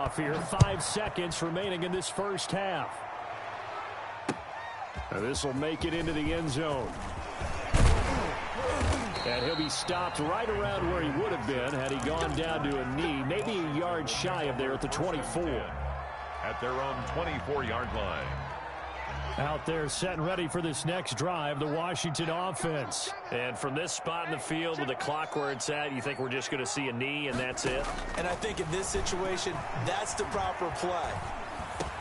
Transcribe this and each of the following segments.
kickoff here. 5 seconds remaining in this first half. This will make it into the end zone. And he'll be stopped right around where he would have been had he gone down to a knee, maybe a yard shy of there at the 24. At their own 24-yard line. Out there set and ready for this next drive, the Washington offense. And from this spot in the field with the clock where it's at, you think we're just going to see a knee and that's it? And I think in this situation, that's the proper play.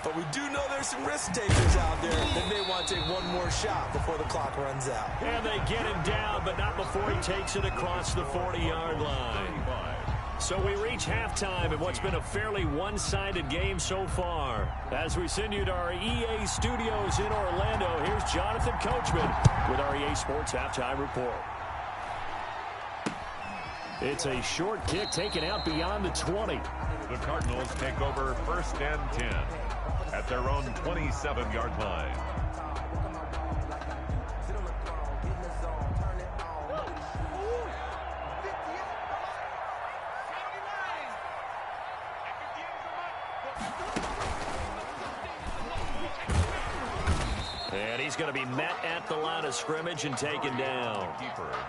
But we do know there's some risk takers out there that may want to take one more shot before the clock runs out. And they get him down, but not before he takes it across the 40-yard line. So we reach halftime in what's been a fairly one-sided game so far. As we send you to our EA studios in Orlando, here's Jonathan Coachman with our EA Sports Halftime Report. It's a short kick taken out beyond the 20. The Cardinals take over 1st and 10 at their own 27-yard line. And he's going to be met at the line of scrimmage and taken down.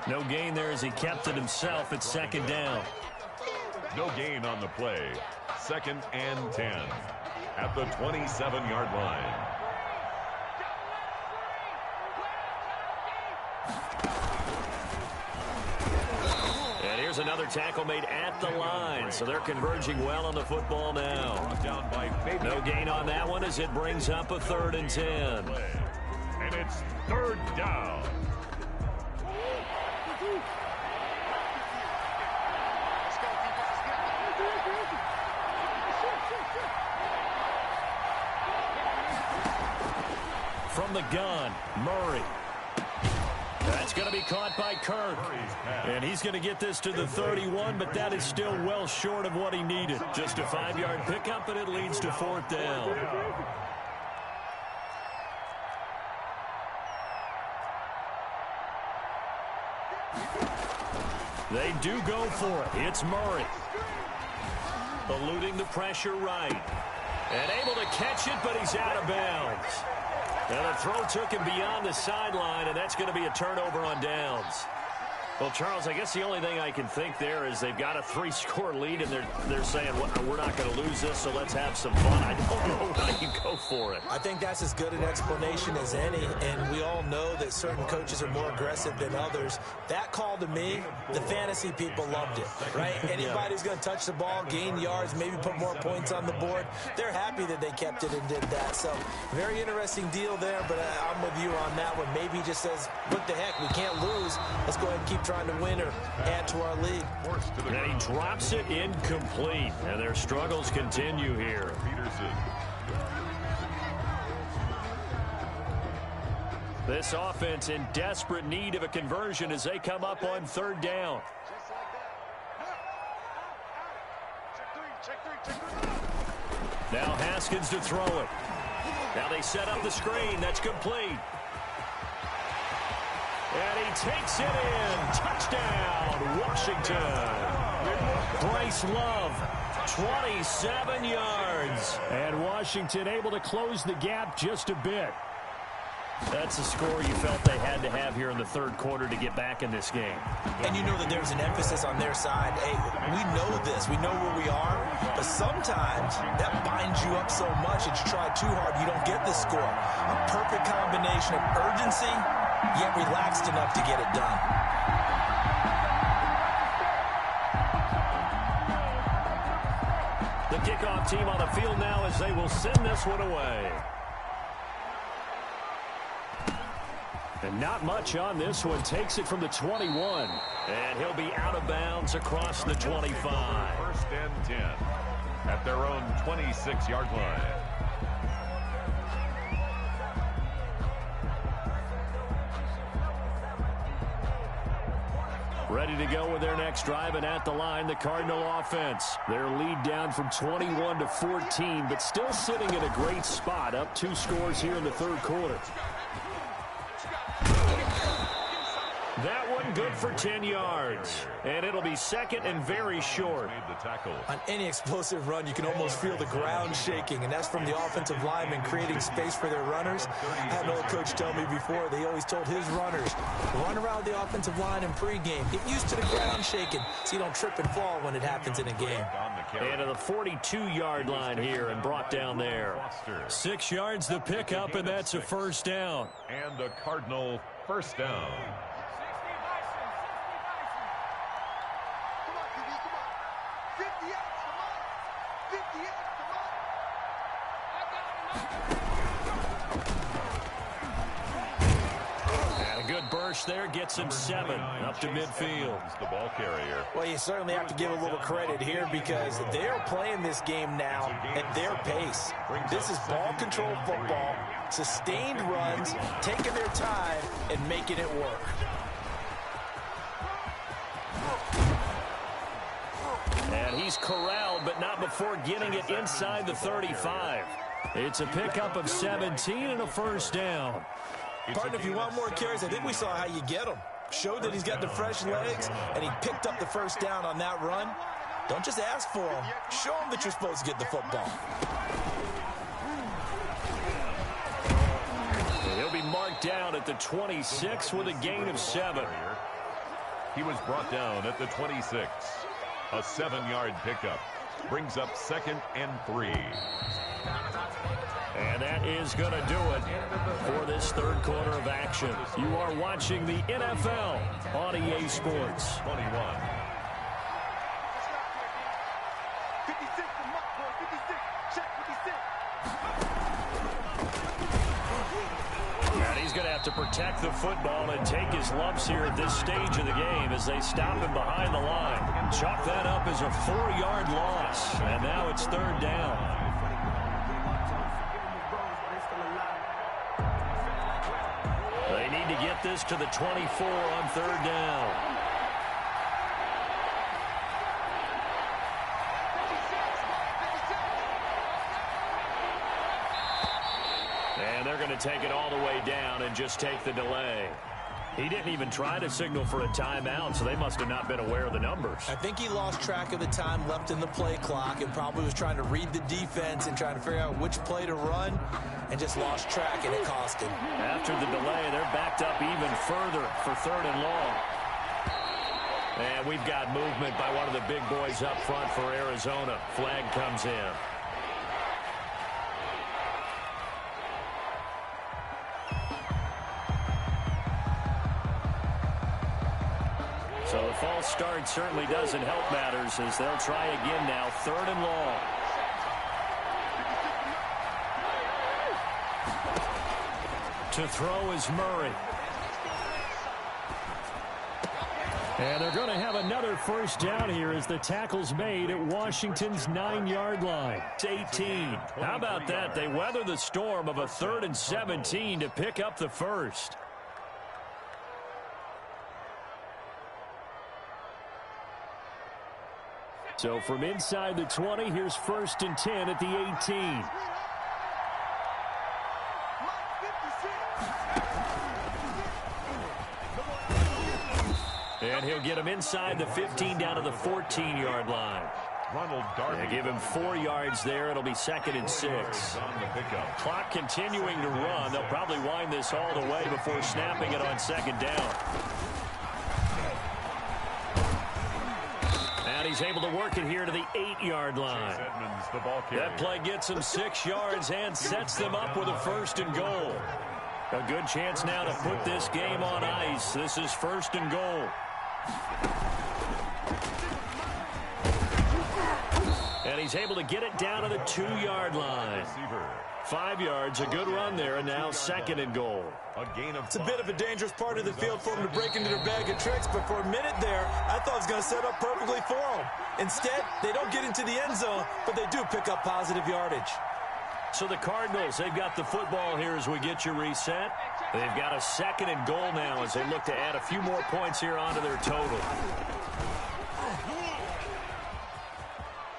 No gain there as he kept it himself at 2nd down. No gain on the play. 2nd and 10 at the 27-yard line. And here's another tackle made at the line. So they're converging well on the football now. No gain on that one as it brings up a 3rd and 10. And it's 3rd down. From the gun, Murray. That's going to be caught by Kirk. And he's going to get this to the 31, but that is still well short of what he needed. Just a 5-yard pickup, and it leads to 4th down. They do go for it. It's Murray. Eluding the pressure right. And able to catch it, but he's out of bounds. And the throw took him beyond the sideline, and that's going to be a turnover on downs. Well, Charles, I guess the only thing I can think there is they've got a 3-score lead, and they're saying, well, we're not going to lose this, so let's have some fun. I don't know how you go for it. I think that's as good an explanation as any, and we all know that certain coaches are more aggressive than others. That call to me, the fantasy people loved it, right? Anybody who's going to touch the ball, gain yards, maybe put more points on the board, they're happy that they kept it and did that. So very interesting deal there, but I'm with you on that one. Maybe he just says, what the heck, we can't lose. Let's go ahead and keep trying to win or add to our lead. And he drops it incomplete, and their struggles continue here. This offense in desperate need of a conversion as they come up on 3rd down. Now Haskins to throw it. Now they set up the screen. That's complete. And he takes it in. Touchdown, Washington. Bryce Love, 27 yards. And Washington able to close the gap just a bit. That's a score you felt they had to have here in the 3rd quarter to get back in this game. And you know that there's an emphasis on their side. Hey, we know this. We know where we are. But sometimes that binds you up so much that you try too hard, you don't get the score. A perfect combination of urgency, yet relaxed enough to get it done. The kickoff team on the field now as they will send this one away. And not much on this one. Takes it from the 21. And he'll be out of bounds across the 25. 1st and 10 at their own 26-yard line. Ready to go with their next drive, and at the line, the Cardinal offense. Their lead down from 21 to 14, but still sitting in a great spot, up 2 scores here in the 3rd quarter. That one good for 10 yards. And it'll be second and very short. On any explosive run, you can almost feel the ground shaking, and that's from the offensive linemen creating space for their runners. I had an old coach tell me before, they always told his runners, run around the offensive line in pregame. Get used to the ground shaking so you don't trip and fall when it happens in a game. And to the 42-yard line here and brought down there. 6 yards the pickup, and that's a first down. And a Cardinal first down. There gets him 7 up to midfield. The ball carrier. Well, you certainly have to give a little credit here because they're playing this game now at their pace. This is ball control football, sustained runs, taking their time and making it work. And he's corralled, but not before getting it inside the 35. It's a pickup of 17 and a first down. Partner, if you want more carries, I think we saw how you get them. Showed that he's got the fresh legs, and he picked up the first down on that run. Don't just ask for them. Show them that you're supposed to get the football. He'll be marked down at the 26 with a gain of 7. He was brought down at the 26. A 7-yard pickup. Brings up 2nd and 3. And that is going to do it for this third quarter of action. You are watching the NFL on EA Sports. 21. And he's going to have to protect the football and take his lumps here at this stage of the game as they stop him behind the line. Chalk that up as a 4-yard loss. And now it's third down. They need to get this to the 24 on third down. And they're going to take it all the way down and just take the delay. He didn't even try to signal for a timeout, so they must have not been aware of the numbers. I think he lost track of the time left in the play clock and probably was trying to read the defense and trying to figure out which play to run and just lost track, and it cost him. After the delay, they're backed up even further for 3rd and long. And we've got movement by one of the big boys up front for Arizona. Flag comes in. So the false start certainly doesn't help matters as they'll try again now. 3rd and long. To throw is Murray. And they're going to have another first down here as the tackle's made at Washington's 9-yard line. It's 18. How about that? They weather the storm of a 3rd and 17 to pick up the first. So from inside the 20, here's 1st and 10 at the 18. And he'll get him inside the 15 down to the 14-yard line. They give him 4 yards there. It'll be 2nd and 6. Clock continuing to run. They'll probably wind this all the way before snapping it on 2nd down. And he's able to work it here to the 8-yard line. That play gets him 6 yards and sets them up with a 1st and goal. A good chance now to put this game on ice. This is 1st and goal. And he's able to get it down to the 2-yard line. 5 yards, a good run there, and now 2nd and goal. It's a bit of a dangerous part of the field for them to break into their bag of tricks, but for a minute there, I thought it was going to set up perfectly for them. Instead, they don't get into the end zone, but they do pick up positive yardage. So the Cardinals, they've got the football here as we get you reset. They've got a 2nd and goal now as they look to add a few more points here onto their total.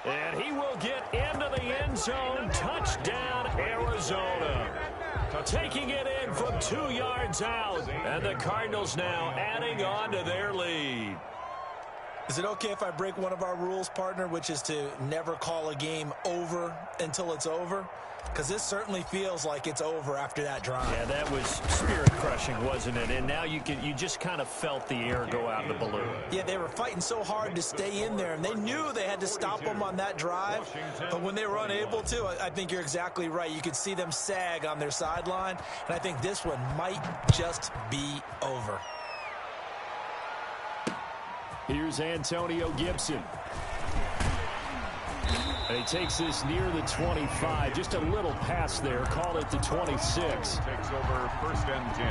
And he will get into the end zone. Touchdown, Arizona. taking it in from 2 yards out. And the Cardinals now adding on to their lead. Is it okay if I break one of our rules, partner, which is to never call a game over until it's over? Because this certainly feels like it's over after that drive. Yeah, that was spirit-crushing, wasn't it? And now you just kind of felt the air go out of the balloon. Yeah, they were fighting so hard to stay in there, and they knew they had to stop them on that drive. But when they were unable to, I think you're exactly right. You could see them sag on their sideline, and I think this one might just be over. Here's Antonio Gibson. And he takes this near the 25. Just a little pass there. Call it the 26. Takes over 1st and 10.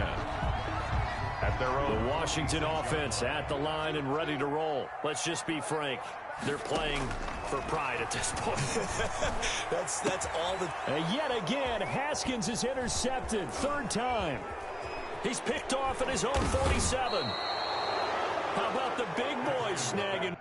At their own. The Washington offense at the line and ready to roll. Let's just be frank. They're playing for pride at this point. That's all the... And yet again, Haskins is intercepted. 3rd time. He's picked off at his own 47. How about the big boys snagging?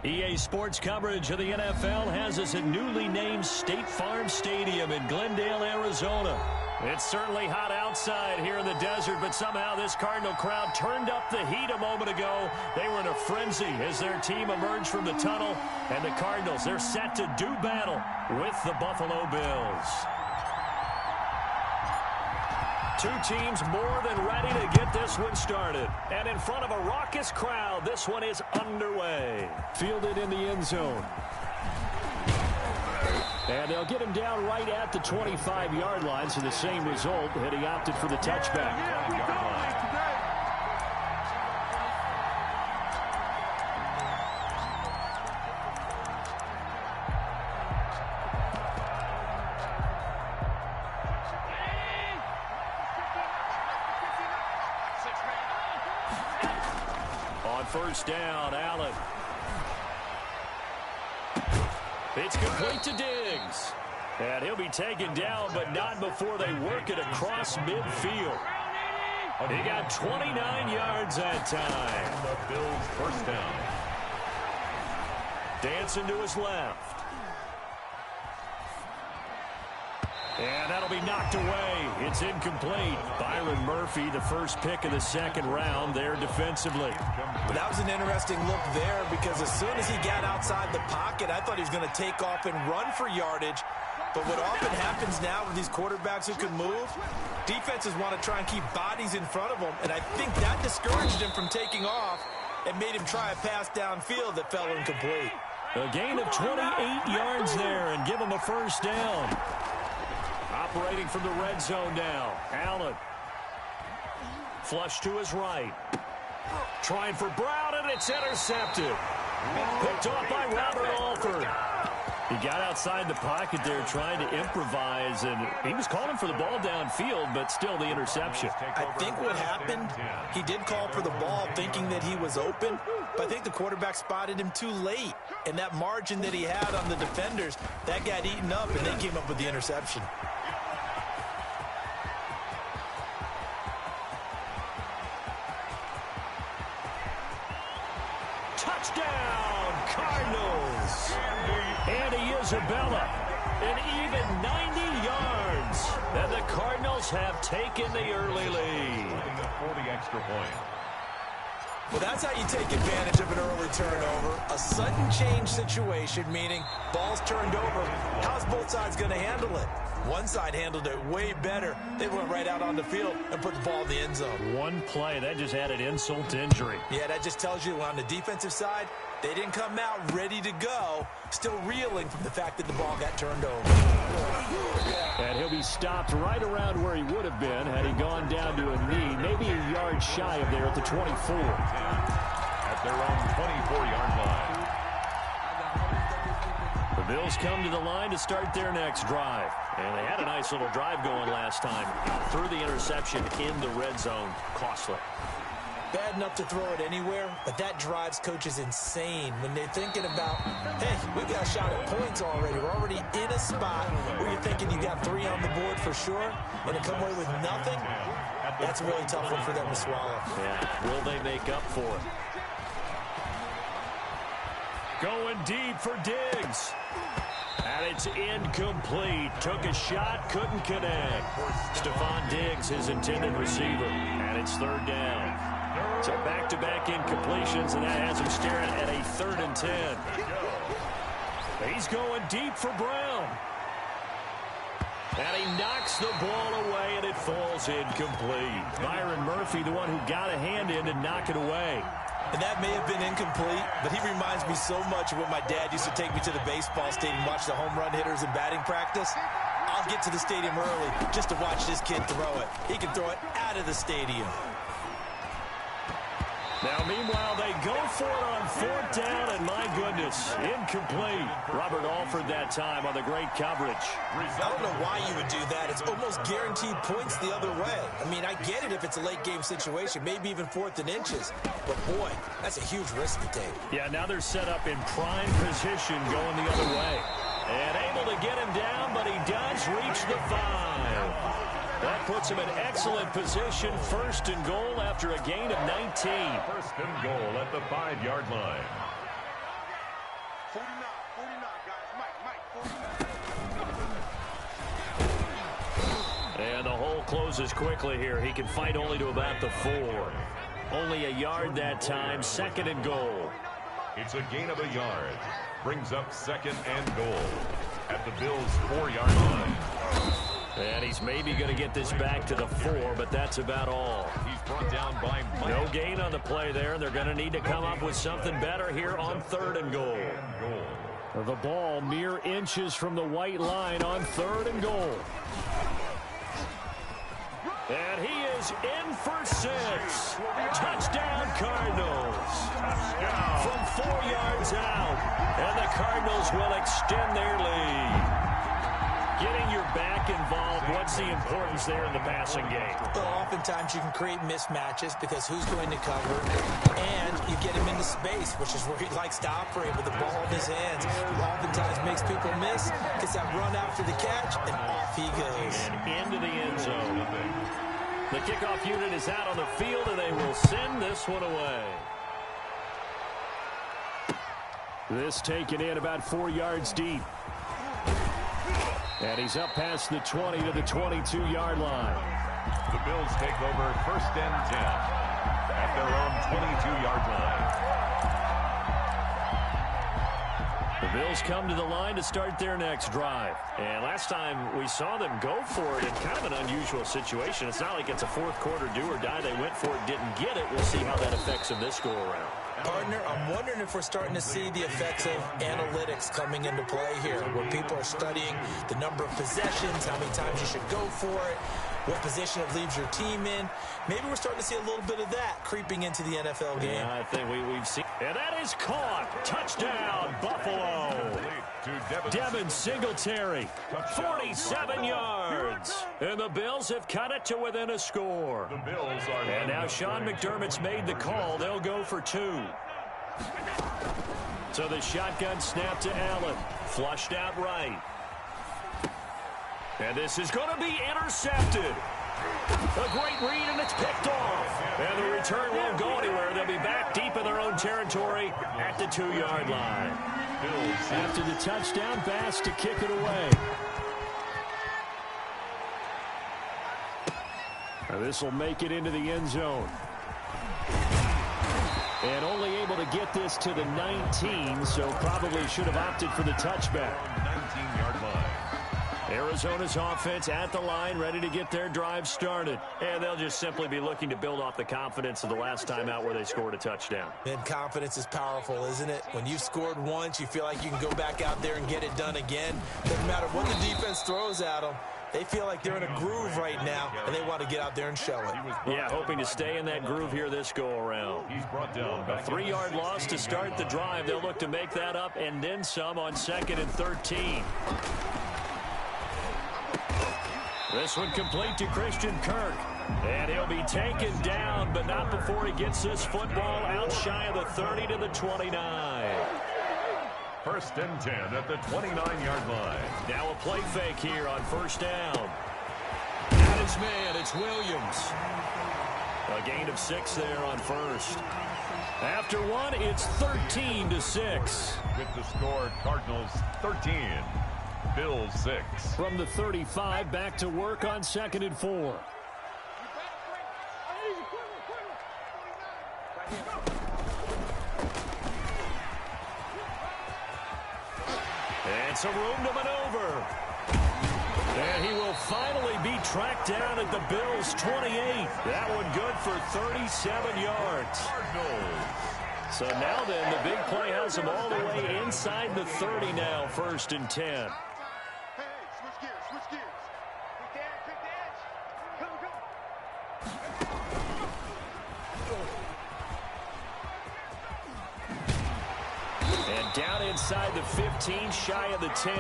EA Sports coverage of the NFL has us at newly named State Farm Stadium in Glendale, Arizona. It's certainly hot outside here in the desert, but somehow this Cardinal crowd turned up the heat a moment ago. They were in a frenzy as their team emerged from the tunnel, and the Cardinals, they're set to do battle with the Buffalo Bills. Two teams more than ready to get this one started. And in front of a raucous crowd, this one is underway. Fielded in the end zone. And they'll get him down right at the 25-yard line, so the same result, and he opted for the touchback. First down, Allen. It's complete to Diggs. And he'll be taken down, but not before they work it across midfield. He got 29 yards that time. The Bills first down. Dancing to his left. And that'll be knocked away. It's incomplete. Byron Murphy, the first pick of the 2nd round there defensively. But that was an interesting look there because as soon as he got outside the pocket, I thought he was going to take off and run for yardage. But what often happens now with these quarterbacks who can move, defenses want to try and keep bodies in front of them, and I think that discouraged him from taking off and made him try a pass downfield that fell incomplete. A gain of 28 yards there and give him a first down. Operating from the red zone now. Allen. Flush to his right. Trying for Brown, and it's intercepted. Picked off by Robert Alford. He got outside the pocket there trying to improvise, and he was calling for the ball downfield, but still the interception. I think what happened, he did call for the ball thinking that he was open, but I think the quarterback spotted him too late. And that margin that he had on the defenders, that got eaten up, and they came up with the interception. Touchdown, Cardinals. Andy Isabella An even 90 yards. And the Cardinals have taken the early lead. For the extra point. Well, that's how you take advantage of an early turnover. A sudden change situation, meaning ball's turned over. How's both sides going to handle it? One side handled it way better. They went right out on the field and put the ball in the end zone. One play, that just added insult to injury. Yeah, that just tells you on the defensive side, they didn't come out ready to go, still reeling from the fact that the ball got turned over. And he'll be stopped right around where he would have been had he gone down to a knee, maybe a yard shy of there at the 24. At their own 24-yard line. The Bills come to the line to start their next drive. And they had a nice little drive going last time. Threw the interception in the red zone. Costly. Bad enough to throw it anywhere, but that drives coaches insane when they're thinking about, hey, we got a shot at points already. We're already in a spot where you're thinking you got 3 on the board for sure, and to come away with nothing, that's a really tough one for them to swallow. Yeah, will they make up for it? Going deep for Diggs. And it's incomplete. Took a shot, couldn't connect. Stephon Diggs, his intended receiver. And it's third down. So back-to-back incompletions, and that has him staring at a 3rd and 10. He's going deep for Brown. And he knocks the ball away, and it falls incomplete. Byron Murphy, the one who got a hand in to knock it away. And that may have been incomplete, but he reminds me so much of when my dad used to take me to the baseball stadium, watch the home run hitters in batting practice. I'll get to the stadium early just to watch this kid throw it. He can throw it out of the stadium. Now, meanwhile, they go for it on 4th down, and my goodness, incomplete. Robert Alford that time on the great coverage. I don't know why you would do that. It's almost guaranteed points the other way. I mean, I get it if it's a late-game situation, maybe even 4th and inches. But, boy, that's a huge risk to take. Yeah, now they're set up in prime position going the other way. And able to get him down, but he does reach the 5. That puts him in excellent position, 1st and goal after a gain of 19. 1st and goal at the 5-yard line. 49, guys. Mike. And the hole closes quickly here. He can fight only to about the 4. Only a yard that time, 2nd and goal. It's a gain of a yard. Brings up 2nd and goal at the Bills' 4-yard line. And he's maybe going to get this back to the 4, but that's about all. He's brought down by Mike. No gain on the play there, and they're going to need to come up with something better here on 3rd and goal. The ball mere inches from the white line on 3rd and goal. And he is in for 6. Touchdown, Cardinals. From 4 yards out. And the Cardinals will extend their lead. Getting your back involved, what's the importance there in the passing game? Well, oftentimes you can create mismatches because who's going to cover, and you get him into space, which is where he likes to operate with the ball in his hands. Oftentimes makes people miss, gets that run after the catch, and off he goes. And into the end zone. The kickoff unit is out on the field, and they will send this one away. This taken in about 4 yards deep. And he's up past the 20 to the 22-yard line. The Bills take over 1st and 10 at their own 22-yard line. The Bills come to the line to start their next drive. And last time we saw them go for it in kind of an unusual situation. It's not like it's a 4th quarter do or die. They went for it, didn't get it. We'll see how that affects them this go-around. Partner, I'm wondering if we're starting to see the effects of analytics coming into play here, where people are studying the number of possessions, how many times you should go for it, what position it leaves your team in. Maybe we're starting to see a little bit of that creeping into the NFL game. Yeah, I think we've seen. And that is caught. Touchdown, Buffalo. Devin Singletary, 47 yards. And the Bills have cut it to within a score. The Bills are. And now Sean McDermott's made the call. They'll go for 2. So the shotgun snap to Allen. Flushed out right. And this is going to be intercepted. A great read, and it's picked off. And the return won't go anywhere. They'll be back deep in their own territory at the 2-yard line. Bills. After the touchdown pass to kick it away. This will make it into the end zone. And only able to get this to the 19, so probably should have opted for the touchback. 19-yard line. Arizona's offense at the line, ready to get their drive started. And they'll just simply be looking to build off the confidence of the last time out where they scored a touchdown. And confidence is powerful, isn't it? When you've scored once, you feel like you can go back out there and get it done again. Doesn't matter what the defense throws at them. They feel like they're in a groove right now, and they want to get out there and show it. Yeah, hoping to stay in that groove here this go-around. He's brought down. A 3-yard loss to start the drive. They'll look to make that up and then some on 2nd and 13. This one complete to Christian Kirk. And he'll be taken down, but not before he gets this football out shy of the 30 to the 29. 1st and 10 at the 29-yard line. Now a play fake here on 1st down. That is man. It's Williams. A gain of 6 there on 1st. After one, it's 13-6. With the score, Cardinals 13, Bills 6. From the 35, back to work on 2nd and 4. And some room to maneuver. And he will finally be tracked down at the Bills' 28. That one good for 37 yards. So now then, the big play has him all the way inside the 30 now, 1st and 10. Down inside the 15, shy of the 10.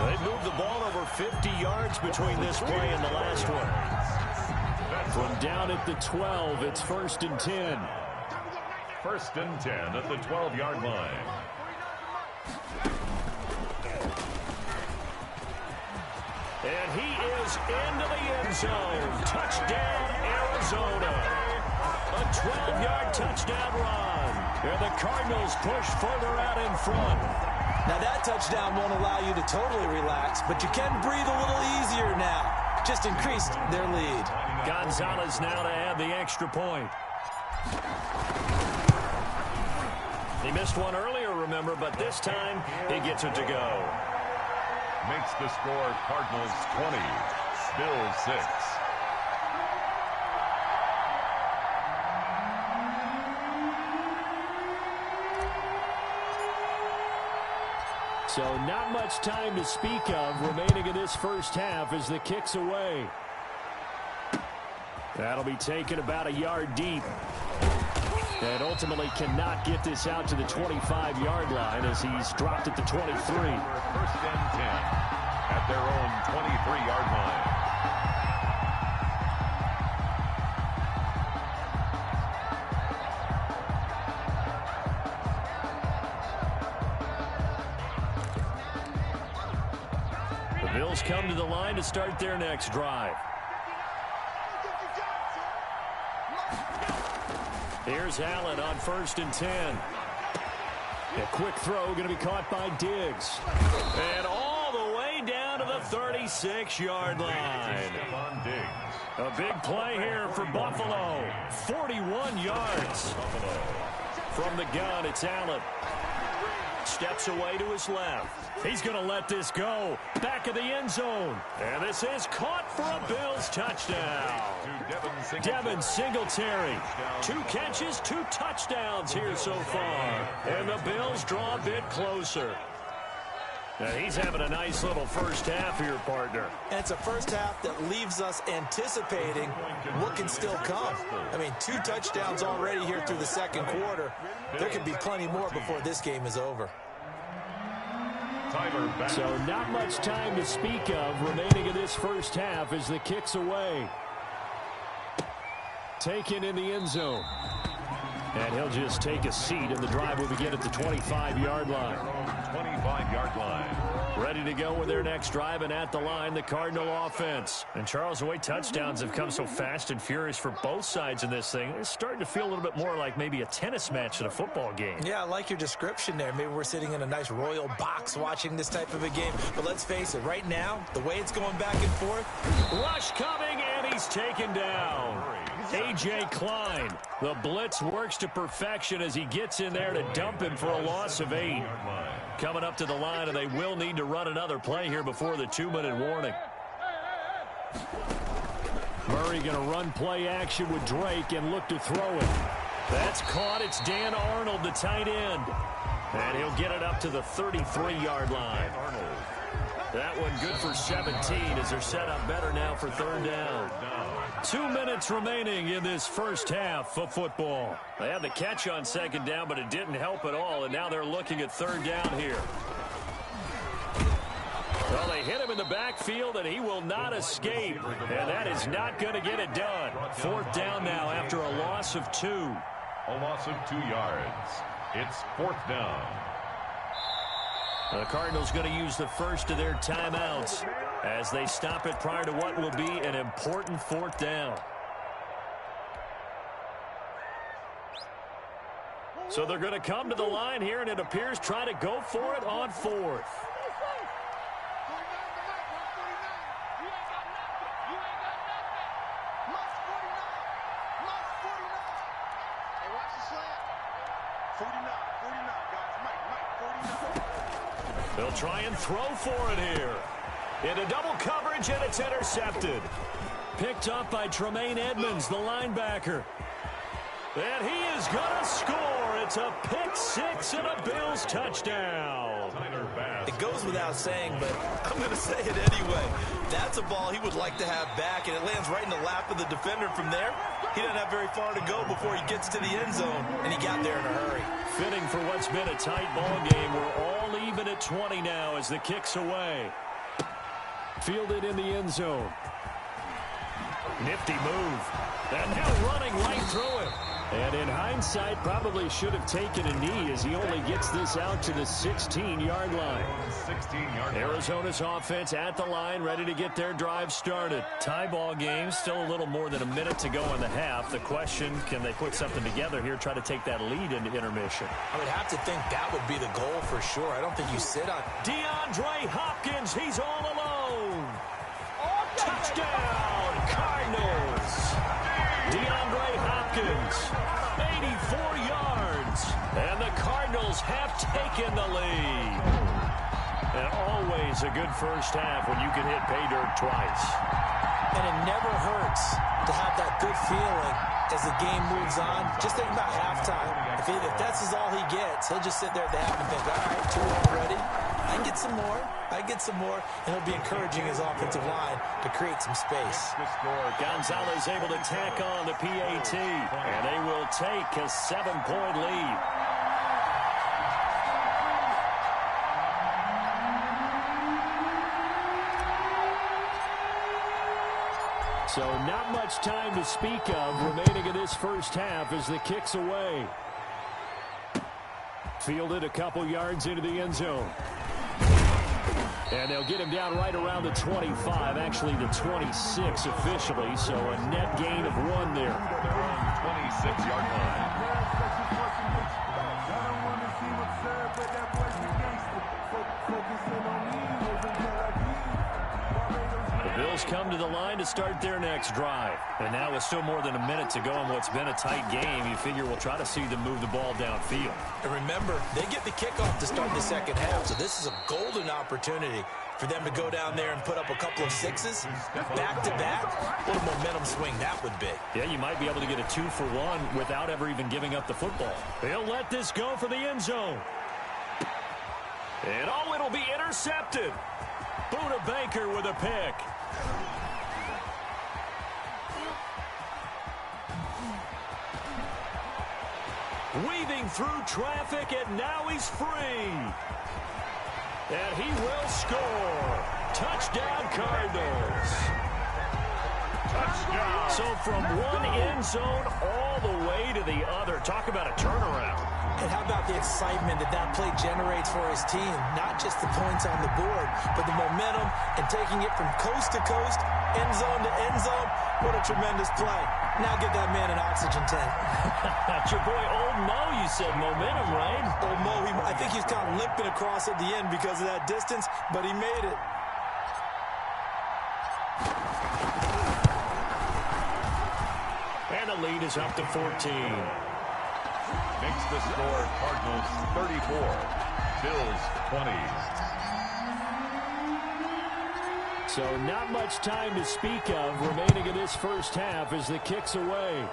They've moved the ball over 50 yards between this play and the last one. From down at the 12, it's 1st and 10. 1st and 10 at the 12-yard line. And he is into the end zone. Touchdown, Arizona. A 12-yard touchdown run. And the Cardinals push further out in front. Now that touchdown won't allow you to totally relax, but you can breathe a little easier now. Just increased their lead. Gonzalez now to add the extra point. He missed one earlier, remember, but this time he gets it to go. Makes the score Cardinals 20, Bills 6. So not much time to speak of remaining in this first half as the kick's away. That'll be taken about a yard deep. And ultimately cannot get this out to the 25-yard line as he's dropped at the 23. 1st and 10 at their own 23-yard line. Bills come to the line to start their next drive. Here's Allen on 1st and 10. A quick throw going to be caught by Diggs. And all the way down to the 36-yard line. A big play here for Buffalo. 41 yards. From the gun, it's Allen. Steps away to his left. He's going to let this go. Back of the end zone. And this is caught for a Bills touchdown. Devin Singletary. 2 catches, 2 touchdowns here so far. And the Bills draw a bit closer. Now he's having a nice little first half here, partner. And it's a first half that leaves us anticipating what can still come. I mean, 2 touchdowns already here through the second quarter. There could be plenty more before this game is over. So not much time to speak of remaining in this first half as the kick's away. Taken in the end zone. And he'll just take a seat, and the drive will begin at the 25-yard line. 25-yard line. Ready to go with their next drive, and at the line, the Cardinal offense. And Charles, the way touchdowns have come so fast and furious for both sides in this thing, it's starting to feel a little bit more like maybe a tennis match than a football game. Yeah, I like your description there. Maybe we're sitting in a nice royal box watching this type of a game. But let's face it, right now, the way it's going back and forth. Rush coming, and he's taken down. A.J. Klein. The blitz works to perfection as he gets in there to dump him for a loss of 8. Coming up to the line, and they will need to run another play here before the 2-minute warning. Murray going to run play action with Drake and look to throw it. That's caught. It's Dan Arnold, the tight end. And he'll get it up to the 33-yard line. That one good for 17 as they're set up better now for third down. 2 minutes remaining in this first half of football. They had the catch on second down, but it didn't help at all, and now they're looking at third down here. Well, they hit him in the backfield, and he will not escape, and that is not going to get it done. Fourth down now after a loss of 2. A loss of 2 yards. It's fourth down. The Cardinals going to use the first of their timeouts as they stop it prior to what will be an important fourth down. So they're going to come to the line here, and it appears try to go for it on fourth. They'll try and throw for it here. Into double coverage, and it's intercepted. Picked up by Tremaine Edmonds, the linebacker. And he is going to score. It's a pick six and a Bills touchdown. It goes without saying, but I'm going to say it anyway. That's a ball he would like to have back, and it lands right in the lap of the defender from there. He doesn't have very far to go before he gets to the end zone, and he got there in a hurry. Fitting for what's been a tight ball game. We're all even at 20 now as the kick's away. Fielded in the end zone. Nifty move. And now running right through it. And in hindsight, probably should have taken a knee as he only gets this out to the 16-yard line. 16-yard line. Arizona's offense at the line, ready to get their drive started. Tie ball game, still a little more than a minute to go in the half. The question, can they put something together here, try to take that lead into intermission? I would have to think that would be the goal for sure. I don't think you sit on DeAndre Hopkins, he's all alone. Touchdown, Cardinals. DeAndre Hopkins, 84 yards. And the Cardinals have taken the lead. And always a good first half when you can hit pay dirt twice. And it never hurts to have that good feeling as the game moves on. Just think about halftime. If that's all he gets, he'll just sit there at the half and think, all right, 2 already. I can get some more. I get some more. And he'll be encouraging his offensive line to create some space. Gonzalez able to tack on the PAT. And they will take a 7-point lead. So not much time to speak of remaining in this first half as the kick's away. Fielded a couple yards into the end zone. And they'll get him down right around the 25, actually the 26 officially, so a net gain of 1 there. 26-yard line. The Bills come to the line to start their next drive. And now with still more than a minute to go in what's been a tight game, you figure we'll try to see them move the ball downfield. And remember, they get the kickoff to start the second half, so this is a golden opportunity for them to go down there and put up a couple of sixes back-to-back. What a momentum swing that would be. Yeah, you might be able to get a 2-for-1 without ever even giving up the football. They'll let this go for the end zone. And oh, it'll be intercepted. Buda Baker with a pick. Weaving through traffic, and now he's free. And he will score. Touchdown, Cardinals. Touchdown. So from one end zone all the way to the other. Talk about a turnaround. And how about the excitement that that play generates for his team? Not just the points on the board, but the momentum and taking it from coast to coast, end zone to end zone. What a tremendous play. Now get that man an oxygen tank. That's your boy Old Mo, you said. Momentum, right? Old Mo, I think he's kind of limping across at the end because of that distance, but he made it. And the lead is up to 14. Makes the score Cardinals 34, Bills 20. So not much time to speak of remaining in this first half as the kick's away.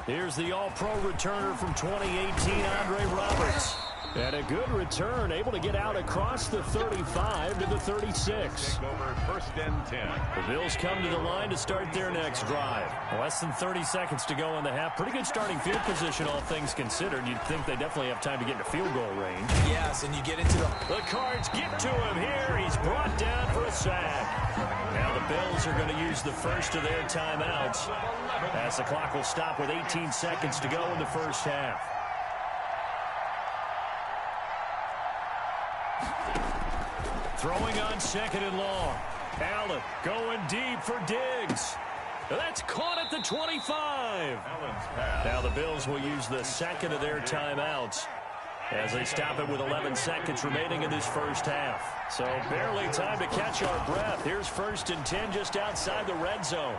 Here's the all-pro returner from 2018, Andre Roberts. And a good return, able to get out across the 35 to the 36. Over first and 10. The Bills come to the line to start their next drive. Less than 30 seconds to go in the half. Pretty good starting field position, all things considered. You'd think they definitely have time to get into field goal range. Yes, and you get into the Cards get to him here. He's brought down for a sack. Now the Bills are going to use the first of their timeouts as the clock will stop with 18 seconds to go in the first half. Throwing on second and long. Allen going deep for Diggs. That's caught at the 25. Now the Bills will use the second of their timeouts as they stop it with 11 seconds remaining in this first half. So barely time to catch our breath. Here's first and 10 just outside the red zone.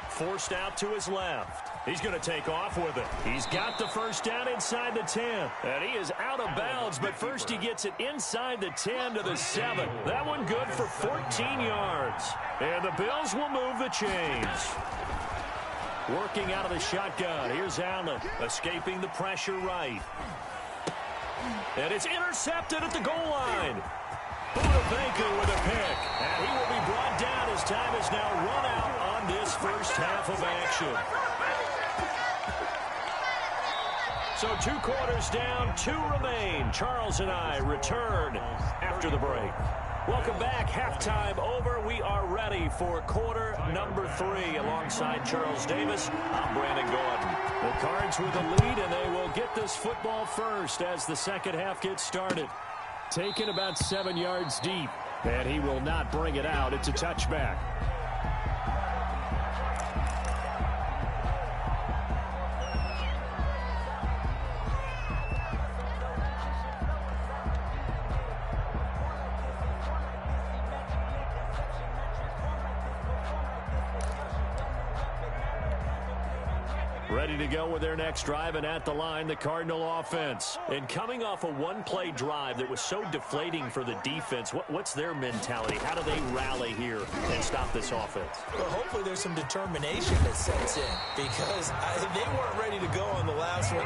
Forced out to his left. He's going to take off with it. He's got the first down inside the 10. And he is out of bounds, but first he gets it inside the 10 to the 7. That one good for 14 yards. And the Bills will move the chains. Working out of the shotgun. Here's Allen, escaping the pressure right. And it's intercepted at the goal line. Buda Baker with a pick. And he will be brought down as time is now run out on this first half of action. So 2 quarters down, 2 remain. Charles and I return after the break. Welcome back. Halftime over. We are ready for quarter number 3. Alongside Charles Davis, I'm Brandon Gordon. The Cards with the lead, and they will get this football first as the second half gets started. Taken about 7 yards deep, and he will not bring it out. It's a touchback. Ready to go with their next drive, and at the line, the Cardinal offense. And coming off a one-play drive that was so deflating for the defense, what's their mentality? How do they rally here and stop this offense? Well, hopefully there's some determination that sets in because they weren't ready to go on the last one.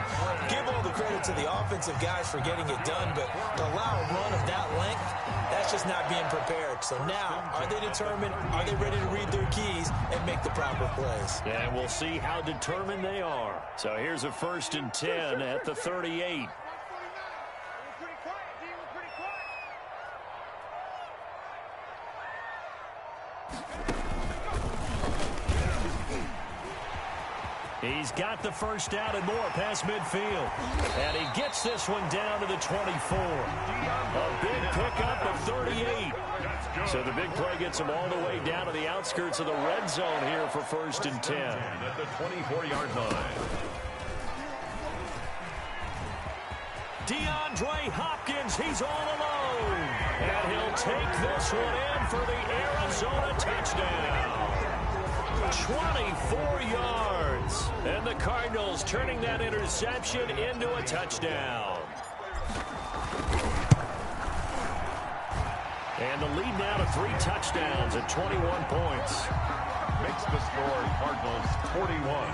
Give all the credit to the offensive guys for getting it done, but to allow a run of that length, that's just not being prepared. So now, are they determined? Are they ready to read their keys and make the proper plays? Yeah, and we'll see how determined they are. So here's a first and 10 at the 38. He's got the first down and more past midfield. And he gets this one down to the 24. A big pickup of 38. So the big play gets him all the way down to the outskirts of the red zone here for first and 10. At the 24-yard line. DeAndre Hopkins, he's all alone. And he'll take this one in for the Arizona touchdown. 24 yards. And the Cardinals turning that interception into a touchdown. And the lead now to 3 touchdowns at 21 points. Makes the score Cardinals 41,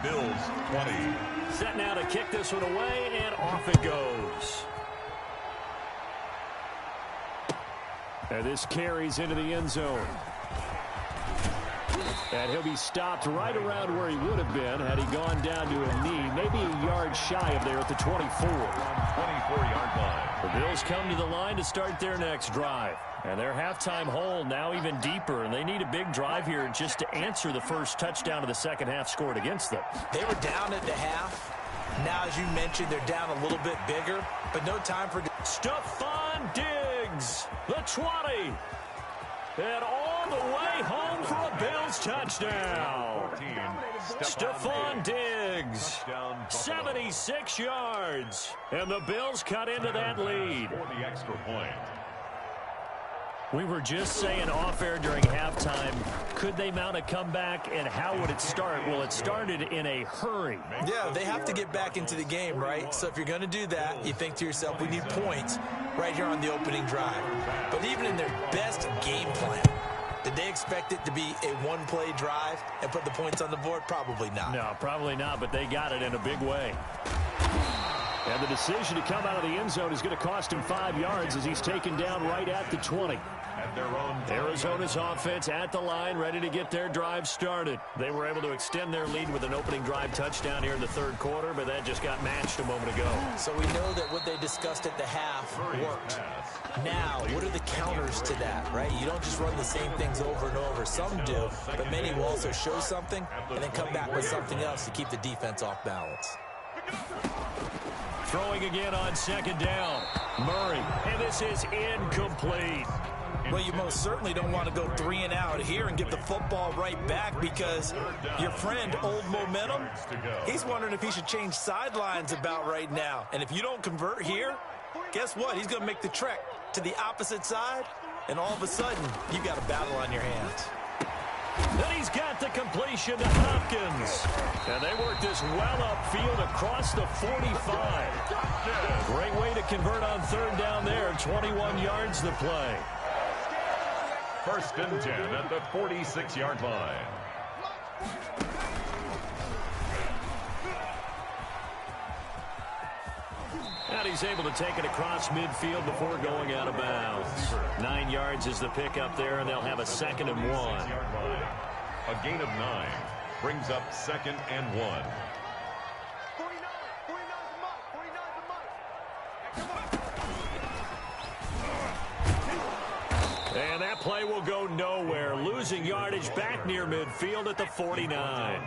Bills 20. Set now to kick this one away, and off it goes. And this carries into the end zone. And he'll be stopped right around where he would have been had he gone down to a knee, maybe a yard shy of there at the 24. 24-yard line. The Bills come to the line to start their next drive. And their halftime hole now even deeper, and they need a big drive here just to answer the first touchdown of the second half scored against them. They were down at the half. Now, as you mentioned, they're down a little bit bigger, but no time for... Stephon Diggs, the 20. And all the way home for a Bills touchdown. Stephon Diggs, 76 yards. And the Bills cut into that lead. For the extra point. We were just saying off-air during halftime, could they mount a comeback, and how would it start? Well, it started in a hurry. Yeah, they have to get back into the game, right? So if you're going to do that, you think to yourself, we need points right here on the opening drive. But even in their best game plan, did they expect it to be a one-play drive and put the points on the board? Probably not. No, probably not, but they got it in a big way. And the decision to come out of the end zone is going to cost him 5 yards as he's taken down right at the 20. Arizona's offense at the line, ready to get their drive started. They were able to extend their lead with an opening drive touchdown here in the third quarter, but that just got matched a moment ago. So we know that what they discussed at the half worked. Now, what are the counters to that, right? You don't just run the same things over and over. Some do, but many will also show something and then come back with something else to keep the defense off balance. Throwing again on second down. Murray, and this is incomplete. Well, you most certainly don't want to go 3 and out here and give the football right back because your friend, Old Momentum, he's wondering if he should change sidelines about right now. And if you don't convert here, guess what? He's going to make the trek to the opposite side, and all of a sudden, you've got a battle on your hands. Then he's got the completion to Hopkins. And they work this well upfield across the 45. Great way to convert on third down there. 21 yards to play. First and 10 at the 46-yard line. And he's able to take it across midfield before going out of bounds. 9 yards is the pickup there, and they'll have a 2nd and 1. A gain of 9 brings up 2nd and 1. And that play will go nowhere. Losing yardage back near midfield at the 49.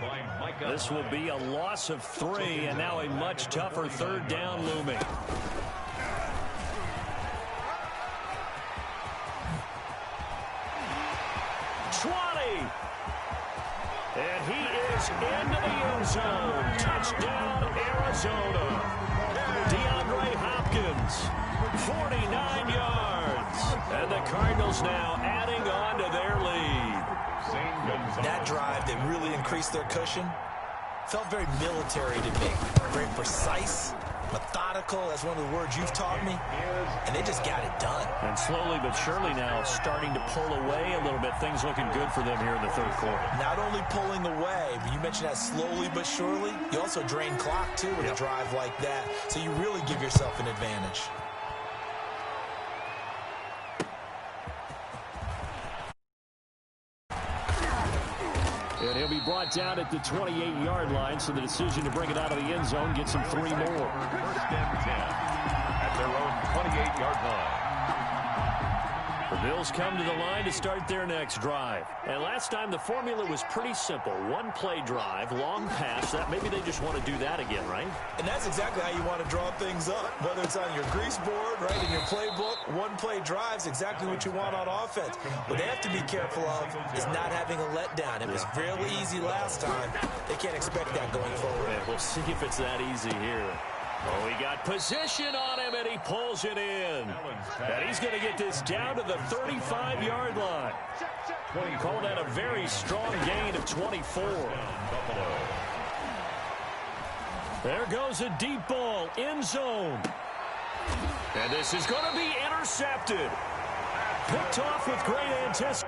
This will be a loss of 3, and now a much tougher third down looming. And he is into the end zone. Touchdown, Arizona. DeAndre Hopkins, 49 yards. And the Cardinals now adding on to their lead. That drive that really increased their cushion felt very military to me. Very precise, methodical, that's one of the words you've taught me, and they just got it done. And slowly but surely now starting to pull away a little bit. Things looking good for them here in the third quarter. Not only pulling away, but you mentioned that slowly but surely, you also drain clock too with a drive like that, so you really give yourself an advantage. And he'll be brought down at the 28-yard line, so the decision to bring it out of the end zone gets him 3 more. First and 10 at their own 28-yard line. The Bills come to the line to start their next drive. And last time the formula was pretty simple. One-play drive, long pass. That maybe they just want to do that again, right? And that's exactly how you want to draw things up. Whether it's on your grease board, right, in your playbook, one-play drive's exactly what you want on offense. What they have to be careful of is not having a letdown. It was fairly easy last time. They can't expect that going forward. Yeah, we'll see if it's that easy here. Oh, he got position on him, and he pulls it in. And he's going to get this down to the 35-yard line. Call that a very strong gain of 24. There goes a deep ball, end zone. And this is going to be intercepted. Picked off with great anticipation.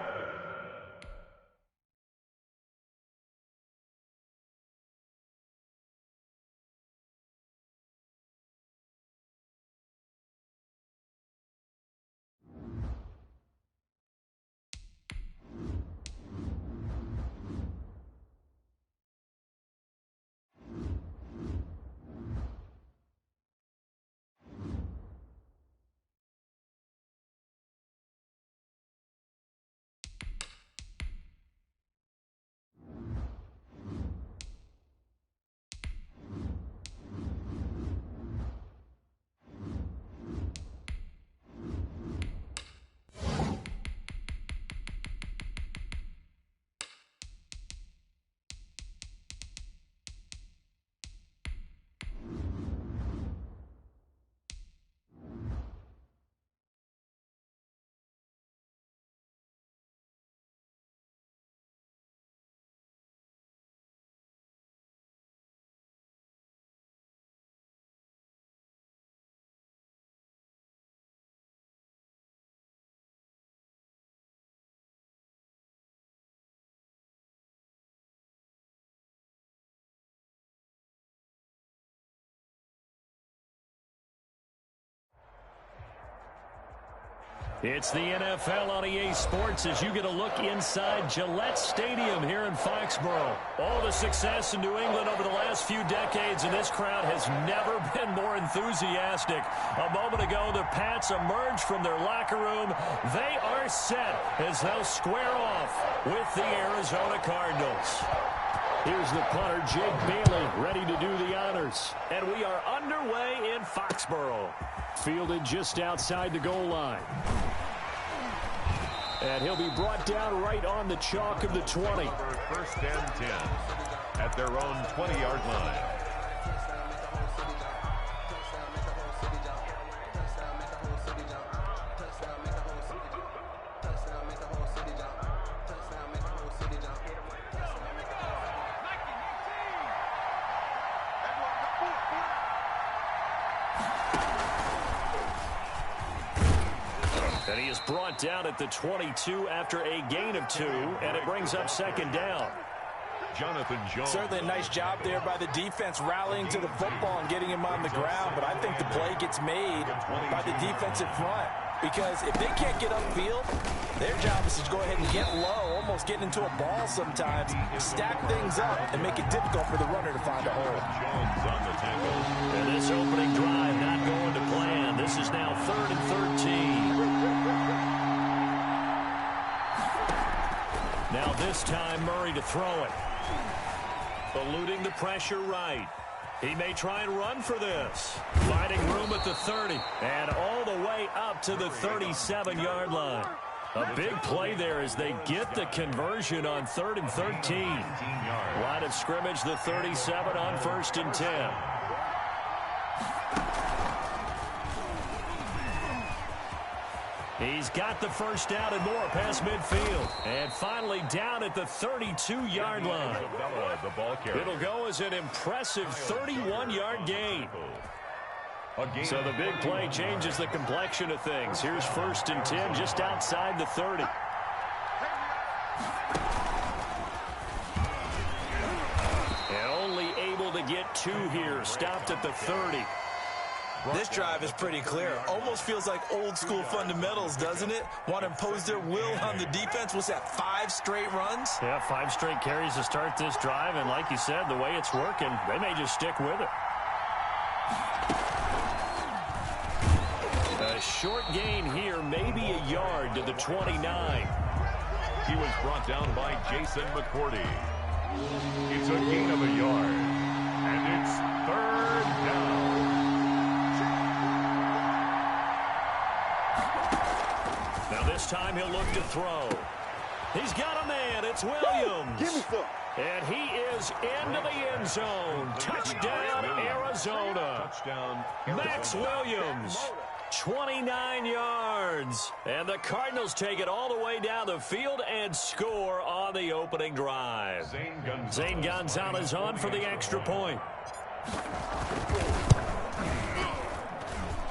It's the NFL on EA Sports as you get a look inside Gillette Stadium here in Foxborough. All the success in New England over the last few decades, and this crowd has never been more enthusiastic. A moment ago, the Pats emerged from their locker room. They are set as they'll square off with the Arizona Cardinals. Here's the punter, Jake Bailey, ready to do the honors. And we are underway in Foxborough. Fielded just outside the goal line. And he'll be brought down right on the chalk of the 20. First and 10 at their own 20-yard line. And he is brought down at the 22 after a gain of 2, and it brings up second down. Jonathan Jones. Certainly a nice job there by the defense rallying to the football and getting him on the ground, but I think the play gets made by the defensive front because if they can't get upfield, their job is to go ahead and get low, almost get into a ball sometimes, stack things up, and make it difficult for the runner to find a hole. Jones on the tackle. And this opening drive not going to plan. This is now 3rd and 13. Now this time Murray to throw it. Eluding the pressure right. He may try and run for this. Finding room at the 30. And all the way up to the 37-yard line. A big play there as they get the conversion on 3rd and 13. Line of scrimmage, the 37 on 1st and 10. He's got the first down and more past midfield. And finally down at the 32-yard line. It'll go as an impressive 31-yard gain. So the big play changes the complexion of things. Here's 1st and 10 just outside the 30. And only able to get 2 here. Stopped at the 30. This drive is pretty clear. Almost feels like old school fundamentals, doesn't it? Want to impose their will on the defense. What's that, 5 straight runs? Yeah, 5 straight carries to start this drive. And like you said, the way it's working, they may just stick with it. A short gain here, maybe a yard to the 29. He was brought down by Jason McCourty. It's a gain of a yard. And it's 3rd down. Now this time he'll look to throw. He's got a man. It's Williams. Give me some. And he is into the end zone. Touchdown, Arizona. Touchdown, Max Williams. 29 yards. And the Cardinals take it all the way down the field and score on the opening drive. Zane Gonzalez on for the extra point.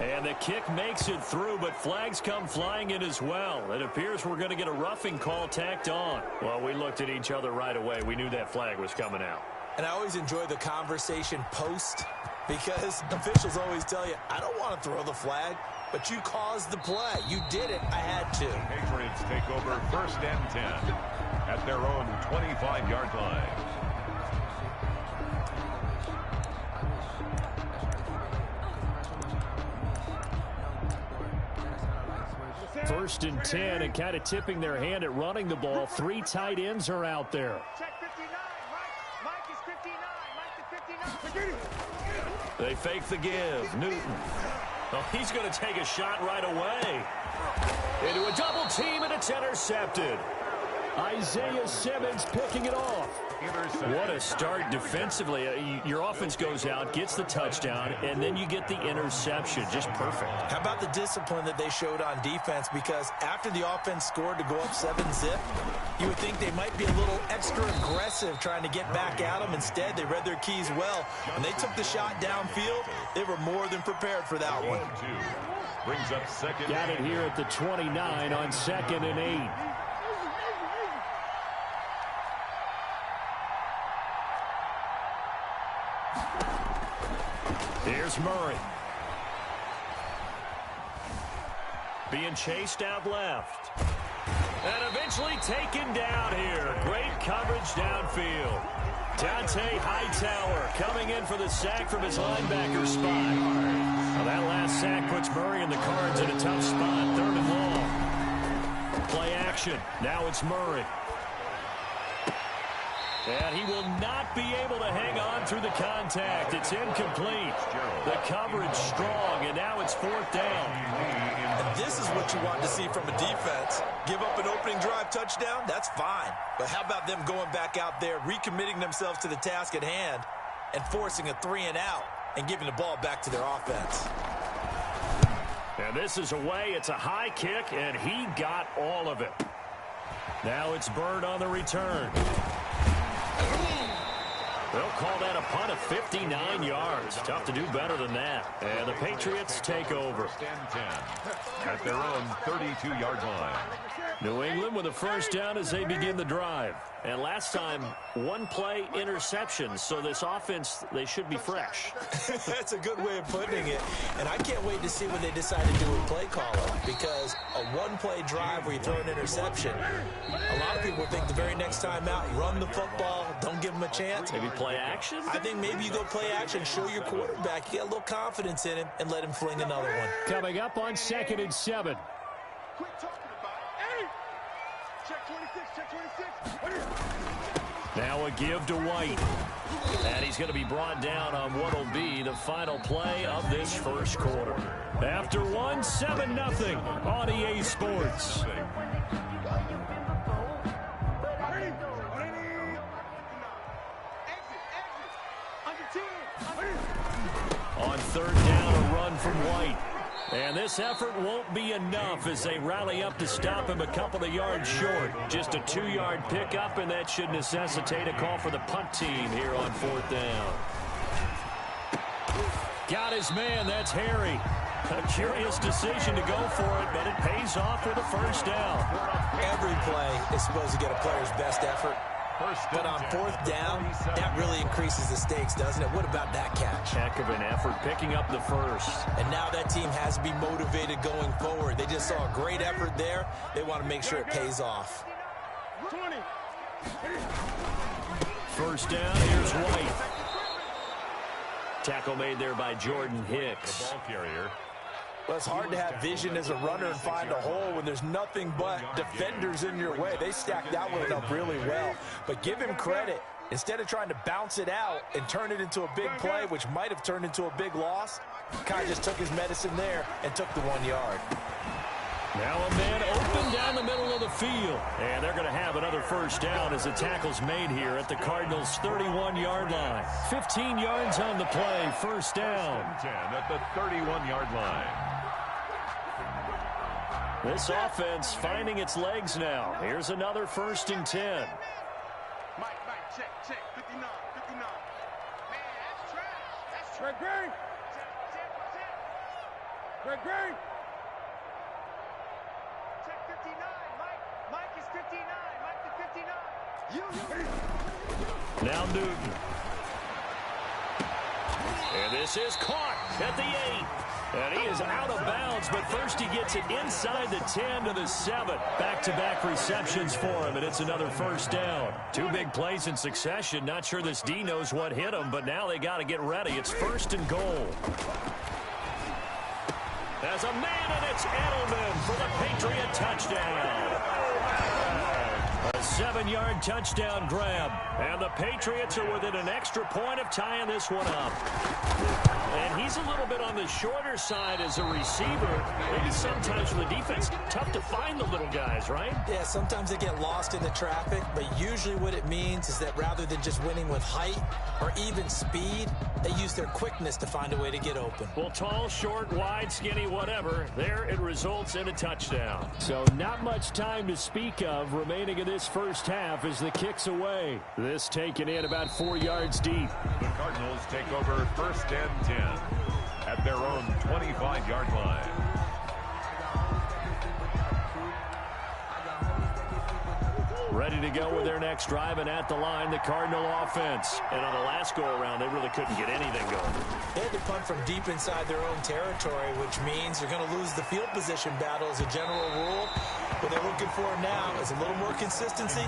And the kick makes it through, but flags come flying in as well. It appears we're going to get a roughing call tacked on. Well, we looked at each other right away. We knew that flag was coming out. And I always enjoy the conversation post because officials always tell you, I don't want to throw the flag, but you caused the play. You did it. I had to. Patriots take over 1st and 10 at their own 25-yard line. 1st and 10 and kind of tipping their hand at running the ball. 3 tight ends are out there. Check 59. Mike is 59. Mike is 59. They fake the give. Newton. Oh, he's going to take a shot right away. Into a double team, and it's intercepted. Isaiah Simmons picking it off. What a start defensively. Your offense goes out, gets the touchdown, and then you get the interception. Just perfect. How about the discipline that they showed on defense? Because after the offense scored to go up 7-zip, you would think they might be a little extra aggressive trying to get back at them. Instead, they read their keys well. When they took the shot downfield, they were more than prepared for that one. Brings up second. Got it here at the 29 on 2nd and 8. Here's Murray. being chased out left. And eventually taken down here. Great coverage downfield. Dante Hightower coming in for the sack from his linebacker spot. Well, that last sack puts Murray and the Cards in a tough spot. 3rd and long. Play action. Now it's Murray. And he will not be able to hang on through the contact. It's incomplete. The coverage strong, and now it's 4th down. And this is what you want to see from a defense. Give up an opening drive touchdown, that's fine. But how about them going back out there, recommitting themselves to the task at hand, and forcing a 3-and-out and giving the ball back to their offense. And this is away. It's a high kick, and he got all of it. Now it's Bird on the return. They'll call that a punt of 59 yards. Tough to do better than that. And the Patriots take over. At their own 32-yard line. New England with a first down as they begin the drive. And last time, 1-play interception. So this offense, they should be fresh. That's a good way of putting it. And I can't wait to see what they decide to do with play caller. Because a 1-play drive where you throw an interception, a lot of people think the very next time out, run the football, don't give them a chance. Maybe play action? I think maybe you go play action, show your quarterback, you get a little confidence in him, and let him fling another one. Coming up on 2nd and 7. Quit talking about it. Hey! Check 26, check 26. Now a give to White. And he's going to be brought down on what will be the final play of this first quarter. After 7-0 on EA Sports. On 3rd down, a run from White. And this effort won't be enough as they rally up to stop him a couple of yards short. Just a 2-yard pickup, and that should necessitate a call for the punt team here on 4th down. Got his man, that's Harry. A curious decision to go for it, but it pays off with a first down. Every play is supposed to get a player's best effort. But on 4th down, that really increases the stakes, doesn't it? What about that catch? Heck of an effort picking up the first. And now that team has to be motivated going forward. They just saw a great effort there. They want to make sure it pays off. 20. First down, here's White. Tackle made there by Jordan Hicks. The ball carrier. Well, it's hard to have vision as a runner and find a hole when there's nothing but defenders in your way. They stacked that one up really well. But give him credit. Instead of trying to bounce it out and turn it into a big play, which might have turned into a big loss, Kai just took his medicine there and took the 1 yard. Now a man open down the middle of the field. And they're going to have another first down as the tackle's made here at the Cardinals' 31-yard line. 15 yards on the play, first down. 10 at the 31-yard line. This offense finding its legs now. Here's another 1st and 10. Mike, check, 59, 59. Man, that's trash. That's trash. Greg. Greg. Check 59, Mike is 59. Mike is 59. Now Newton. And this is caught at the 8. And he is out of bounds, but first he gets it inside the 10 to the 7. Back-to-back receptions for him, and it's another first down. 2 big plays in succession. Not sure this D knows what hit him, but now they got to get ready. It's 1st and goal. As a man, and it's Edelman for the Patriot touchdown. A 7-yard touchdown grab. And the Patriots are within an extra point of tying this one up. And he's a little bit on the shorter side as a receiver. Maybe sometimes for the defense, tough to find the little guys, right? Yeah, sometimes they get lost in the traffic, but usually what it means is that rather than just winning with height or even speed, they use their quickness to find a way to get open. Well, tall, short, wide, skinny, whatever, there it results in a touchdown. So not much time to speak of remaining in this first half as the kick's away. This taken in about 4 yards deep. The Cardinals take over 1st and 10 at their own 25-yard line. Ready to go with their next drive, and at the line, the Cardinal offense. And on the last go-around, they really couldn't get anything going. They had to punt from deep inside their own territory, which means you're going to lose the field position battle as a general rule. What they're looking for now is a little more consistency,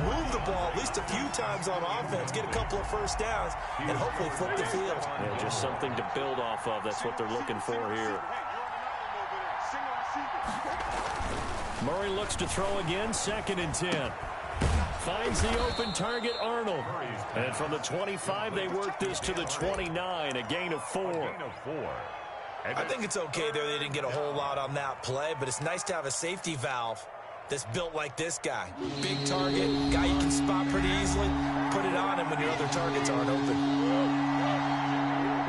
move the ball at least a few times on offense, get a couple of first downs, and hopefully flip the field. Yeah, just something to build off of. That's what they're looking for here. Murray looks to throw again, 2nd and 10. Finds the open target, Arnold. And from the 25, they work this to the 29, a gain of 4. I think it's okay there. They didn't get a whole lot on that play, but it's nice to have a safety valve that's built like this guy. Big target, guy you can spot pretty easily. Put it on him when your other targets aren't open.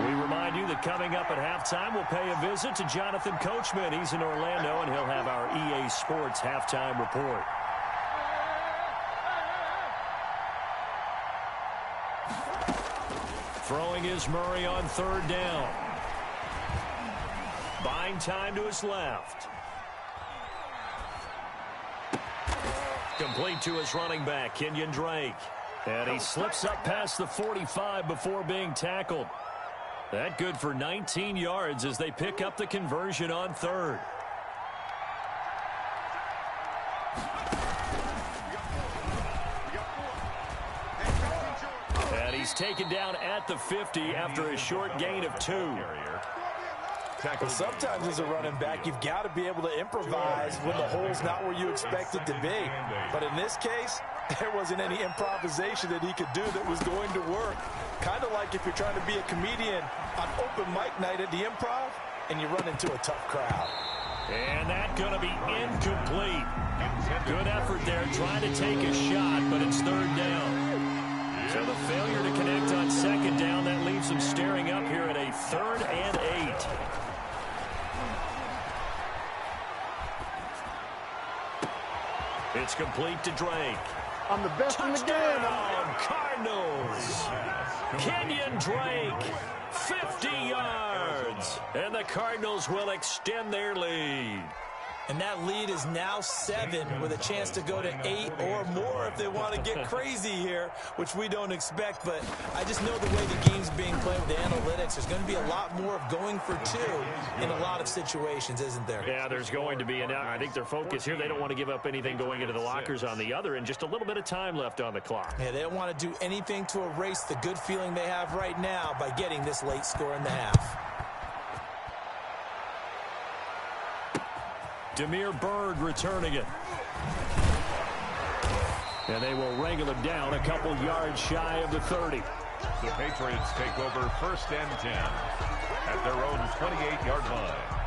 We remind you that coming up at halftime, we'll pay a visit to Jonathan Coachman. He's in Orlando, and he'll have our EA Sports halftime report. Throwing is Murray on 3rd down. Buying time to his left. Complete to his running back, Kenyon Drake. And he slips up past the 45 before being tackled. That good for 19 yards as they pick up the conversion on 3rd. And he's taken down at the 50 after a short gain of 2. But sometimes as a running back, you've got to be able to improvise when the hole's not where you expect it to be. But in this case, there wasn't any improvisation that he could do that was going to work. Kind of like if you're trying to be a comedian on open mic night at the Improv and you run into a tough crowd. And that's going to be incomplete. Good effort there trying to take a shot, but it's 3rd down. So the failure to connect on 2nd down, that leaves them staring up here at a 3rd and 8. It's complete to Drake. I'm the best in the game. Cardinals. Kenyon Drake, 50 yards. And the Cardinals will extend their lead. And that lead is now 7 with a chance to go to 8 or more if they want to get crazy here, which we don't expect. But I just know the way the game's being played with the analytics, there's going to be a lot more of going for 2 in a lot of situations, isn't there? Yeah, there's going to be. And I think their focus here, they don't want to give up anything going into the lockers on the other, and just a little bit of time left on the clock. Yeah, they don't want to do anything to erase the good feeling they have right now by getting this late score in the half. Demir Bird returning it. And they will wrangle him down a couple yards shy of the 30. The Patriots take over 1st and 10 at their own 28-yard line.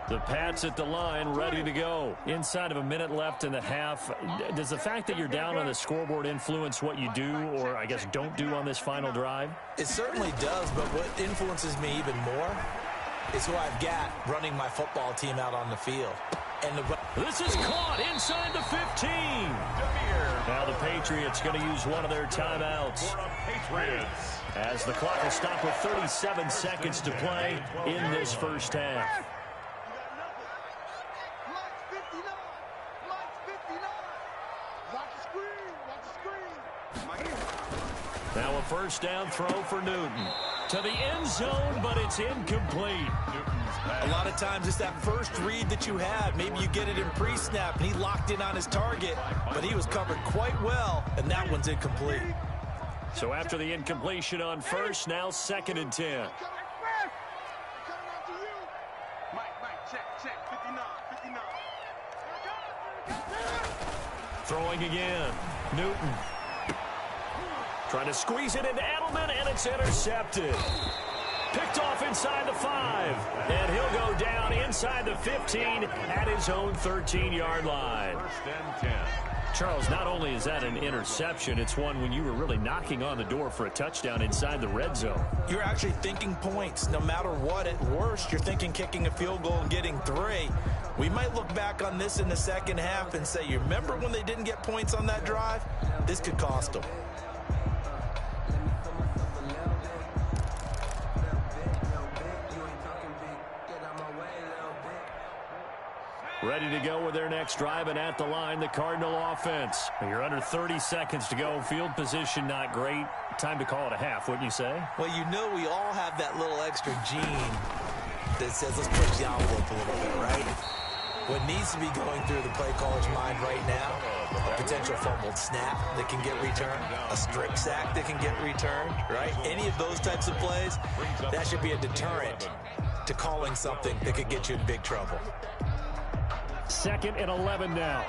The Pats at the line, ready to go. Inside of a minute left in the half. Does the fact that you're down on the scoreboard influence what you do, or I guess don't do on this final drive? It certainly does, but what influences me even more is who I've got running my football team out on the field. And this is caught inside the 15. Now the Patriots going to use one of their timeouts. As the clock will stop with 37 seconds to play in this first half. Now a 1st down throw for Newton. To the end zone, but it's incomplete. A lot of times it's that first read that you have. Maybe you get it in pre-snap, and he locked in on his target, but he was covered quite well, and that one's incomplete. So after the incompletion on 1st, now 2nd and 10. Throwing again. Newton. Trying to squeeze it into Edelman, and it's intercepted. Picked off inside the 5. And he'll go down inside the 15 at his own 13-yard line. 1st and 10. Charles, not only is that an interception, it's one when you were really knocking on the door for a touchdown inside the red zone. You're actually thinking points. No matter what, at worst, you're thinking kicking a field goal and getting 3. We might look back on this in the second half and say, you remember when they didn't get points on that drive? This could cost them. Ready to go with their next drive, and at the line, the Cardinal offense. You're under 30 seconds to go. Field position not great. Time to call it a half, wouldn't you say? Well, you know we all have that little extra gene that says let's push the envelope a little bit, right? What needs to be going through the play caller's mind right now, a potential fumbled snap that can get returned, a strip sack that can get returned, right? Any of those types of plays, that should be a deterrent to calling something that could get you in big trouble. 2nd and 11 now.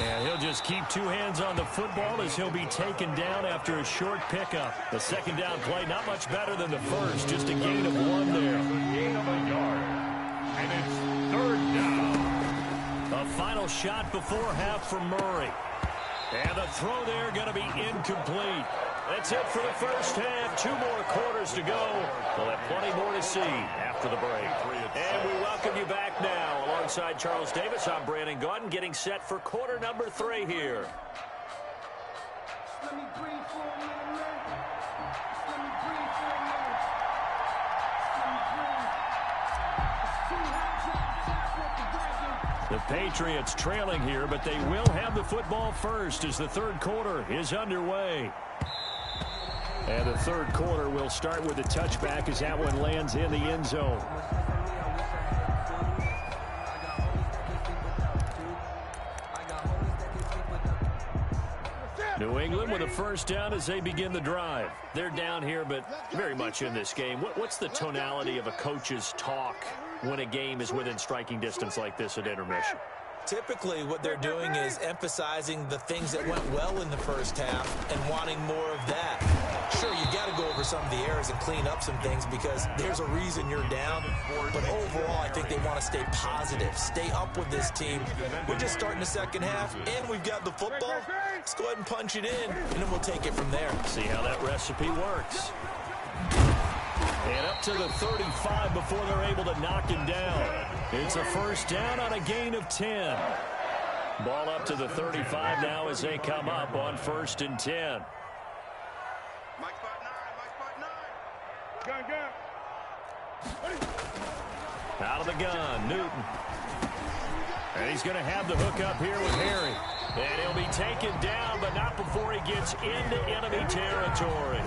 And he'll just keep two hands on the football as he'll be taken down after a short pickup. The second down play, not much better than the first, just a gain of 1 there. Gain of a yard. And it's 3rd down. A final shot before half from Murray. And the throw there going to be incomplete. That's it for the first half. 2 more quarters to go. We'll have plenty more to see after the break. And we welcome you back now. Alongside Charles Davis, I'm Brandon Gaudin, getting set for quarter number 3 here. The Patriots trailing here, but they will have the football first as the third quarter is underway. And the third quarter will start with a touchback as that one lands in the end zone. New England with a first down as they begin the drive. They're down here, but very much in this game. What's the tonality of a coach's talk when a game is within striking distance like this at intermission? Typically, what they're doing is emphasizing the things that went well in the first half and wanting more of that. Sure, you got to go over some of the errors and clean up some things because there's a reason you're down. But overall, I think they want to stay positive, stay up with this team. We're just starting the second half, and we've got the football. Let's go ahead and punch it in, and then we'll take it from there. See how that recipe works. And up to the 35 before they're able to knock him down. It's a first down on a gain of 10. Ball up to the 35 now as they come up on 1st and 10. Out of the gun, Newton. And he's going to have the hook up here with Harry. And he'll be taken down, but not before he gets into enemy territory.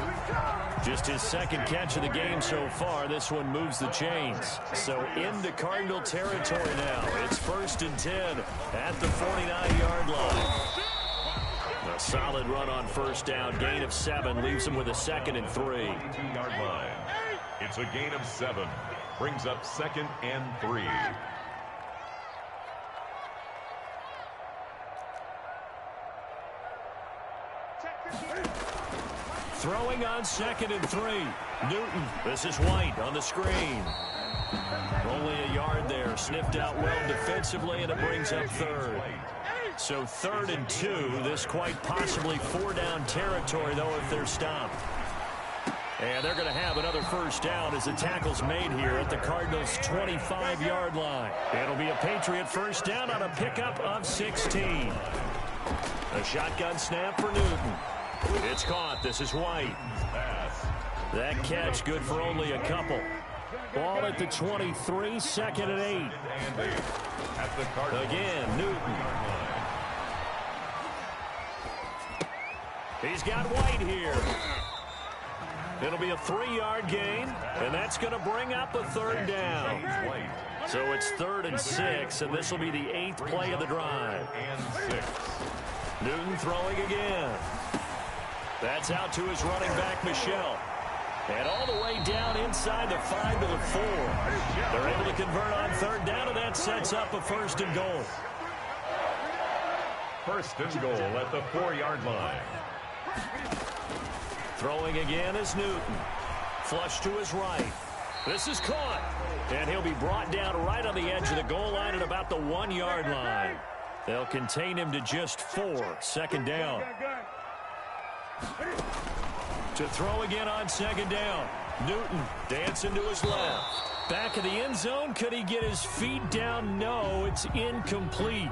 Just his second catch of the game so far. This one moves the chains. So into Cardinal territory now. It's 1st and 10 at the 49-yard line. A solid run on first down. Gain of 7 leaves him with a 2nd and 3. 2-yard line. It's a gain of 7. Brings up 2nd and 3. Throwing on 2nd and 3. Newton. This is White on the screen. Only a yard there. Sniffed out well defensively, and it brings up 3rd. So 3rd and 2. This quite possibly 4-down territory, though, if they're stopped. And they're going to have another first down as the tackle's made here at the Cardinals' 25-yard line. It'll be a Patriot first down on a pickup of 16. A shotgun snap for Newton. It's caught. This is White. That catch good for only a couple. Ball at the 23, 2nd and 8. Again, Newton. He's got White here. It'll be a 3-yard gain, and that's going to bring up a 3rd down. So it's 3rd and 6, and this will be the 8th play of the drive. Newton throwing again. That's out to his running back, Michel. And all the way down inside the 5 to the 4. They're able to convert on 3rd down, and that sets up a 1st and goal. 1st and goal at the 4-yard line. Throwing again is Newton. Flush to his right. This is caught. And he'll be brought down right on the edge of the goal line at about the 1-yard line. They'll contain him to just 4. 2nd down. To throw again on 2nd down. Newton dancing to his left. Back of the end zone. Could he get his feet down? No, it's incomplete.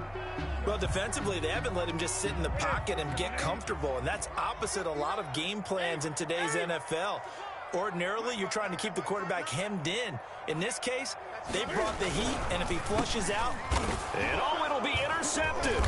Well, defensively, they haven't let him just sit in the pocket and get comfortable, and that's opposite a lot of game plans in today's NFL. Ordinarily, you're trying to keep the quarterback hemmed in. In this case, they brought the heat, and if he flushes out... And it'll be intercepted.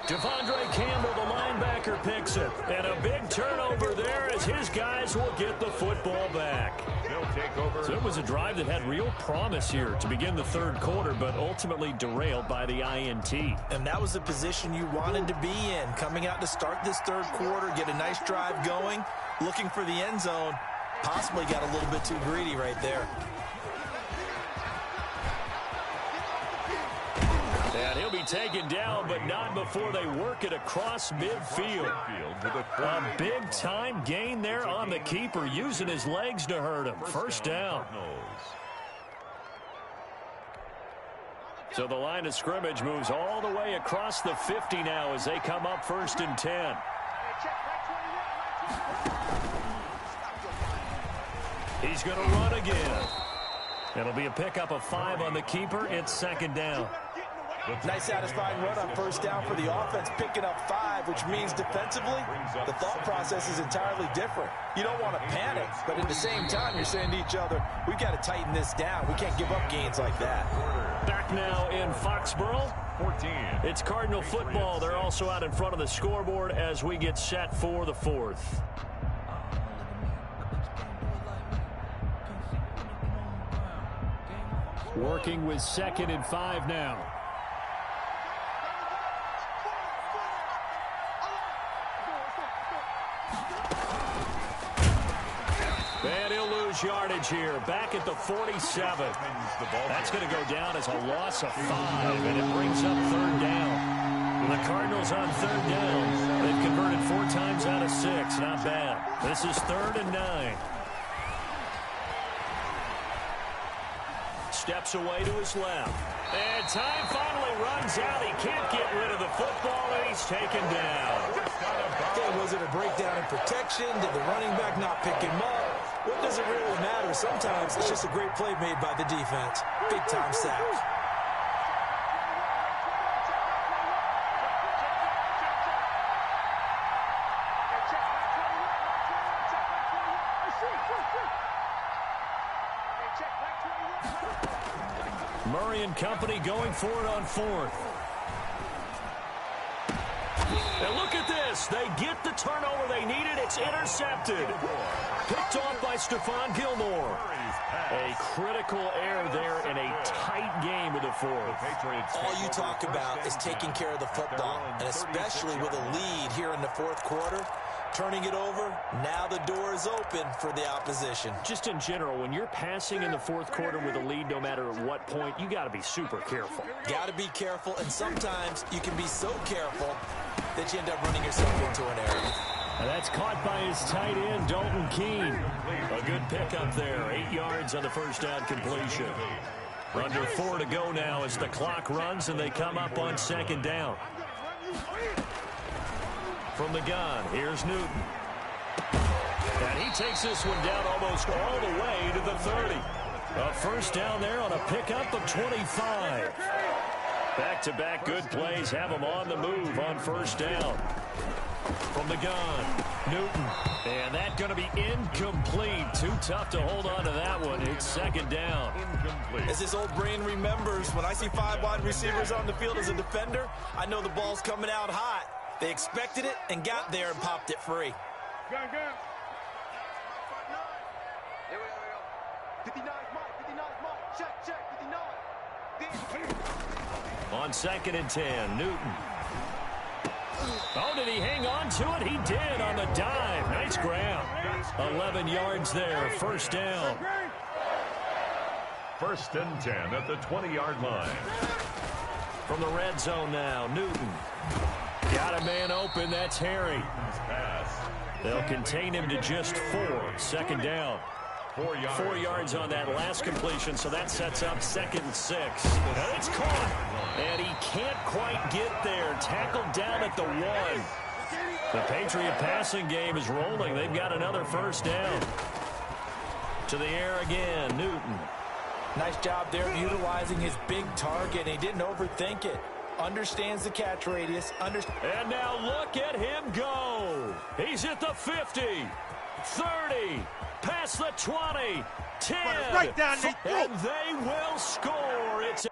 Devondre Campbell, the linebacker, picks it. And a big turnover there as his guys will get the football back. They'll take over. So it was a drive that had real promise here to begin the third quarter, but ultimately derailed by the INT. And that was the position you wanted to be in. Coming out to start this third quarter, get a nice drive going, looking for the end zone. Possibly got a little bit too greedy right there. And he'll be taken down, but not before they work it across midfield. A big-time gain there on the keeper, using his legs to hurt him. First down. So the line of scrimmage moves all the way across the 50 now as they come up 1st and 10. He's going to run again. It'll be a pickup of 5 on the keeper. It's 2nd down. Nice satisfying run on first down for the offense, picking up 5, which means defensively, the thought process is entirely different. You don't want to panic, but at the same time, you're saying to each other, we've got to tighten this down. We can't give up gains like that. Back now in Foxborough. 14. It's Cardinal football. They're also out in front of the scoreboard as we get set for the 4th. Working with 2nd and 5 now. And he'll lose yardage here. Back at the 47. That's going to go down as a loss of 5, and it brings up 3rd down. The Cardinals on 3rd down. They've converted 4 times out of 6. Not bad. This is 3rd and 9. Steps away to his left. And time finally runs out. He can't get rid of the football, and he's taken down. Okay, was it a breakdown in protection? Did the running back not pick him up? What does it really matter? Sometimes it's just a great play made by the defense. Big-time sack. Murray and company going for it on 4th. And look at this. They get the turnover they needed. It's intercepted. Picked off by Stephon Gilmore. A critical error there in a tight game with the 4th. All you talk about is taking care of the football, and especially with a lead here in the 4th quarter. Turning it over, now the door is open for the opposition. Just in general, when you're passing in the 4th quarter with a lead, no matter at what point, you got to be super careful. Got to be careful, and sometimes you can be so careful that you end up running yourself into an error. And that's caught by his tight end, Dalton Keene. A good pickup there, 8 yards on the first down completion. Under 4 to go now as the clock runs and they come up on 2nd down. From the gun, here's Newton. And he takes this one down almost all the way to the 30. A first down there on a pickup of 25. Back-to-back good plays have him on the move on first down. From the gun, Newton. And that's going to be incomplete. Too tough to hold on to that one. It's 2nd down. Incomplete. As this old brain remembers, when I see 5 wide receivers on the field as a defender, I know the ball's coming out hot. They expected it and got there and popped it free. Gun. Here we go. 59 mark. Check. 59. On 2nd and 10, Newton. Oh, did he hang on to it? He did on the dive. Nice grab. 11 yards there. First down. 1st and 10 at the 20-yard line. From the red zone now, Newton. Got a man open. That's Harry. They'll contain him to just 4. 2nd down. 4 yards on that last completion, so that sets up 2nd and 6. And it's caught. And he can't quite get there. Tackled down at the 1. The Patriot passing game is rolling. They've got another first down. To the air again, Newton. Nice job there of utilizing his big target. He didn't overthink it. Understands the catch radius. And now look at him go. He's at the 50, 30, past the 20, 10. Right down the throat. And they will score. It's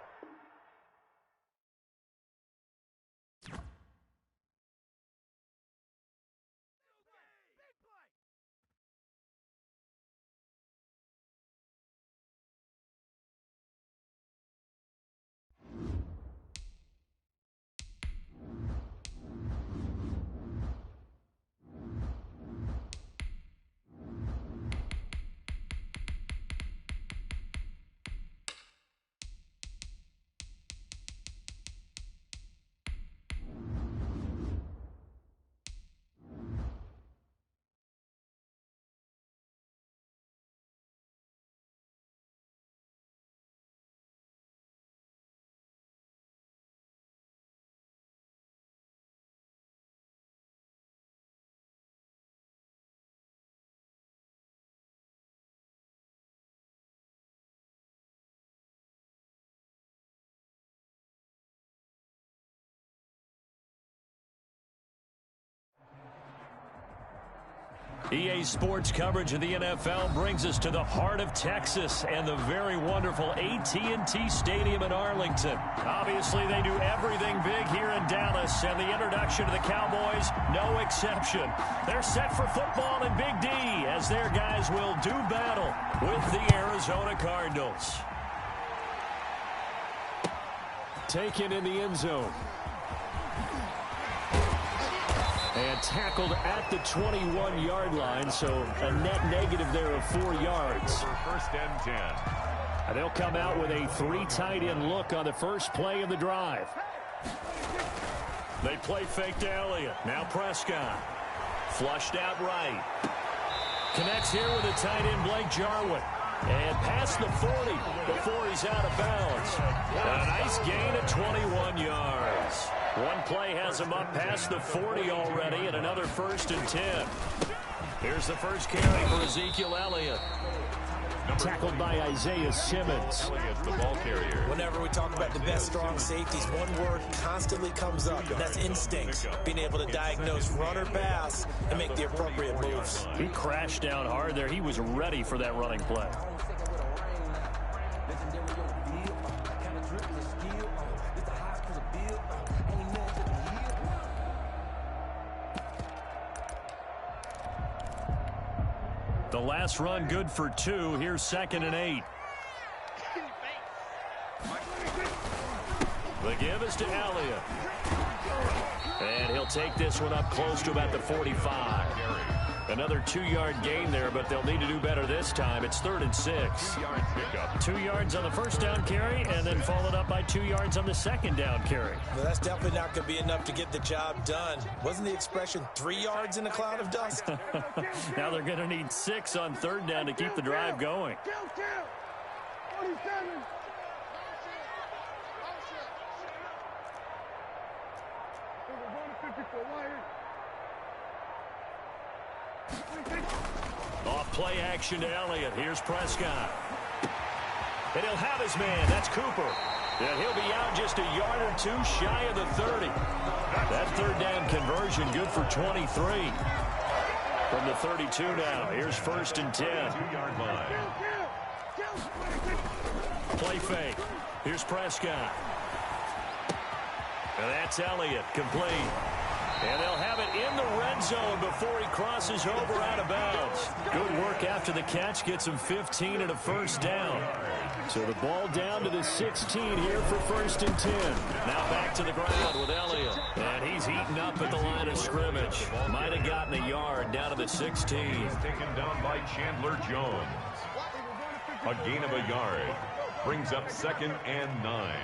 EA Sports coverage of the NFL brings us to the heart of Texas and the very wonderful AT&T Stadium in Arlington. Obviously, they do everything big here in Dallas, and the introduction to the Cowboys, no exception. They're set for football in Big D as their guys will do battle with the Arizona Cardinals. Taken in the end zone. And tackled at the 21-yard line, so a net negative there of 4 yards. First and 10. And they'll come out with a 3 tight end look on the first play of the drive. They play fake to Elliott. Now Prescott. Flushed out right. Connects here with a tight end, Blake Jarwin. And past the 40 before he's out of bounds. A nice gain of 21 yards. One play has him up past the 40 already, and another 1st and 10. Here's the first carry for Ezekiel Elliott. Tackled by Isaiah Simmons. Elliott's the ball carrier. Whenever we talk about the best strong safeties, one word constantly comes up, and that's instinct. Being able to diagnose run or pass and make the appropriate moves. He crashed down hard there. He was ready for that running play. The last run good for 2. Here's 2nd and 8. The give is to Elliott. And he'll take this one up close to about the 45. Another 2-yard gain there, but they'll need to do better this time. It's 3rd and 6. 2 yards on the first down carry, and then followed up by 2 yards on the second down carry. Well, that's definitely not going to be enough to get the job done. Wasn't the expression 3 yards in a cloud of dust? Now they're going to need 6 on 3rd down to keep the drive going. 47. Off play action to Elliott. Here's Prescott. And he'll have his man. That's Cooper. And he'll be out just a yard or 2 shy of the 30. That 3rd down conversion good for 23. From the 32 now. Here's 1st and 10. 2-yard line. Play fake. Here's Prescott. And that's Elliott. Complete. And they'll have it in the red zone before he crosses over out of bounds. Good work after the catch. Gets him 15 and a 1st down. So the ball down to the 16 here for 1st and 10. Now back to the ground with Elliott. And he's eaten up at the line of scrimmage. Might have gotten a yard down to the 16. He's taken down by Chandler Jones. A gain of a yard. Brings up 2nd and 9.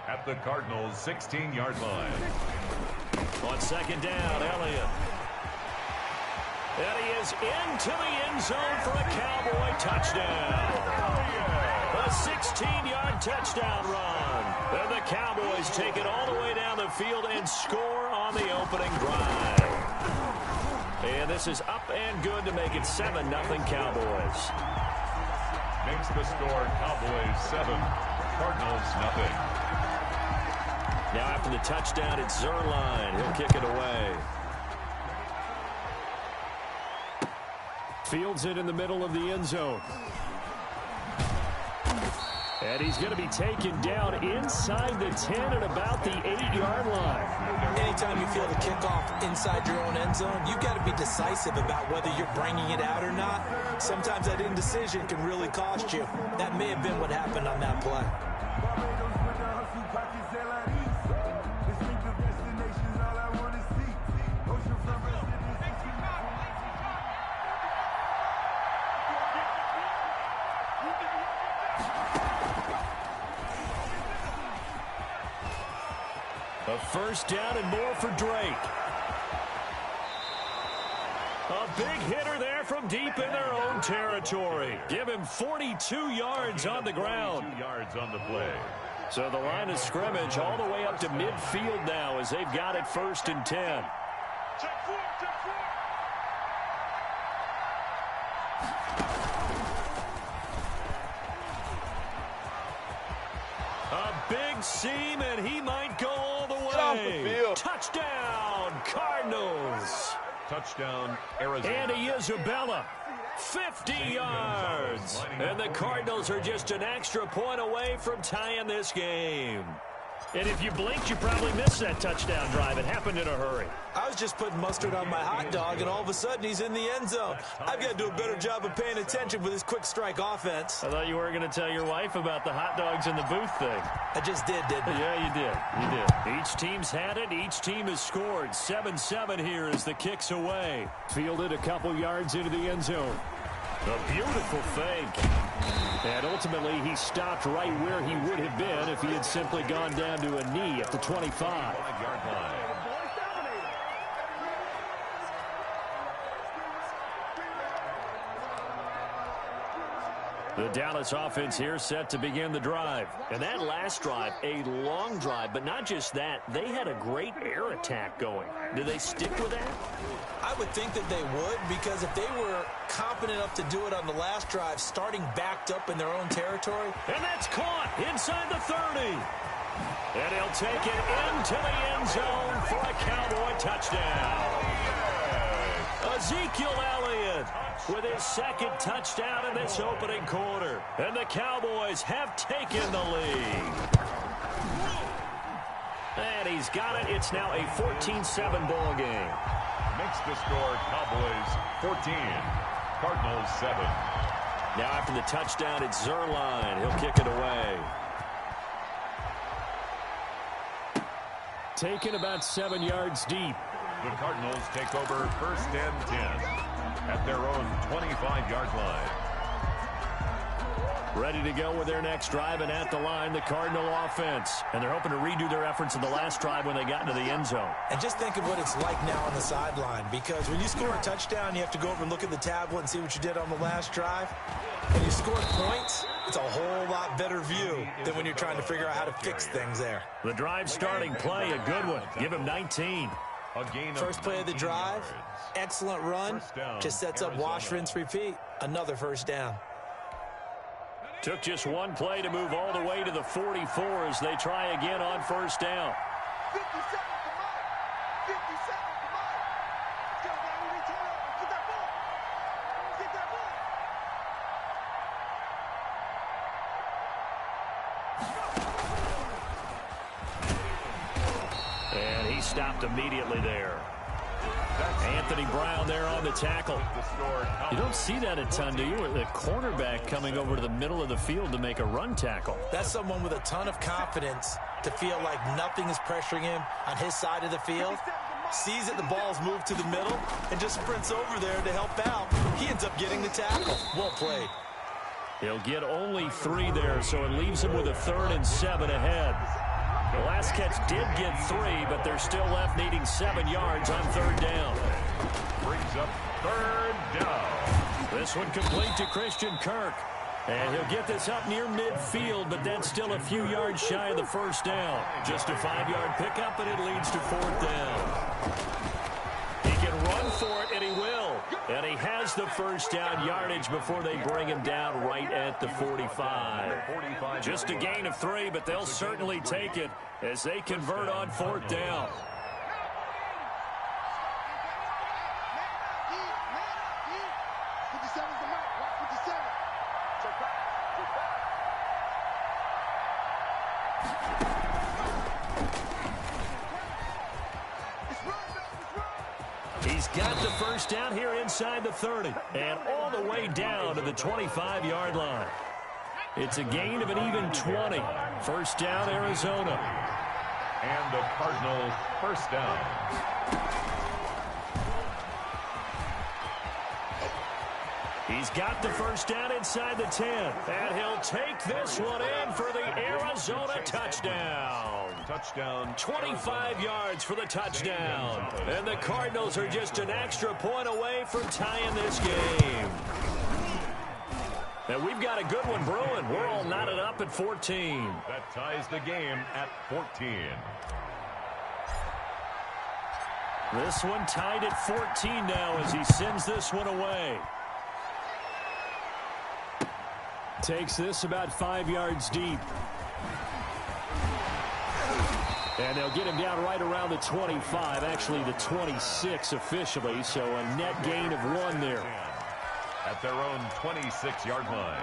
At the Cardinals' 16-yard line. On 2nd down, Elliott. And he is into the end zone for a Cowboy touchdown. A 16-yard touchdown run. And the Cowboys take it all the way down the field and score on the opening drive. And this is up and good to make it 7-0 Cowboys. Makes the score Cowboys 7, Cardinals nothing. Now after the touchdown, it's Zerline. He'll kick it away. Fields it in the middle of the end zone. And he's going to be taken down inside the 10 at about the 8-yard line. Anytime you feel the kickoff inside your own end zone, you've got to be decisive about whether you're bringing it out or not. Sometimes that indecision can really cost you. That may have been what happened on that play. A first down and more for Drake. A big hitter there from deep in their own territory. Give him 42 yards on the ground. 42 yards on the play. So the line of scrimmage all the way up to midfield now as they've got it 1st and 10. A big seam, and he might go all the way. Get off the field. Touchdown, Cardinals. Touchdown, Arizona. Andy Isabella, 50 yards. And the Cardinals are just an extra point away from tying this game. And if you blinked, you probably missed that touchdown drive. It happened in a hurry. I was just putting mustard on my hot dog, and all of a sudden he's in the end zone. I've got to do a better job of paying attention with this quick strike offense. I thought you were going to tell your wife about the hot dogs in the booth thing. I just didn't I? Yeah, you did. You did. Each team's had it. Each team has scored. 7-7 here as the kick's away. Fielded a couple yards into the end zone. A beautiful fake. And ultimately, he stopped right where he would have been if he had simply gone down to a knee at the 25. 5-yard line. The Dallas offense here set to begin the drive. And that last drive, a long drive, but not just that, they had a great air attack going. Do they stick with that? I would think that they would, because if they were confident enough to do it on the last drive, starting backed up in their own territory. And that's caught inside the 30. And he'll take it into the end zone for a Cowboy touchdown. Ezekiel Elliott with his second touchdown in this opening quarter. And the Cowboys have taken the lead. And he's got it. It's now a 14-7 ball game. Makes the score Cowboys 14, Cardinals 7. Now after the touchdown, it's Zerline. He'll kick it away. Taken about 7 yards deep. The Cardinals take over 1st and 10 at their own 25-yard line. Ready to go with their next drive, and at the line, the Cardinal offense. And they're hoping to redo their efforts in the last drive when they got into the end zone. And just think of what it's like now on the sideline, because when you score a touchdown, you have to go over and look at the tablet and see what you did on the last drive. When you score points, it's a whole lot better view than when you're trying to figure out how to fix things there. The drive starting play, a good one. Give him 19. First play of the drive, excellent run, just sets up wash, rinse, repeat. Another first down. Took just one play to move all the way to the 44 as they try again on first down. 50 seconds to Mike. 50 seconds to Mike. Let's go, baby. We turn over. Get that ball. Get that ball. And he stopped immediately there. Anthony Brown there on the tackle. You don't see that a ton, do you? The cornerback coming over to the middle of the field to make a run tackle. That's someone with a ton of confidence to feel like nothing is pressuring him on his side of the field. Sees that the ball's moved to the middle and just sprints over there to help out. He ends up getting the tackle. Well played. He'll get only 3 there, so it leaves him with a 3rd and 7 ahead. The last catch did get 3, but they're still left needing 7 yards on 3rd down. Brings up 3rd down. This one complete to Christian Kirk. And he'll get this up near midfield, but that's still a few yards shy of the first down. Just a 5-yard pickup, and it leads to 4th down. He can run for it, and he will. And he has the first down yardage before they bring him down right at the 45. Just a gain of 3, but they'll certainly take it as they convert on 4th down. He's got the first down here inside the 30 and all the way down to the 25-yard line. It's a gain of an even 20. First down, Arizona. And the Cardinals first down. He's got the first down inside the 10. And he'll take this one in for the Arizona touchdown. Touchdown. 25 yards for the touchdown. And the Cardinals are just an extra point away from tying this game. And we've got a good one brewing. We're all knotted up at 14. That ties the game at 14. This one tied at 14 now as he sends this one away. Takes this about 5 yards deep. And they'll get him down right around the 25, actually the 26 officially, so a net gain of 1 there. At their own 26-yard line.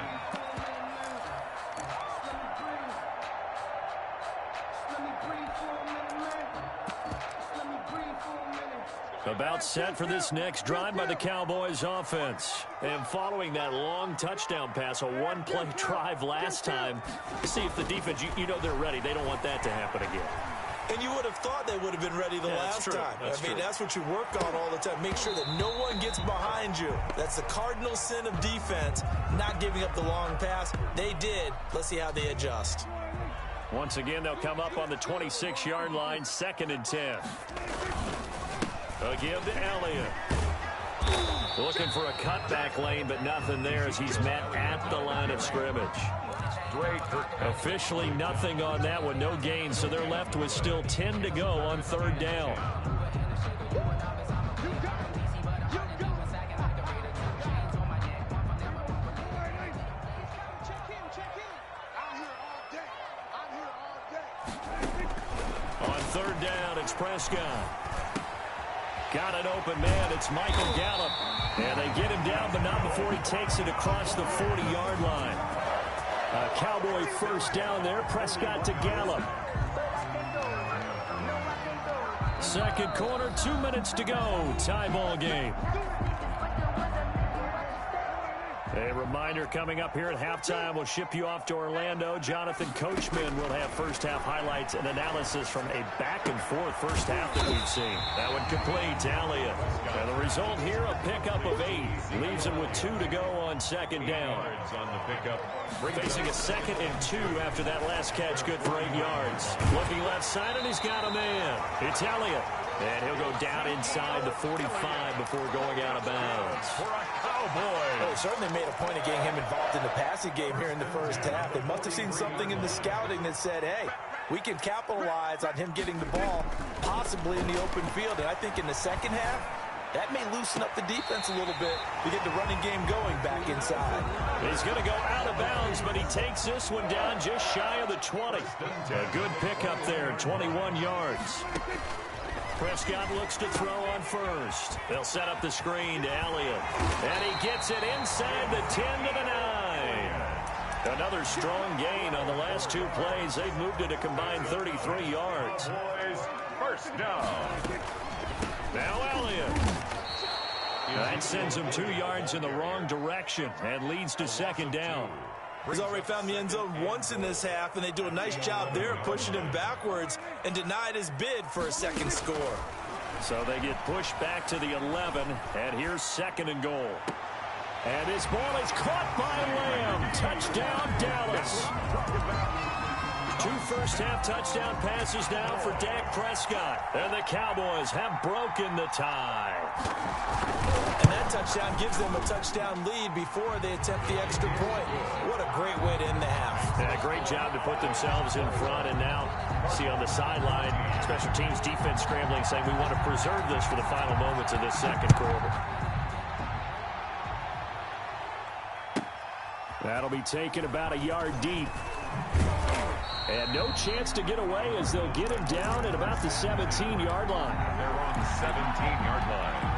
About set for this next drive by the Cowboys offense. And following that long touchdown pass, a one-play drive last time, see if the defense, you know they're ready. They don't want that to happen again. And you would have thought they would have been ready the last time. That's what you work on all the time. Make sure that no one gets behind you. That's the cardinal sin of defense, not giving up the long pass. They did. Let's see how they adjust. Once again, they'll come up on the 26-yard line, 2nd and 10. They'll give to Elliott. Looking for a cutback lane, but nothing there as he's met at the line of scrimmage. Officially nothing on that one, no gain, so they're left with still 10 to go on 3rd down. On 3rd down, it's Prescott. Got an open man. It's Michael Gallup. And they get him down, but not before he takes it across the 40-yard line. A Cowboy first down there. Prescott to Gallup. Second quarter, 2 minutes to go. Tie ball game. A reminder coming up here at halftime, we'll ship you off to Orlando. Jonathan Coachman will have first-half highlights and analysis from a back-and-forth first half that we've seen. That one complete to Elliott. And the result here, a pickup of 8. Leaves him with 2 to go on 2nd down. On the pickup. Facing a 2nd and 2 after that last catch, good for 8 yards. Looking left side, and he's got a man. It's Elliott. And he'll go down inside the 45 before going out of bounds. For a Cowboy. Well, certainly made a point of getting him involved in the passing game here in the first half. They must have seen something in the scouting that said, hey, we can capitalize on him getting the ball, possibly in the open field. And I think in the second half, that may loosen up the defense a little bit to get the running game going back inside. He's going to go out of bounds, but he takes this one down just shy of the 20. A good pickup there, 21 yards. Prescott looks to throw on first. They'll set up the screen to Elliott. And he gets it inside the 10 to the 9. Another strong gain on the last 2 plays. They've moved it a combined 33 yards. Boys, first down. Now Elliott. That sends him 2 yards in the wrong direction and leads to 2nd down. He's already found the end zone once in this half, and they do a nice job there pushing him backwards and denied his bid for a second score. So they get pushed back to the 11, and here's 2nd and goal. And his ball is caught by Lamb. Touchdown, Dallas. 2 first-half touchdown passes now for Dak Prescott. And the Cowboys have broken the tie. And that touchdown gives them a touchdown lead before they attempt the extra point. What a great way to end the half. Yeah, great job to put themselves in front. And now, see on the sideline, special teams defense scrambling, saying we want to preserve this for the final moments of this second quarter. That'll be taken about a yard deep. And no chance to get away as they'll get him down at about the 17-yard line. They're on the 17-yard line.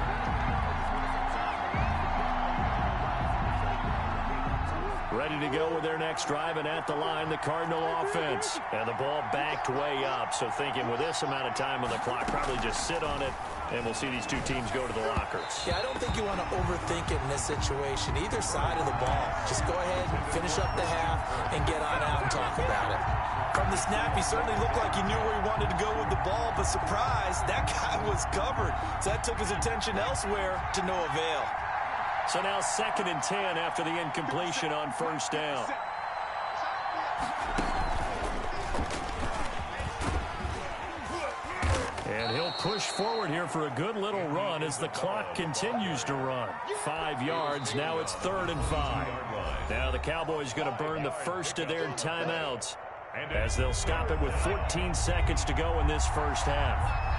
Ready to go with their next drive, and at the line, the Cardinal offense. And the ball backed way up, so thinking with this amount of time on the clock, probably just sit on it, and we'll see these two teams go to the lockers. Yeah, I don't think you want to overthink it in this situation. Either side of the ball. Just go ahead, finish up the half, and get on out and talk about it. From the snap, he certainly looked like he knew where he wanted to go with the ball, but surprise, that guy was covered. So that took his attention elsewhere to no avail. So now 2nd and 10 after the incompletion on first down. And he'll push forward here for a good little run as the clock continues to run. 5 yards, now it's 3rd and 5. Now the Cowboys going to burn the first of their timeouts as they'll stop it with 14 seconds to go in this first half.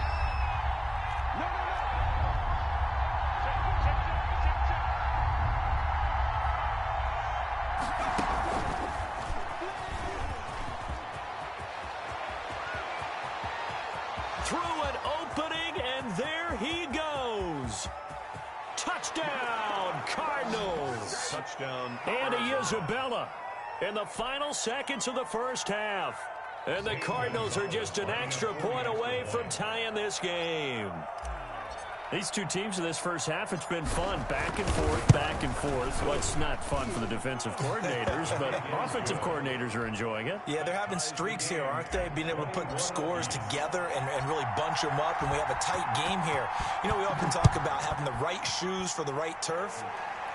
Through an opening, and there he goes. Touchdown, Cardinals. Touchdown. Andy Isabella in the final seconds of the first half. And the Cardinals are just an extra point away from tying this game. These two teams in this first half, it's been fun. Back and forth, back and forth. Well, it's not fun for the defensive coordinators, but offensive coordinators are enjoying it. Yeah, they're having streaks here, aren't they? Being able to put scores together and really bunch them up, and we have a tight game here. You know, we often talk about having the right shoes for the right turf.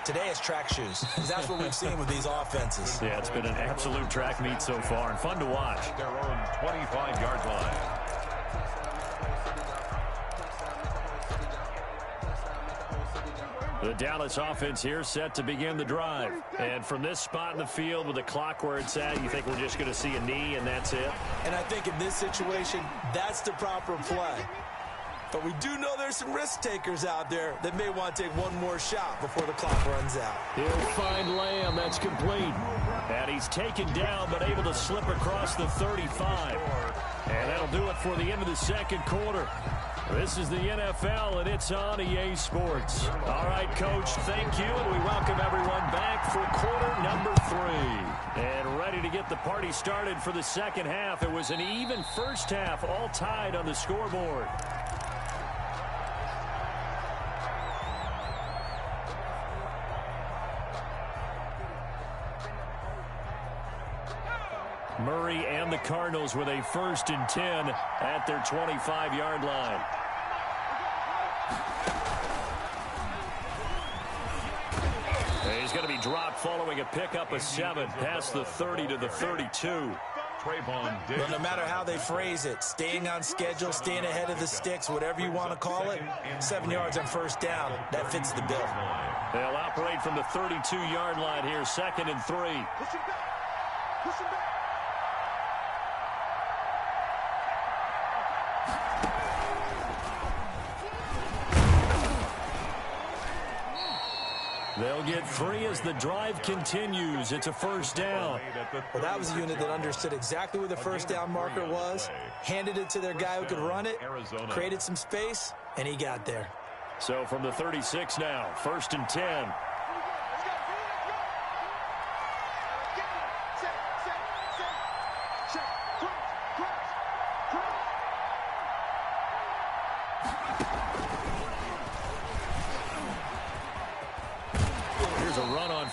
Today it's track shoes. That's what we've seen with these offenses. Yeah, it's been an absolute track meet so far, and fun to watch. Their own 25-yard line. The Dallas offense here set to begin the drive. And from this spot in the field with the clock where it's at, you think we're just going to see a knee and that's it? And I think in this situation, that's the proper play. But we do know there's some risk takers out there that may want to take one more shot before the clock runs out. He'll find Lamb. That's complete. And he's taken down but able to slip across the 35. And that'll do it for the end of the second quarter. This is the NFL, and it's on EA Sports. All right, Coach, thank you, and we welcome everyone back for quarter number 3. And ready to get the party started for the second half. It was an even first half, all tied on the scoreboard. Murray and the Cardinals with a 1st and 10 at their 25-yard line. He's going to be dropped following a pickup of 7 past the 30 to the 32. Well, no matter how they phrase it, staying on schedule, staying ahead of the sticks, whatever you want to call it, 7 yards on first down, that fits the bill. They'll operate from the 32-yard line here, 2nd and 3. Push him back. Push him back. They'll get 3 as the drive continues. It's a first down. Well, that was a unit that understood exactly where the first down marker was, handed it to their guy who could run it, created some space, and he got there. So from the 36 now, 1st and 10.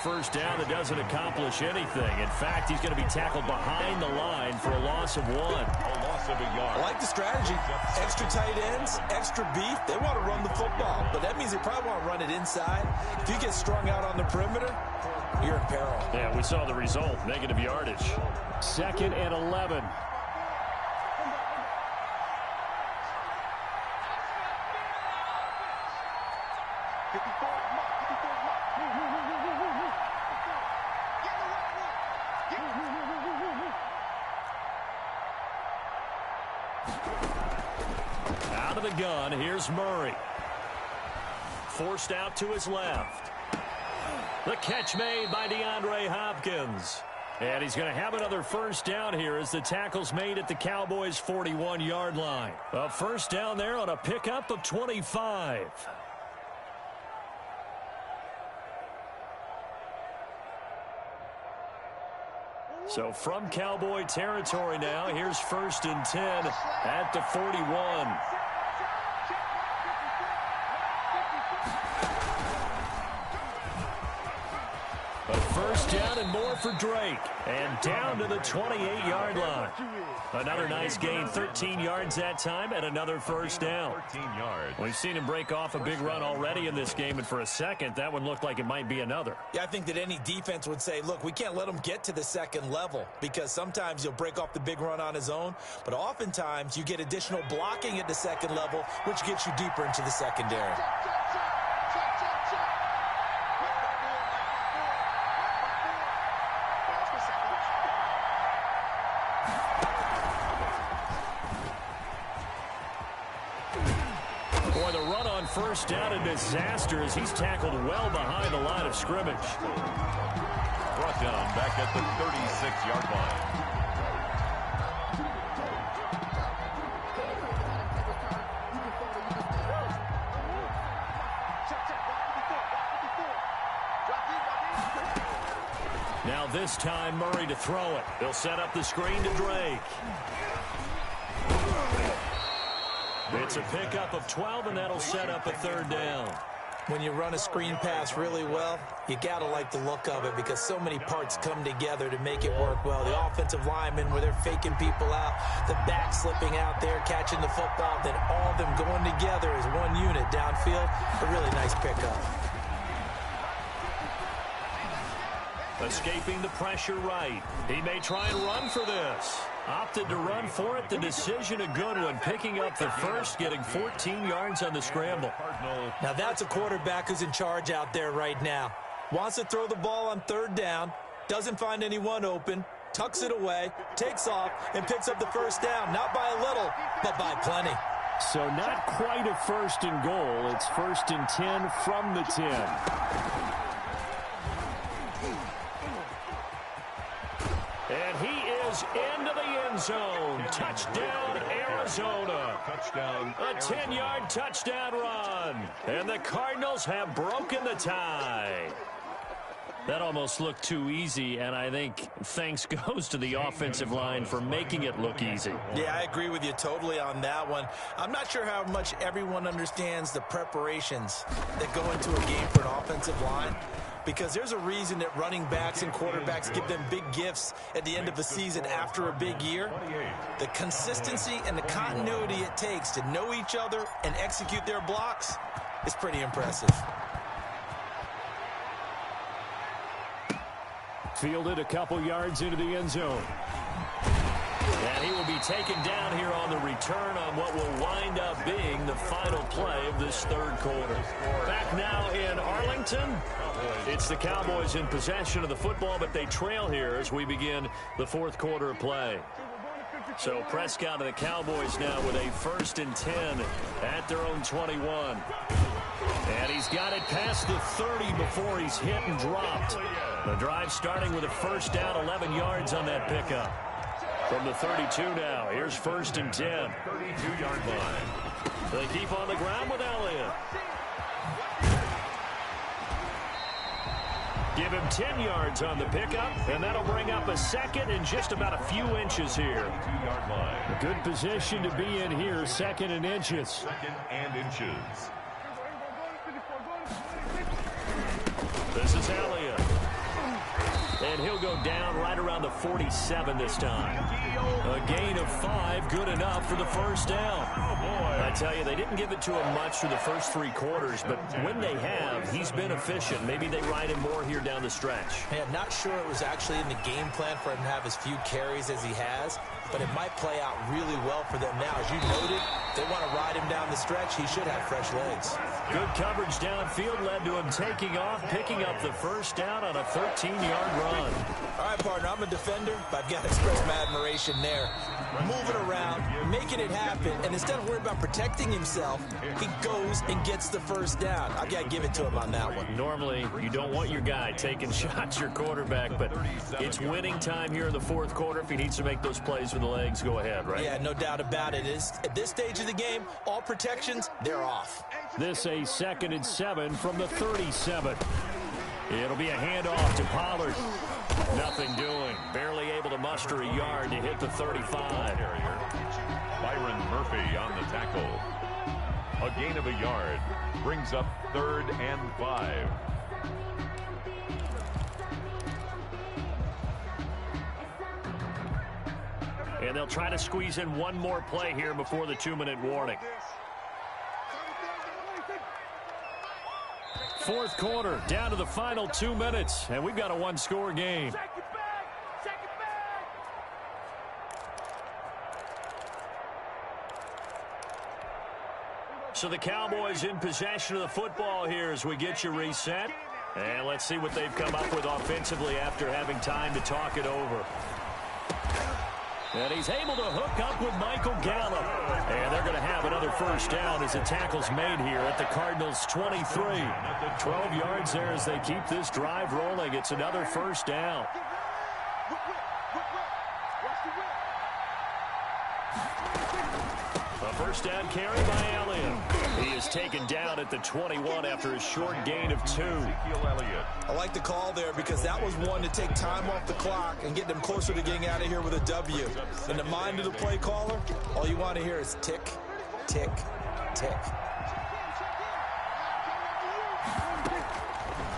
First down that doesn't accomplish anything. In fact, he's going to be tackled behind the line for a loss of 1. A loss of a yard. I like the strategy. Extra tight ends, extra beef. They want to run the football, but that means they probably want to run it inside. If you get strung out on the perimeter, you're in peril. Yeah, we saw the result. Negative yardage. 2nd and 11. Out of the gun, here's Murray. Forced out to his left. The catch made by DeAndre Hopkins. And he's going to have another first down here as the tackle's made at the Cowboys' 41-yard line. A first down there on a pickup of 25. So from Cowboy territory now, here's 1st and 10 at the 41. A first down and more for Drake. And down to the 28-yard line. Another nice gain, 13 yards that time, and another first down. 13 yards. We've seen him break off a big run already in this game, and for a second, that one looked like it might be another. Yeah, I think that any defense would say, look, we can't let him get to the second level because sometimes he'll break off the big run on his own, but oftentimes you get additional blocking at the second level, which gets you deeper into the secondary. First down, a disaster as he's tackled well behind the line of scrimmage. Brought down back at the 36-yard line. Now this time Murray to throw it. They'll set up the screen to Drake. It's a pickup of 12, and that'll set up a third down. When you run a screen pass really well, you got to like the look of it because so many parts come together to make it work well. The offensive linemen, where they're faking people out, the back slipping out there, catching the football, then all of them going together as one unit downfield. A really nice pickup. Escaping the pressure right. He may try and run for this. Opted to run for it. The decision a good one. Picking up the first, getting 14 yards on the scramble. Now that's a quarterback who's in charge out there right now. Wants to throw the ball on third down. Doesn't find anyone open. Tucks it away. Takes off and picks up the first down. Not by a little, but by plenty. So not quite a first and goal. It's 1st and 10 from the 10. And he is into the end zone. Touchdown, Arizona. Touchdown. A 10-yard touchdown run. And the Cardinals have broken the tie. That almost looked too easy, and I think thanks goes to the offensive line for making it look easy. Yeah, I agree with you totally on that one. I'm not sure how much everyone understands the preparations that go into a game for an offensive line, because there's a reason that running backs and quarterbacks give them big gifts at the end of the season after a big year. The consistency and the continuity it takes to know each other and execute their blocks is pretty impressive. Fielded a couple yards into the end zone. And he will be taken down here on the return on what will wind up being the final play of this third quarter. Back now in Arlington. It's the Cowboys in possession of the football, but they trail here as we begin the fourth quarter of play. So Prescott and the Cowboys now with a 1st and 10 at their own 21. And he's got it past the 30 before he's hit and dropped. The drive starting with a first down, 11 yards on that pickup. From the 32 now, here's 1st and 10. 32-yard line. They keep on the ground with Elliott. Give him 10 yards on the pickup, and that'll bring up a second and just about a few inches here. 2-yard line. A good position to be in here, 2nd and inches. 2nd and inches. This is Elliott. And he'll go down right around the 47 this time. A gain of 5, good enough for the first down. I tell you, they didn't give it to him much through the first 3 quarters, but when they have, he's been efficient. Maybe they ride him more here down the stretch. Man, not sure it was actually in the game plan for him to have as few carries as he has, but it might play out really well for them now. As you noted, they want to ride him down the stretch. He should have fresh legs. Good coverage downfield led to him taking off, picking up the first down on a 13-yard run. All right, partner, I'm a defender, but I've got to express my admiration there. moving around, making it happen, and instead of worrying about protecting himself, he goes and gets the first down. I got to give it to him on that one. Normally, you don't want your guy taking shots, your quarterback, but it's winning time here in the fourth quarter. If he needs to make those plays with the legs, go ahead, right? Yeah, no doubt about it. At this stage of the game, all protections, they're off. This a 2nd and 7 from the 37. It'll be a handoff to Pollard. Nothing doing. Barely able to muster a yard to hit the 35. Byron Murphy on the tackle. A gain of a yard. Brings up 3rd and 5. And they'll try to squeeze in one more play here before the 2-minute warning. Fourth quarter, down to the final 2 minutes, and we've got a one-score game. So the Cowboys in possession of the football here as we get you reset. And let's see what they've come up with offensively after having time to talk it over. And he's able to hook up with Michael Gallup. And they're going to have another first down as the tackle's made here at the Cardinals' 23. 12 yards there as they keep this drive rolling. It's another first down. A first down carry by Elliott. He is taken down at the 21 after a short gain of 2. I like the call there because that was one to take time off the clock and get them closer to getting out of here with a W. In the mind of the play caller, all you want to hear is tick, tick, tick.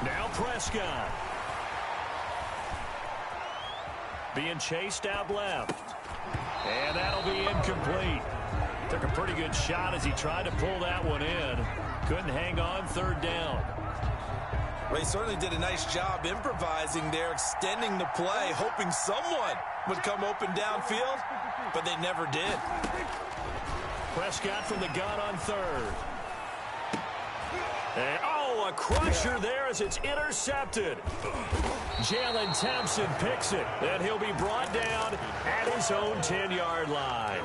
Now Prescott. Being chased out left. And that'll be incomplete. Took a pretty good shot as he tried to pull that one in. Couldn't hang on, 3rd down. Ray certainly did a nice job improvising there, extending the play, hoping someone would come open downfield, but they never did. Prescott from the gun on 3rd. And, a crusher there as it's intercepted. Jalen Thompson picks it, and he'll be brought down at his own 10-yard line.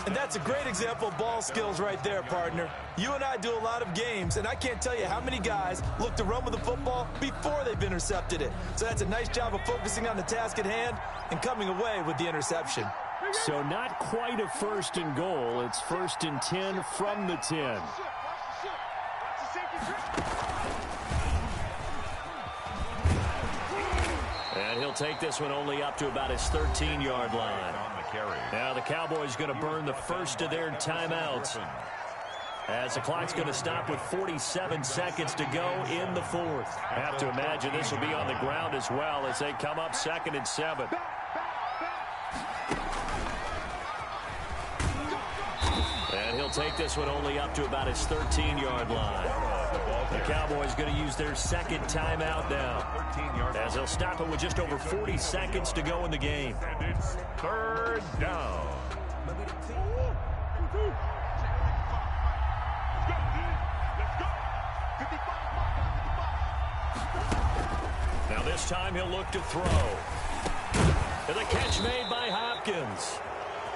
And that's a great example of ball skills right there, partner. You and I do a lot of games, and I can't tell you how many guys look to run with the football before they've intercepted it. So that's a nice job of focusing on the task at hand and coming away with the interception. So not quite a 1st and goal. It's 1st and 10 from the 10. And he'll take this one only up to about his 13-yard line. Now the Cowboys going to burn the first of their timeouts as the clock's going to stop with 47 seconds to go in the 4th. Have to imagine this will be on the ground as well as they come up 2nd and 7. And he'll take this one only up to about his 13-yard line. The Cowboys going to use their 2nd timeout now as they'll stop it with just over 40 seconds to go in the game. And it's 3rd down. Now this time he'll look to throw. And the catch made by Hopkins.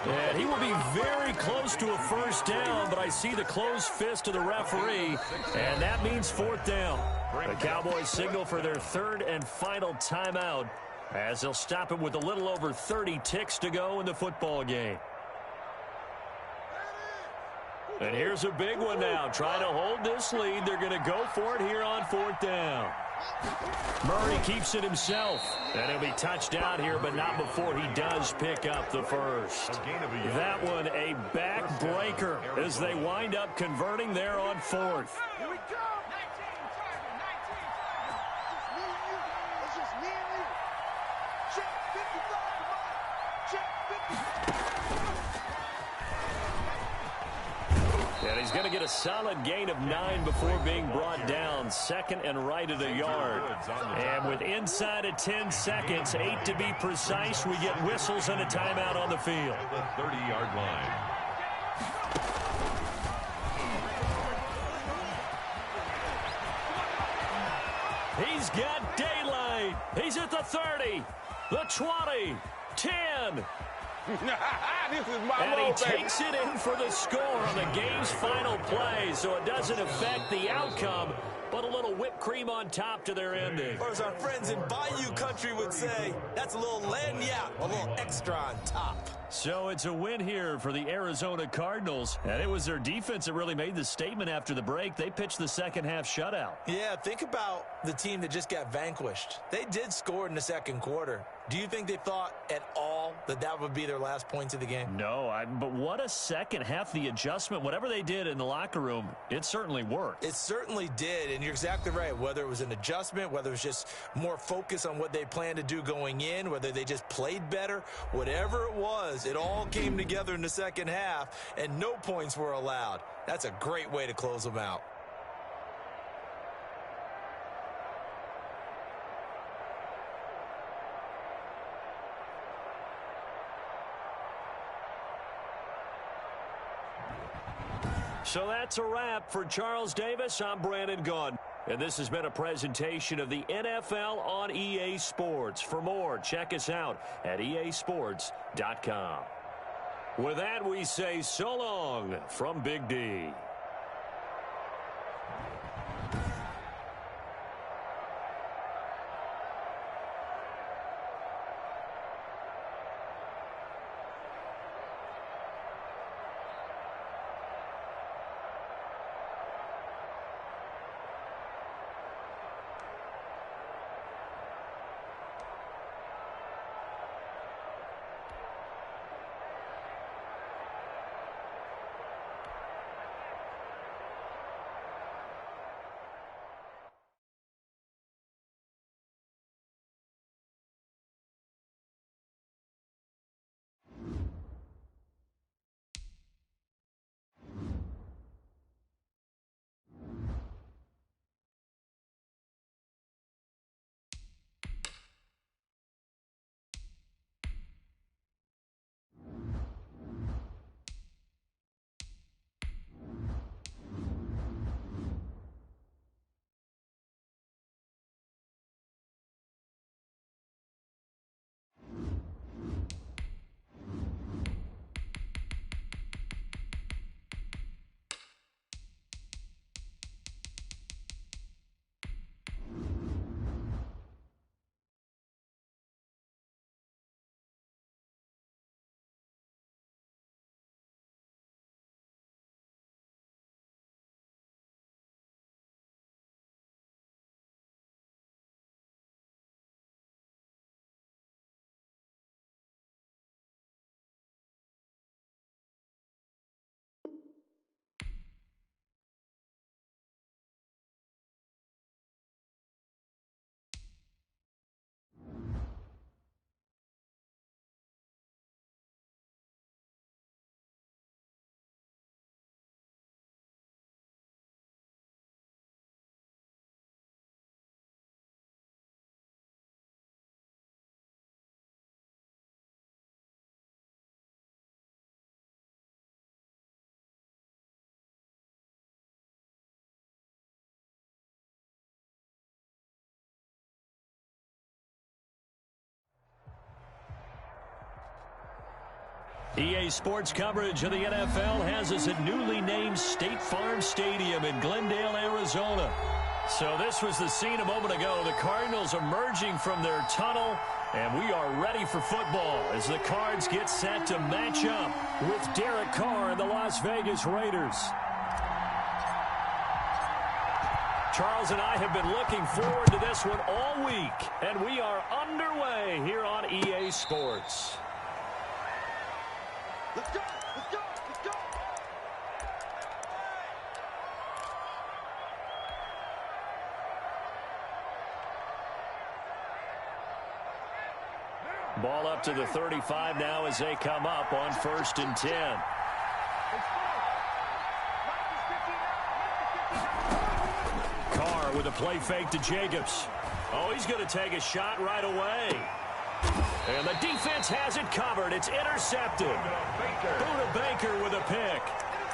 And he will be very close to a first down, but I see the closed fist of the referee, and that means 4th down. The Cowboys signal for their 3rd and final timeout as they'll stop it with a little over 30 ticks to go in the football game. And here's a big one now. Trying to hold this lead. They're going to go for it here on 4th down. Murray keeps it himself. And he'll be touched down here, but not before he does pick up the first. That one a backbreaker as they wind up converting there on 4th. Here we go. 19, target, 19. It's just me and you. Check 55, come on. Check 55. And he's going to get a solid gain of 9 before being brought down. 2nd and right at a yard. And with inside of 10 seconds, 8 to be precise, we get whistles and a timeout on the field. The 30-yard line. He's got daylight. He's at the 30, the 20, 10. This is my And he move, baby. takes it in for the score on the game's final play, so it doesn't affect the outcome, but a little whipped cream on top to their ending. Or as our friends in Bayou Country would say, that's a little lagniappe, a little extra on top. So it's a win here for the Arizona Cardinals, and it was their defense that really made the statement after the break. They pitched the second half shutout. Yeah, think about the team that just got vanquished. They did score in the second quarter. Do you think they thought at all that that would be their last points of the game? No, but what a second half, the adjustment, whatever they did in the locker room, it certainly worked. It certainly did, and you're exactly right. Whether it was an adjustment, whether it was just more focus on what they planned to do going in, whether they just played better, whatever it was, it all came together in the second half, and no points were allowed. That's a great way to close them out. So that's a wrap for Charles Davis. I'm Brandon Gaudin. And this has been a presentation of the NFL on EA Sports. For more, check us out at easports.com. With that, we say so long from Big D. EA Sports coverage of the NFL has us at newly named State Farm Stadium in Glendale, Arizona. So this was the scene a moment ago. The Cardinals emerging from their tunnel, and we are ready for football as the Cards get set to match up with Derek Carr and the Las Vegas Raiders. Charles and I have been looking forward to this one all week, and we are underway here on EA Sports. Let's go! Let's go! Let's go! Ball up to the 35 now as they come up on 1st and 10. Carr with a play fake to Jacobs. Oh, he's going to take a shot right away. And the defense has it covered. It's intercepted. Buda Baker with a pick.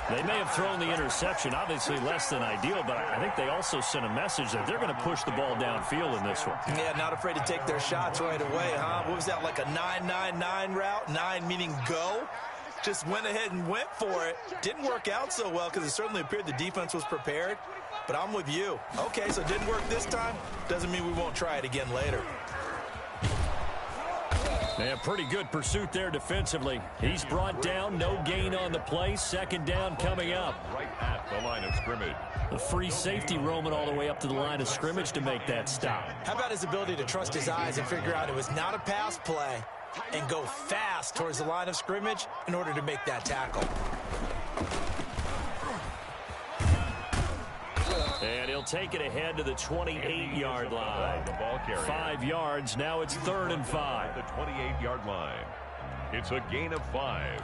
They may have thrown the interception, obviously less than ideal, but I think they also sent a message that they're going to push the ball downfield in this one. Yeah, not afraid to take their shots right away, huh? What was that, like a 9-9-9 route? 9 meaning go? Just went ahead and went for it. Didn't work out so well because it certainly appeared the defense was prepared. But I'm with you. Okay, so it didn't work this time. Doesn't mean we won't try it again later. Yeah, pretty good pursuit there defensively. He's brought down, no gain on the play. 2nd down coming up. Right at the line of scrimmage. The free safety roaming all the way up to the line of scrimmage to make that stop. How about his ability to trust his eyes and figure out it was not a pass play and go fast towards the line of scrimmage in order to make that tackle. And he'll take it ahead to the 28-yard line. The ball carrier. 5 yards. Now it's 3rd and 5. At the 28-yard line. It's a gain of 5.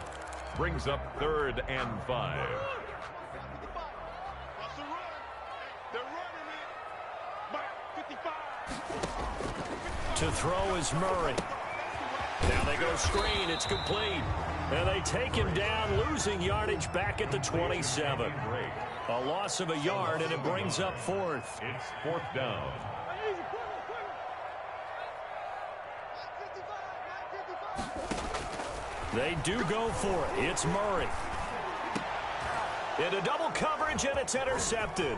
Brings up 3rd and 5. To throw is Murray. Now they go screen. It's complete. And they take him down, losing yardage back at the 27. A loss of a yard, and it brings up 4th. It's 4th down. They do go for it. It's Murray. Into double coverage, and it's intercepted.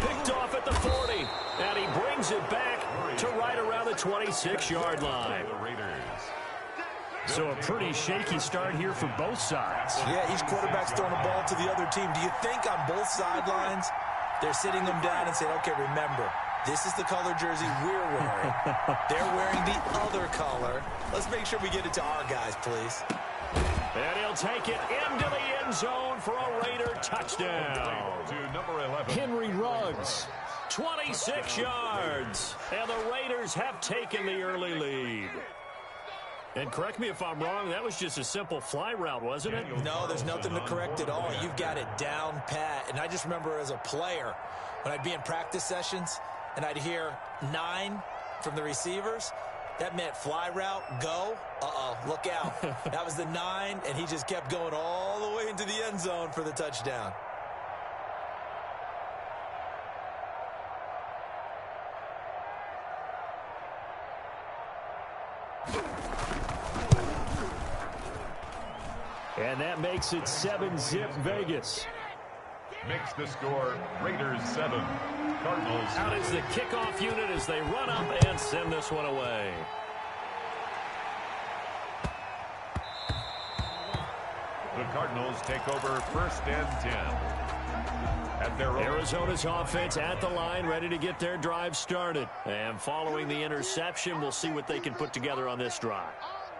Picked off at the 40, and he brings it back to right around the 26-yard line. So a pretty shaky start here for both sides. Yeah, each quarterback's throwing a ball to the other team. Do you think on both sidelines they're sitting them down and saying, okay, remember, this is the color jersey we're wearing. They're wearing the other color. Let's make sure we get it to our guys, please. And he'll take it into the end zone for a Raider touchdown. To number 11. Henry Ruggs, 26 yards. And the Raiders have taken the early lead. And correct me if I'm wrong, that was just a simple fly route, wasn't it? No, there's nothing to correct at all. You've got it down pat. And I just remember as a player, when I'd be in practice sessions and I'd hear 9 from the receivers, that meant fly route, go. Uh-oh, look out. That was the 9, and he just kept going all the way into the end zone for the touchdown. And that makes it 7-zip Vegas. Makes the score Raiders 7. Cardinals. Out is the kickoff unit as they run up and send this one away. The Cardinals take over 1st and 10. At their Arizona's offense at the line, ready to get their drive started. And following the interception, we'll see what they can put together on this drive.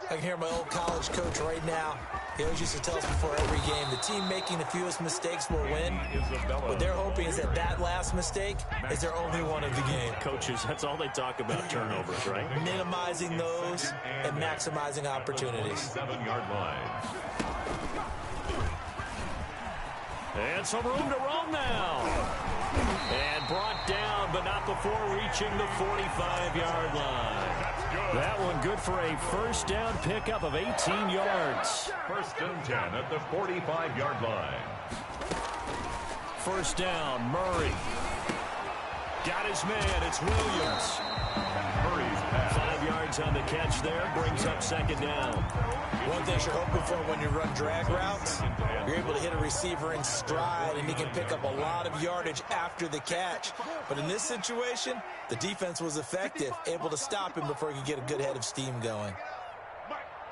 I can hear my old college coach right now. He always used to tell us before every game, the team making the fewest mistakes will win. What they're hoping is that that last mistake is their only one of the game. Coaches, that's all they talk about, turnovers, right? Minimizing those and maximizing opportunities. 7-yard line. And some room to roam now. And brought down, but not before reaching the 45-yard line. That one good for a 1st down pickup of 18 yards. 1st and 10 at the 45-yard line. 1st down, Murray. Got his man, it's Williams. Murray's pass. 5 yards on the catch there, brings up 2nd down. One thing you're hoping for when you run drag routes, you're able to hit a receiver in stride, and he can pick up a lot of yardage after the catch. But in this situation, the defense was effective, able to stop him before he could get a good head of steam going.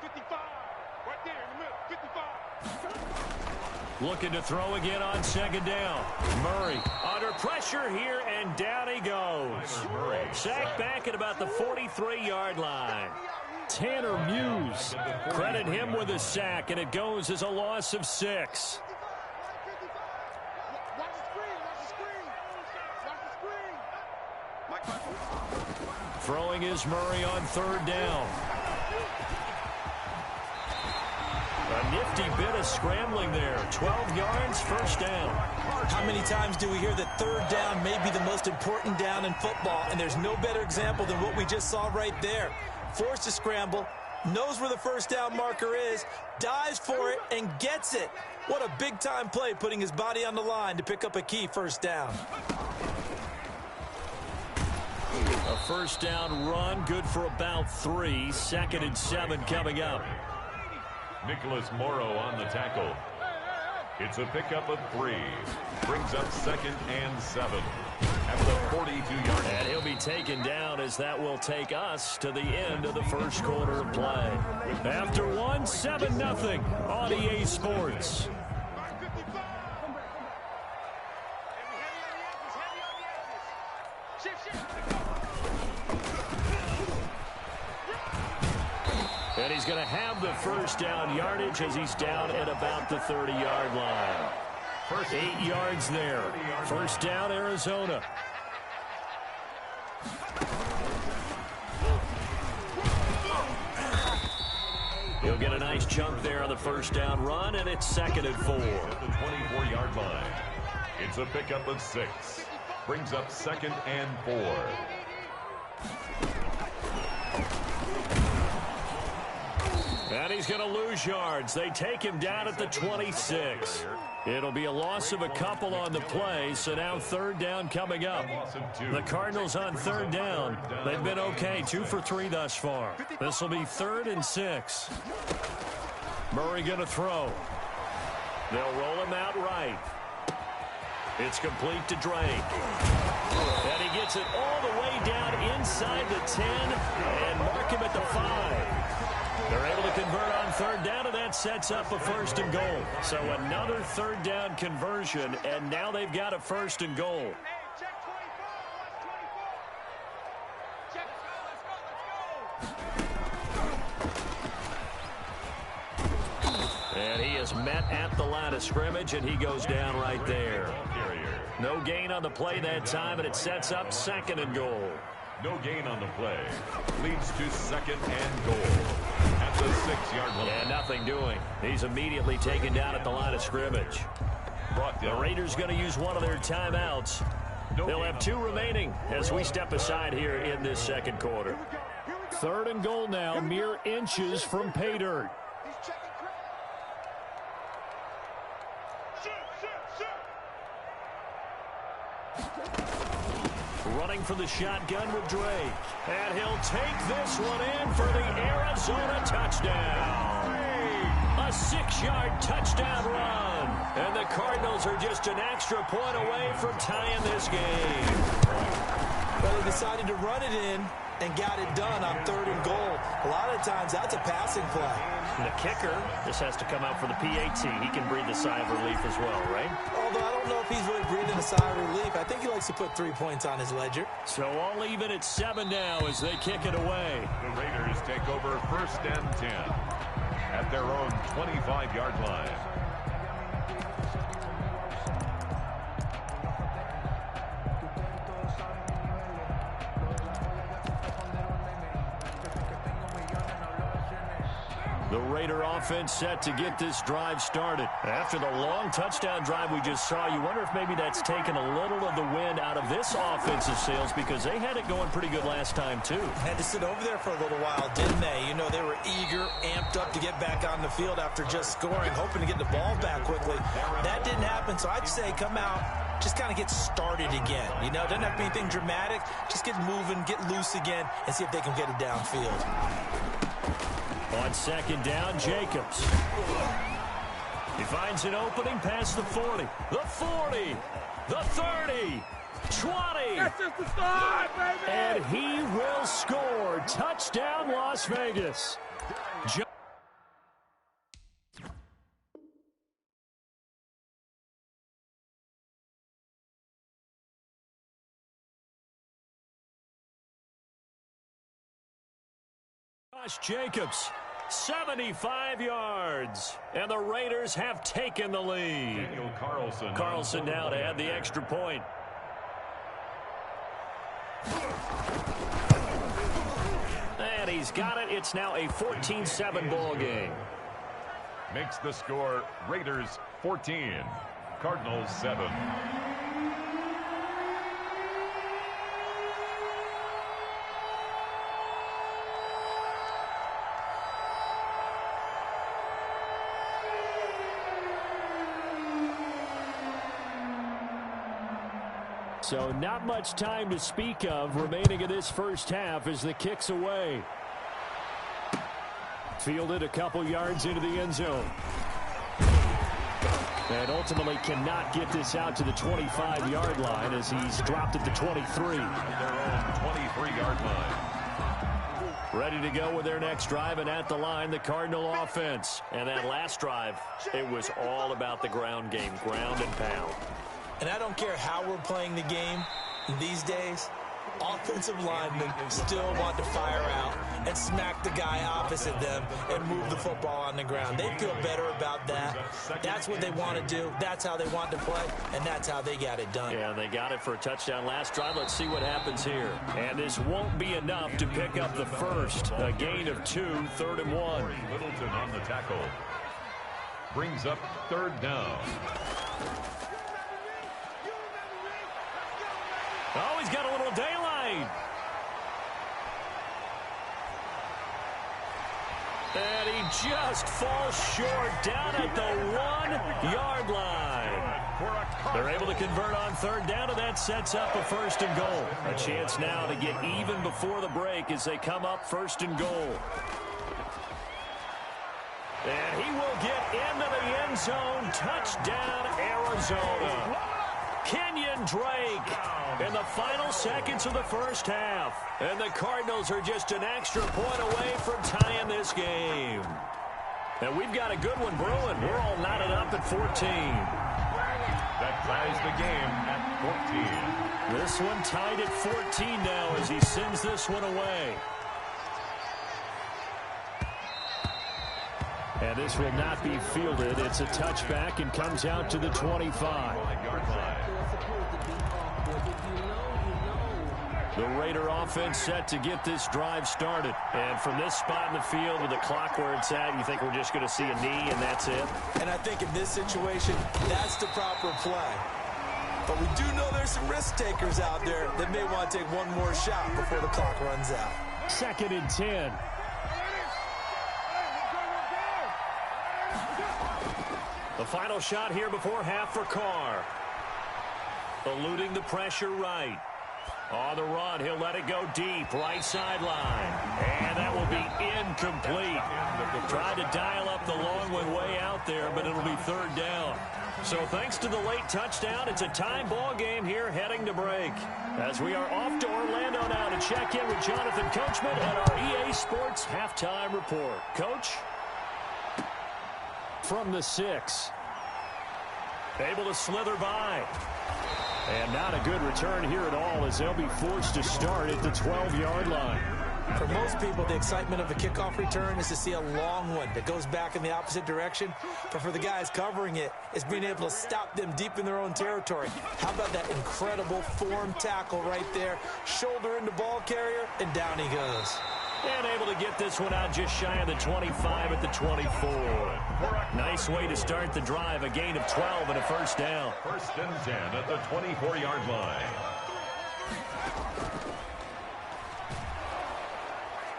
55, right there in the middle, 55. Looking to throw again on 2nd down. Murray under pressure here, and down he goes. Sacked back at about the 43-yard line. Tanner Muse, credit him with a sack, and it goes as a loss of 6. Throwing is Murray on 3rd down. A nifty bit of scrambling there. 12 yards, 1st down. How many times do we hear that 3rd down may be the most important down in football, and there's no better example than what we just saw right there. Forced to scramble, knows where the first down marker is, dives for it, and gets it. What a big-time play, putting his body on the line to pick up a key first down. A first down run, good for about 3. 2nd and 7 coming up. Nicholas Morrow on the tackle. It's a pickup of 3. Brings up 2nd and 7 at the 42-yard line. And he'll be taken down as that will take us to the end of the first quarter of play. After 1, 7-0 on EA Sports. And he's going to have the first down yardage as he's down at about the 30-yard line. 8 yards there. First down, Arizona. He'll get a nice chunk there on the first down run, and it's 2nd and 4. At the 24-yard line. It's a pickup of 6. Brings up 2nd and 4. And he's going to lose yards. They take him down at the 26. It'll be a loss of a couple on the play, so now 3rd down coming up. The Cardinals on 3rd down. They've been okay, 2 for 3 thus far. This will be 3rd and 6. Murray going to throw. They'll roll him out right. It's complete to Drake. And he gets it all the way down inside the 10 and mark him at the 5. They're able to convert on 3rd down, and that sets up a 1st and goal. So another 3rd down conversion, and now they've got a 1st and goal. And he is met at the line of scrimmage, and he goes down right there. No gain on the play that time, and it sets up 2nd and goal. No gain on the play. Leads to 2nd and goal at the 6-yard line. And nothing doing. He's immediately taken down at the line of scrimmage. The Raiders going to use one of their timeouts. They'll have 2 remaining as we step aside here in this 2nd quarter. 3rd and goal now, mere inches from pay dirt. Running for the shotgun with Drake. And he'll take this one in for the Arizona touchdown. A 6-yard touchdown run. And the Cardinals are just an extra point away from tying this game. Well, they decided to run it in and got it done on 3rd and goal. A lot of times, that's a passing play. And the kicker, this has to come out for the PAT. He can breathe a sigh of relief as well, right? Although I don't know if he's really breathing a sigh of relief. I think he likes to put 3 points on his ledger. So all even at 7 now as they kick it away. The Raiders take over 1st and 10 at their own 25-yard line. The Raider offense set to get this drive started. After the long touchdown drive we just saw, you wonder if maybe that's taken a little of the wind out of this offensive sails because they had it going pretty good last time, too. Had to sit over there for a little while, didn't they? You know, they were eager, amped up to get back on the field after just scoring, hoping to get the ball back quickly. That didn't happen, so I'd say come out, just kind of get started again. You know, doesn't have to be anything dramatic. Just get moving, get loose again, and see if they can get it downfield. On 2nd down, Jacobs. He finds an opening past the 40. The 40. The 30. 20. That's just the start, baby! And he will score. Touchdown, Las Vegas. Josh Jacobs, 75 yards, and the Raiders have taken the lead. Daniel Carlson now to add the extra point. And he's got it. It's now a 14-7 ball game. Makes the score Raiders 14, Cardinals 7. So not much time to speak of remaining in this first half as the kick's away. Fielded a couple yards into the end zone. And ultimately cannot get this out to the 25-yard line as he's dropped at the 23. Their own 23-yard line. Ready to go with their next drive, and at the line, the Cardinal offense. And that last drive, it was all about the ground game, ground and pound. And I don't care how we're playing the game these days, offensive linemen still want to fire out and smack the guy opposite them and move the football on the ground. They feel better about that. That's what they want to do. That's how they want to play, and that's how they got it done. Yeah, they got it for a touchdown last drive. Let's see what happens here. And this won't be enough to pick up the first. A gain of 2, 3rd and 1. Littleton on the tackle. Brings up 3rd down. Oh, he's got a little daylight. And he just falls short down at the 1-yard line. They're able to convert on 3rd down, and that sets up a 1st and goal. A chance now to get even before the break as they come up 1st and goal. And he will get into the end zone. Touchdown, Arizona. Kenyon Drake in the final seconds of the first half. And the Cardinals are just an extra point away from tying this game. And we've got a good one brewing. We're all knotted up at 14. That ties the game at 14. This one tied at 14 now as he sends this one away. And this will not be fielded. It's a touchback and comes out to the 25. The Raider offense set to get this drive started. And from this spot in the field with the clock where it's at, you think we're just going to see a knee and that's it? And I think in this situation, that's the proper play. But we do know there's some risk takers out there that may want to take one more shot before the clock runs out. 2nd and 10. The final shot here before half for Carr. Eluding the pressure right. On the run, he'll let it go deep, right sideline. And that will be incomplete. Tried to dial up the long one way out there, but it'll be 3rd down. So thanks to the late touchdown, it's a tie ball game here heading to break. As we are off to Orlando now to check in with Jonathan Coachman at our EA Sports Halftime Report. Coach? From the 6. Able to slither by. And not a good return here at all as they'll be forced to start at the 12-yard line. For most people, the excitement of a kickoff return is to see a long one that goes back in the opposite direction. But for the guys covering it, it's being able to stop them deep in their own territory. How about that incredible form tackle right there? Shoulder into ball carrier, and down he goes. And able to get this one out just shy of the 25 at the 24. Nice way to start the drive. A gain of 12 and a 1st down. 1st and 10 at the 24-yard line.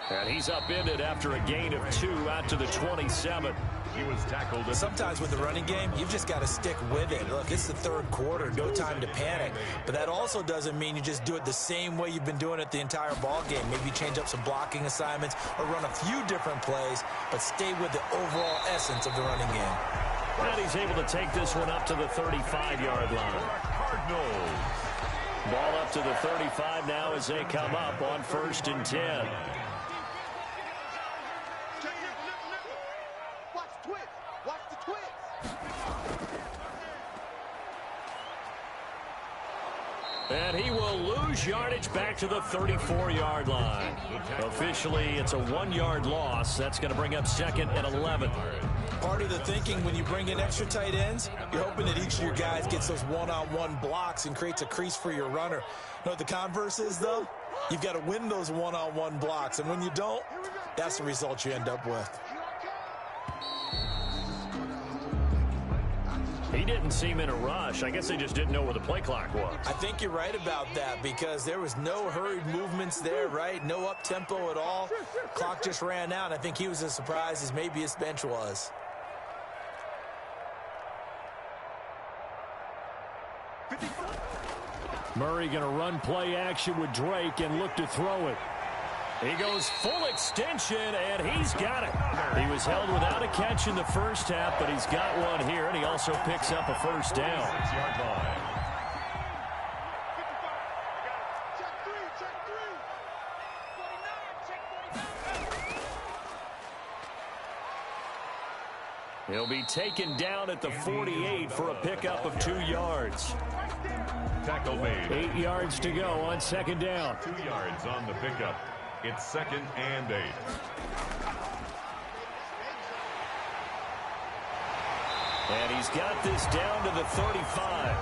And he's upended after a gain of 2 out to the 27. He was tackled. Sometimes with the running game, you've just got to stick with it. Look, it's the 3rd quarter, no time to panic. But that also doesn't mean you just do it the same way you've been doing it the entire ball game. Maybe change up some blocking assignments or run a few different plays, but stay with the overall essence of the running game. And he's able to take this one up to the 35-yard line. Cardinals. Ball up to the 35 now as they come up on 1st and 10. And he will lose yardage back to the 34-yard line. Officially, it's a 1-yard loss. That's going to bring up 2nd and 11. Part of the thinking when you bring in extra tight ends, you're hoping that each of your guys gets those one-on-one blocks and creates a crease for your runner. You know what the converse is, though? You've got to win those one-on-one blocks. And when you don't, that's the result you end up with. He didn't seem in a rush. I guess they just didn't know where the play clock was. I think you're right about that because there was no hurried movements there, right? No up-tempo at all. Clock just ran out. I think he was as surprised as maybe his bench was. Murray going to run play action with Drake and look to throw it. He goes full extension, and he's got it. He was held without a catch in the first half, but he's got one here, and he also picks up a first down. 6-yard line. He'll be taken down at the 48 for a pickup of 2 yards. Tackle made. 8 yards to go on second down. 2 yards on the pickup. It's 2nd and 8. And he's got this down to the 35.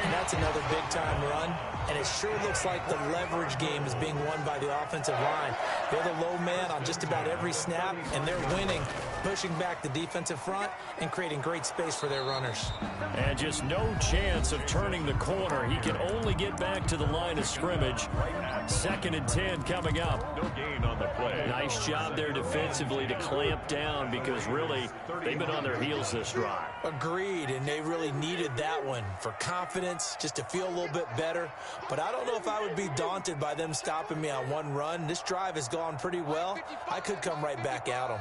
And that's another big-time run. And it sure looks like the leverage game is being won by the offensive line. They're the low man on just about every snap, and they're winning, pushing back the defensive front and creating great space for their runners. And just no chance of turning the corner. He can only get back to the line of scrimmage. 2nd and 10 coming up. No gain on the play. Nice job there defensively to clamp down because really they've been on their heels this drive. Agreed, and they really needed that one for confidence, just to feel a little bit better. But I don't know if I would be daunted by them stopping me on one run. This drive has gone pretty well. I could come right back at them.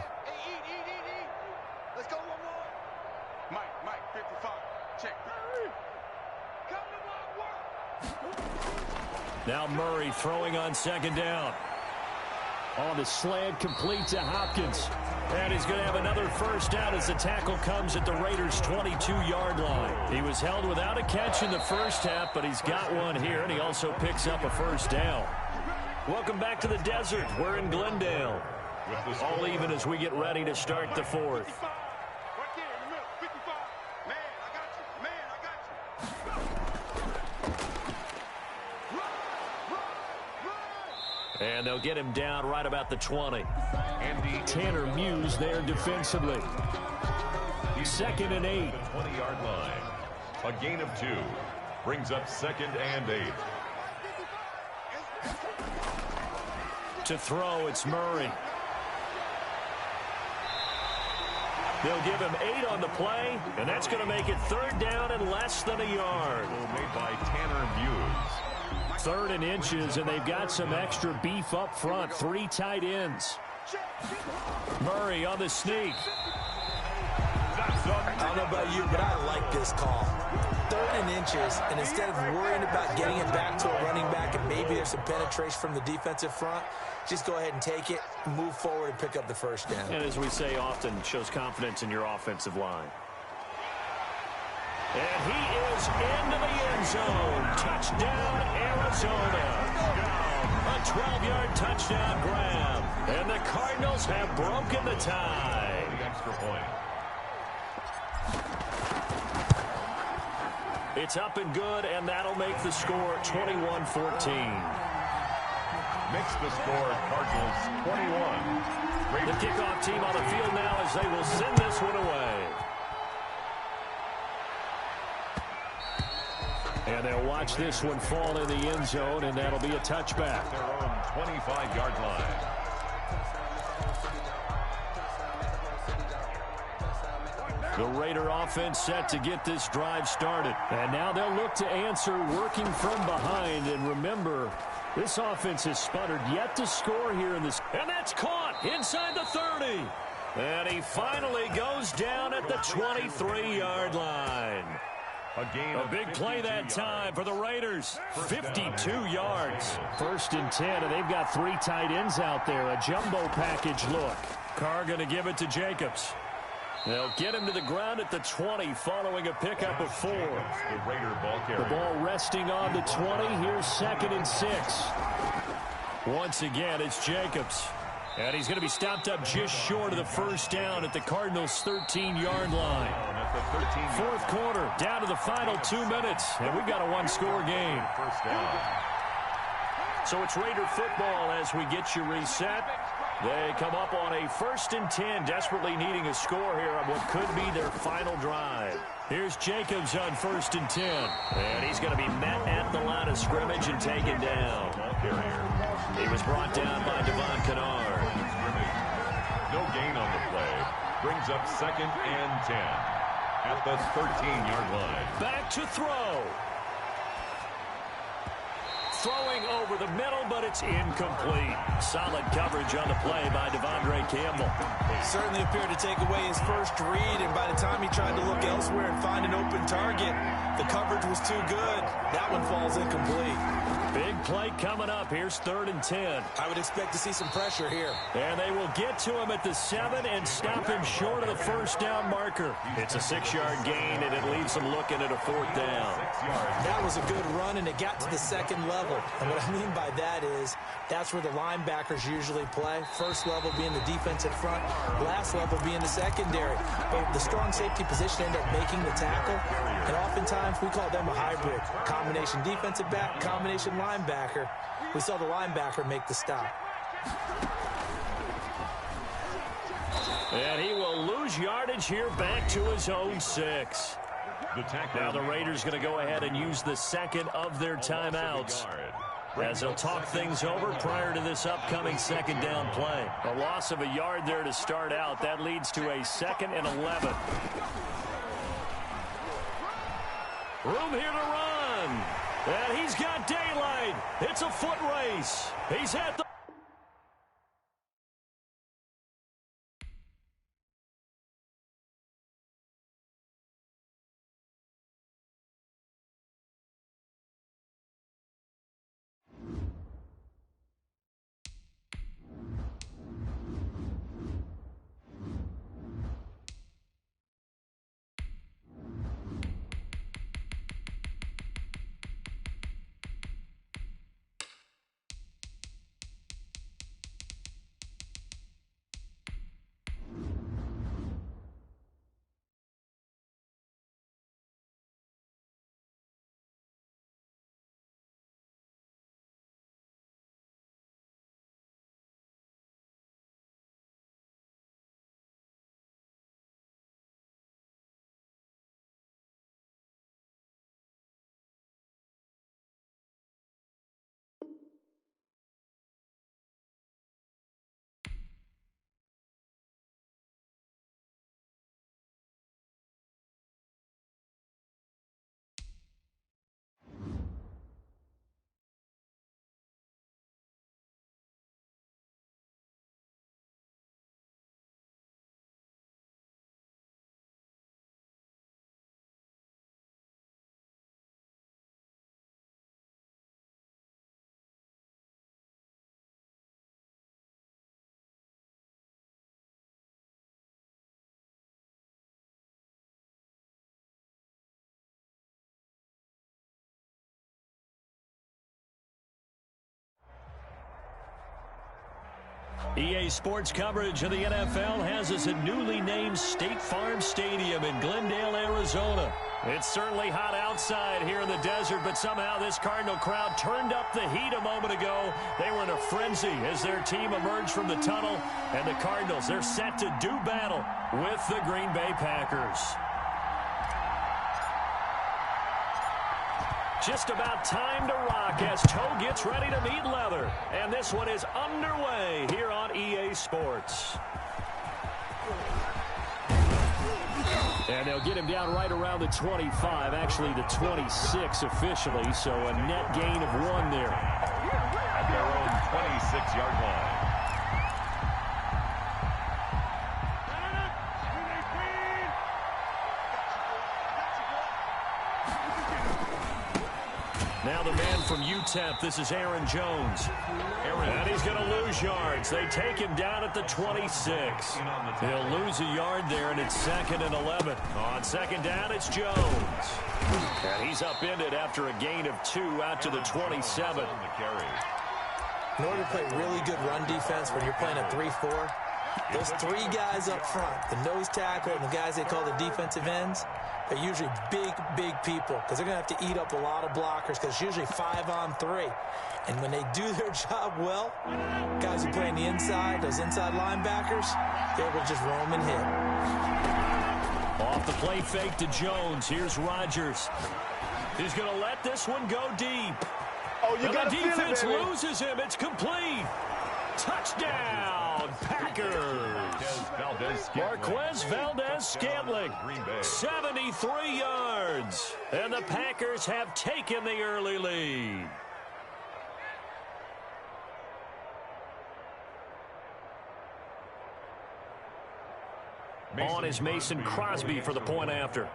Let's go 1-1. Mike, 55. Check. Come to my work. Now Murray throwing on second down. On the slant, complete to Hopkins. And he's going to have another first down as the tackle comes at the Raiders' 22-yard line. He was held without a catch in the first half, but he's got one here, and he also picks up a first down. Welcome back to the desert. We're in Glendale. All even as we get ready to start the fourth. Right there in the middle. 55. Man, I got you. Man, I got you. And they'll get him down right about the 20. Tanner Muse there defensively. 2nd and 8. 20-yard line. A gain of 2. Brings up 2nd and 8. To throw, it's Murray. They'll give him 8 on the play, and that's going to make it 3rd down and less than a yard. Made by Tanner Muse. 3rd and inches, and they've got some extra beef up front. 3 tight ends. Murray on the sneak. I don't know about you, but I like this call. 3rd and inches, and instead of worrying about getting it back to a running back and maybe there's some penetration from the defensive front, just go ahead and take it, move forward, and pick up the first down. And as we say often, shows confidence in your offensive line. And he is into the end zone. Touchdown, Arizona. A 12-yard touchdown grab. And the Cardinals have broken the tie. The extra point. It's up and good, and that'll make the score 21-14. Makes the score Cardinals 21. The kickoff team on the field now as they will send this one away. And they'll watch this one fall in the end zone, and that'll be a touchback. Their own 25-yard line. The Raider offense set to get this drive started. And now they'll look to answer working from behind. And remember, this offense has sputtered yet to score here in this. And that's caught inside the 30. And he finally goes down at the 23-yard line. A big play that time for the Raiders. 52 yards. 1st and 10, and they've got 3 tight ends out there. A jumbo package look. Carr going to give it to Jacobs. They'll get him to the ground at the 20 following a pickup of 4. The Raider ball carrier. The ball resting on the 20. Here's 2nd and 6. Once again, it's Jacobs. And he's going to be stopped up just short of the first down at the Cardinals' 13-yard line. 4th quarter, down to the final 2 minutes. And we've got a one-score game. First down. So it's Raider football as we get you reset. They come up on a 1st and 10, desperately needing a score here on what could be their final drive. Here's Jacobs on 1st and 10. And he's going to be met at the line of scrimmage and taken down. He was brought down by Devon Kennard. No gain on the play. Brings up 2nd and 10 at the 13-yard line. Back to throw. throwing over the middle, but it's incomplete. Solid coverage on the play by Devondre Campbell. Certainly appeared to take away his first read, and by the time he tried to look elsewhere and find an open target, the coverage was too good. That one falls incomplete. Big play coming up. Here's 3rd and 10. I would expect to see some pressure here. And they will get to him at the 7 and stop him short of the first down marker. It's a 6-yard gain, and it leaves them looking at a 4th down. That was a good run, and it got to the 2nd level. And what I mean by that is that's where the linebackers usually play. First level being the defensive front, last level being the secondary. But the strong safety position ended up making the tackle, and oftentimes we call them a hybrid. Combination defensive back, combination linebacker. We saw the linebacker make the stop. And he will lose yardage here back to his own 6. Now the Raiders going to go ahead and use the second of their timeouts as they'll talk things over prior to this upcoming 2nd down play. A loss of a yard there to start out. That leads to a 2nd and 11. Room here to run. And he's got daylight. It's a foot race. He's at the... EA Sports coverage of the NFL has us at newly named State Farm Stadium in Glendale, Arizona. It's certainly hot outside here in the desert, but somehow this Cardinal crowd turned up the heat a moment ago. They were in a frenzy as their team emerged from the tunnel, and the Cardinals, they're set to do battle with the Green Bay Packers. Just about time to rock as toe gets ready to meet leather. And this one is underway here on EA Sports. And they'll get him down right around the 25, actually the 26 officially, so a net gain of 1 there. At their own 26-yard line. Now the man from UTEP, this is Aaron Jones. And he's going to lose yards. They take him down at the 26. He'll lose a yard there, and it's 2nd and 11. On 2nd down, it's Jones. And he's upended after a gain of 2 out to the 27. In order to play really good run defense when you're playing a 3-4, those 3 guys up front, the nose tackle and the guys they call the defensive ends, they're usually big, big people because they're going to have to eat up a lot of blockers because it's usually 5-on-3. And when they do their job well, guys who play on the inside, those inside linebackers, they're able to just roam and hit. Off the play fake to Jones. Here's Rodgers. He's going to let this one go deep. Oh, you got the defense loses him. It's complete. Touchdown, Packers. Marquez Valdez-Scantling, 73 yards. And the Packers have taken the early lead. on is Mason Crosby for the point after.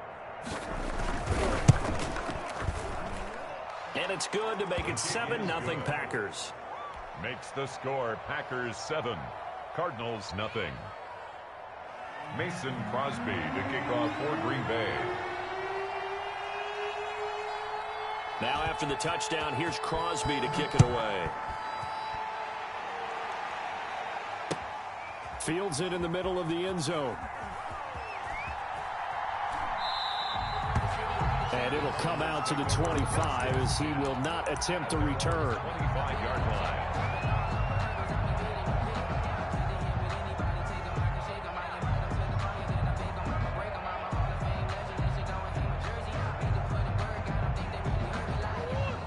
And it's good to make it 7-0 Packers. Makes the score Packers 7, Cardinals nothing. Mason Crosby to kick off for Green Bay. Now after the touchdown, here's Crosby to kick it away. Fields it in the middle of the end zone. And it'll come out to the 25 as he will not attempt to return. 25-yard line.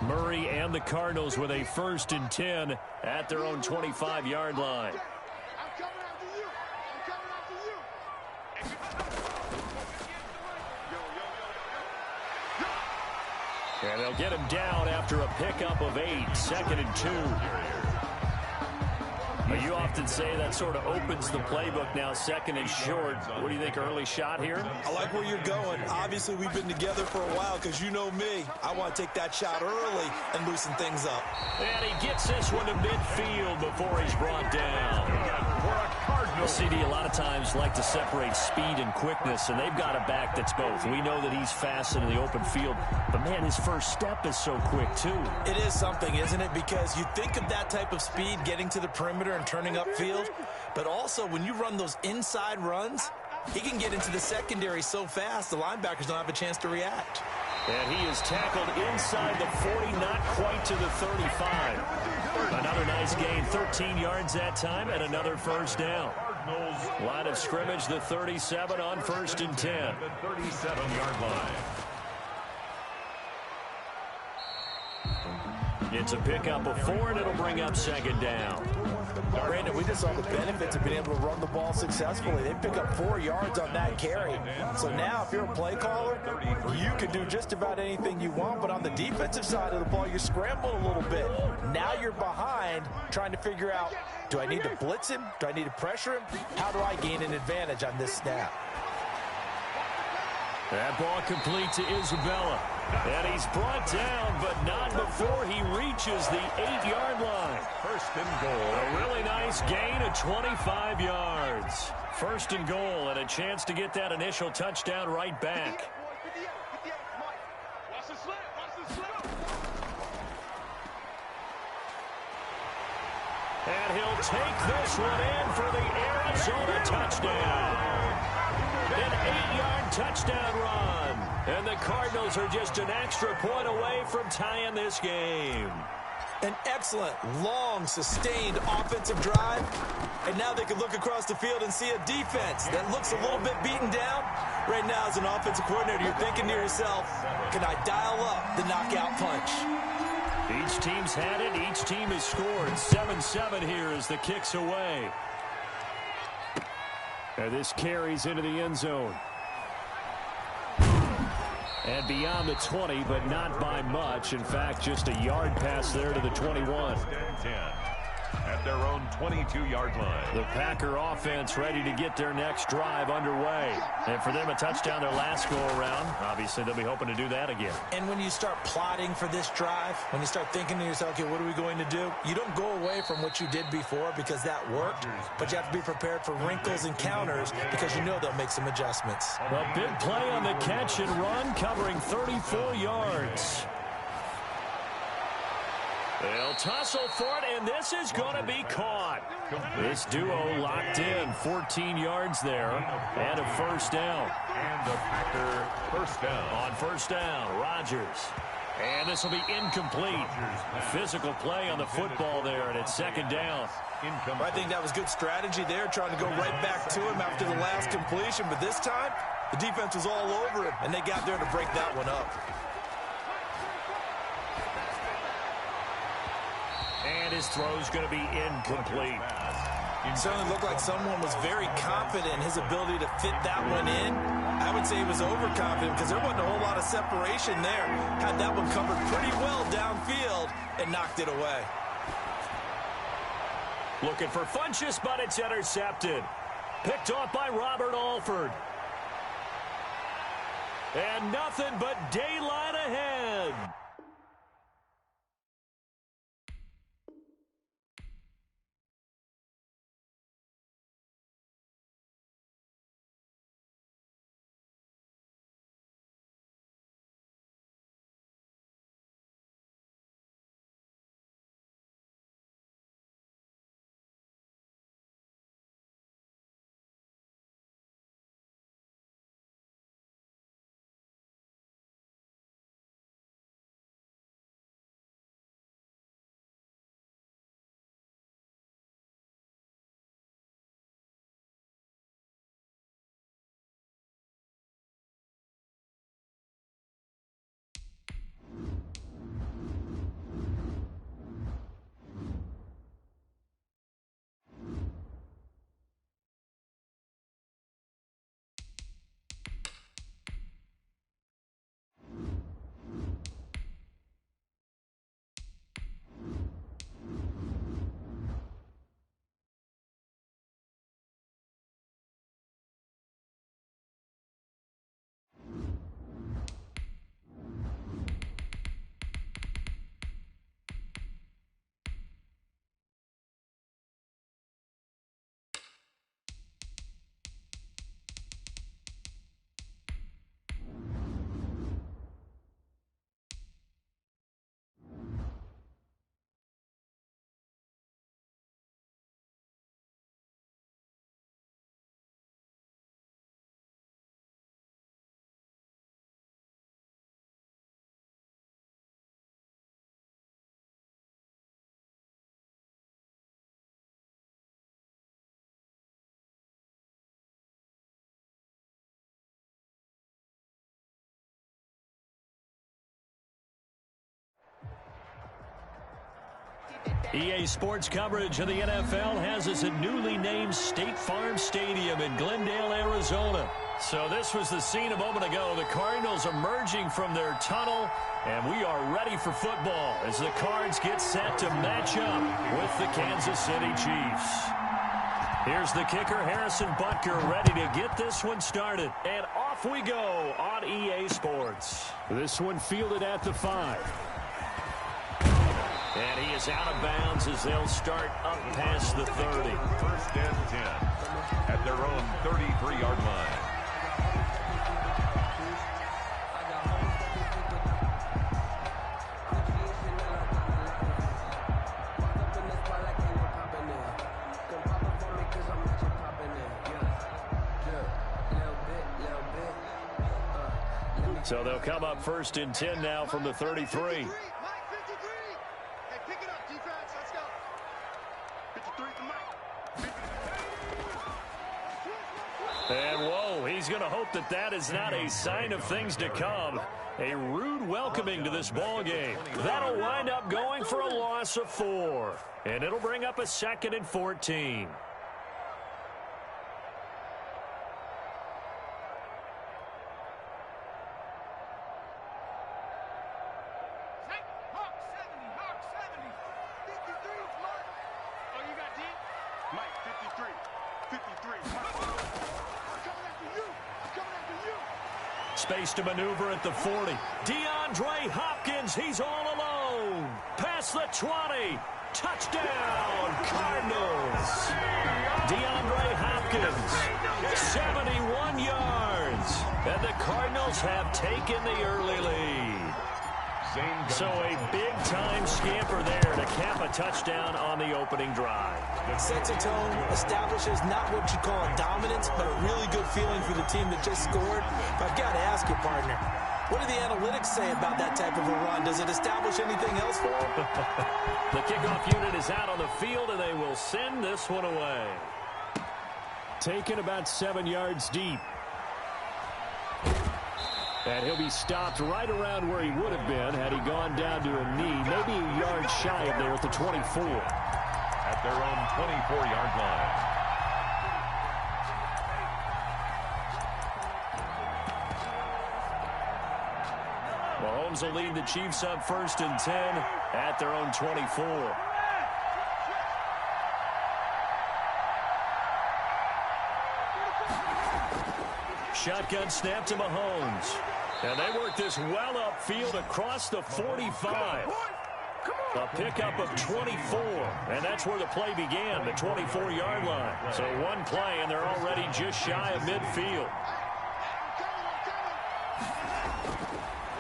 Murray and the Cardinals with a 1st and 10 at their own 25-yard line. And they'll get him down after a pickup of 8, 2nd and 2. But you often say that sort of opens the playbook now, 2nd and short. What do you think, early shot here? I like where you're going. Obviously, we've been together for a while because you know me. I want to take that shot early and loosen things up. And he gets this one to midfield before he's brought down. CD a lot of times like to separate speed and quickness, and they've got a back that's both. We know that he's fast in the open field, but man, his first step is so quick too. It is something, isn't it? Because you think of that type of speed getting to the perimeter and turning upfield, but also when you run those inside runs, he can get into the secondary so fast the linebackers don't have a chance to react. And he is tackled inside the 40, not quite to the 35. Another nice gain, 13 yards that time, and another 1st down. Line of scrimmage, the 37 on 1st and 10. The 37-yard line. It's a pickup of 4, and it'll bring up 2nd down. Brandon, we just saw the benefits of being able to run the ball successfully. They pick up 4 yards on that carry. So now, if you're a play caller, you can do just about anything you want. But on the defensive side of the ball, you're scrambling a little bit. Now you're behind, trying to figure out, do I need to blitz him? Do I need to pressure him? How do I gain an advantage on this snap? That ball complete to Isabella. And he's brought down, but not before he reaches the 8-yard line. 1st and goal. A really nice gain of 25 yards. 1st and goal, and a chance to get that initial touchdown right back. And he'll take this one in for the Arizona touchdown. An 8-yard touchdown run. And the Cardinals are just an extra point away from tying this game. An excellent, long, sustained offensive drive. And now they can look across the field and see a defense that looks a little bit beaten down. Right now, as an offensive coordinator, you're thinking to yourself, can I dial up the knockout punch? Each team's had it. Each team has scored. 7-7 here as the kick's away. And this carries into the end zone. And beyond the 20, but not by much. In fact, just a yard pass there to the 21. 10 at their own 22-yard line. The Packer offense ready to get their next drive underway. And for them, a touchdown their last go-around. Obviously, they'll be hoping to do that again. And when you start plotting for this drive, when you start thinking to yourself, okay, what are we going to do? You don't go away from what you did before because that worked, but you have to be prepared for wrinkles and counters because you know they'll make some adjustments. A big play on the catch and run, covering 34 yards. They'll tussle for it, and this is going to be caught. This duo locked in, 14 yards there, and a 1st down. And the Packer 1st down. On 1st down, Rodgers. And this will be incomplete. Physical play on the football there, and it's 2nd down. I think that was good strategy there, trying to go right back to him after the last completion. But this time, the defense was all over him, and they got there to break that one up. And his throw's going to be incomplete. It certainly looked like someone was very confident in his ability to fit that one in. I would say he was overconfident because there wasn't a whole lot of separation there. Had that one covered pretty well downfield and knocked it away. Looking for Funchess, but it's intercepted. Picked off by Robert Alford. And nothing but daylight ahead. EA Sports coverage of the NFL has us at newly named State Farm Stadium in Glendale, Arizona. So this was the scene a moment ago. The Cardinals emerging from their tunnel, and we are ready for football as the Cards get set to match up with the Kansas City Chiefs. Here's the kicker, Harrison Butker, ready to get this one started. And off we go on EA Sports. This one fielded at the 5. And he is out of bounds as they'll start up past the 30. First and 10 at their own 33-yard line. So they'll come up first and 10 now from the 33. And, whoa, he's going to hope that that is not a sign of things to come. A rude welcoming to this ball game. That'll wind up going for a loss of 4. And it'll bring up a 2nd and 14. Space to maneuver at the 40. DeAndre Hopkins, he's all alone. Past the 20. Touchdown, Cardinals. DeAndre Hopkins, 71 yards. And the Cardinals have taken the early lead. So a big-time scamper there to cap a touchdown on the opening drive. Sets a tone, establishes not what you call dominance, but a really good feeling for the team that just scored. But I've got to ask you, partner, what do the analytics say about that type of a run? Does it establish anything else for them? The kickoff unit is out on the field, and they will send this one away. Taken about 7 yards deep. And he'll be stopped right around where he would have been had he gone down to a knee, maybe a yard shy of there at the 24. At their own 24-yard line. Mahomes will lead the Chiefs up first and 10 at their own 24. Shotgun snap to Mahomes. And they work this well upfield across the 45. A pickup of 24, and that's where the play began, the 24-yard line. So one play, and they're already just shy of midfield.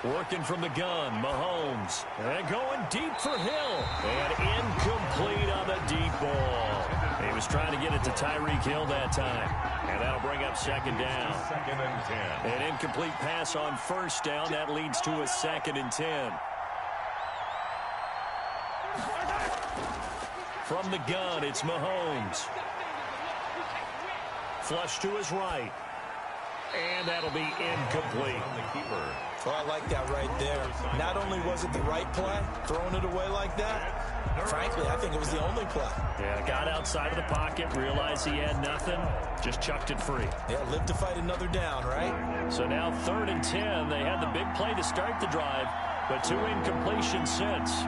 Working from the gun, Mahomes. And going deep for Hill. And incomplete on the deep ball. He was trying to get it to Tyreek Hill that time. And that'll bring up second down. 2nd and 10. An incomplete pass on first down. That leads to a 2nd and 10. From the gun, it's Mahomes. Flush to his right. And that'll be incomplete. Well, I like that right there. Not only was it the right play, throwing it away like that, frankly, I think it was the only play. Yeah, got outside of the pocket, realized he had nothing, just chucked it free. Yeah, live to fight another down, right? So now 3rd and 10. They had the big play to start the drive, but 2 incompletions since.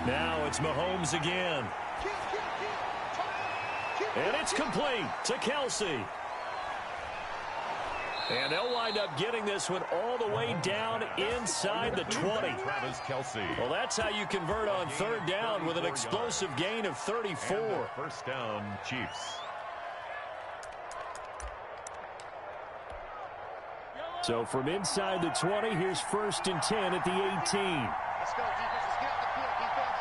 Now it's Mahomes again. And it's complete to Kelsey. And they'll wind up getting this one all the way down inside the 20. Travis Kelsey. Well, that's how you convert on 3rd down with an explosive gain of 34. First down, Chiefs. So from inside the 20, here's 1st and 10 at the 18. Let's go, defense. Let's get off the field, defense.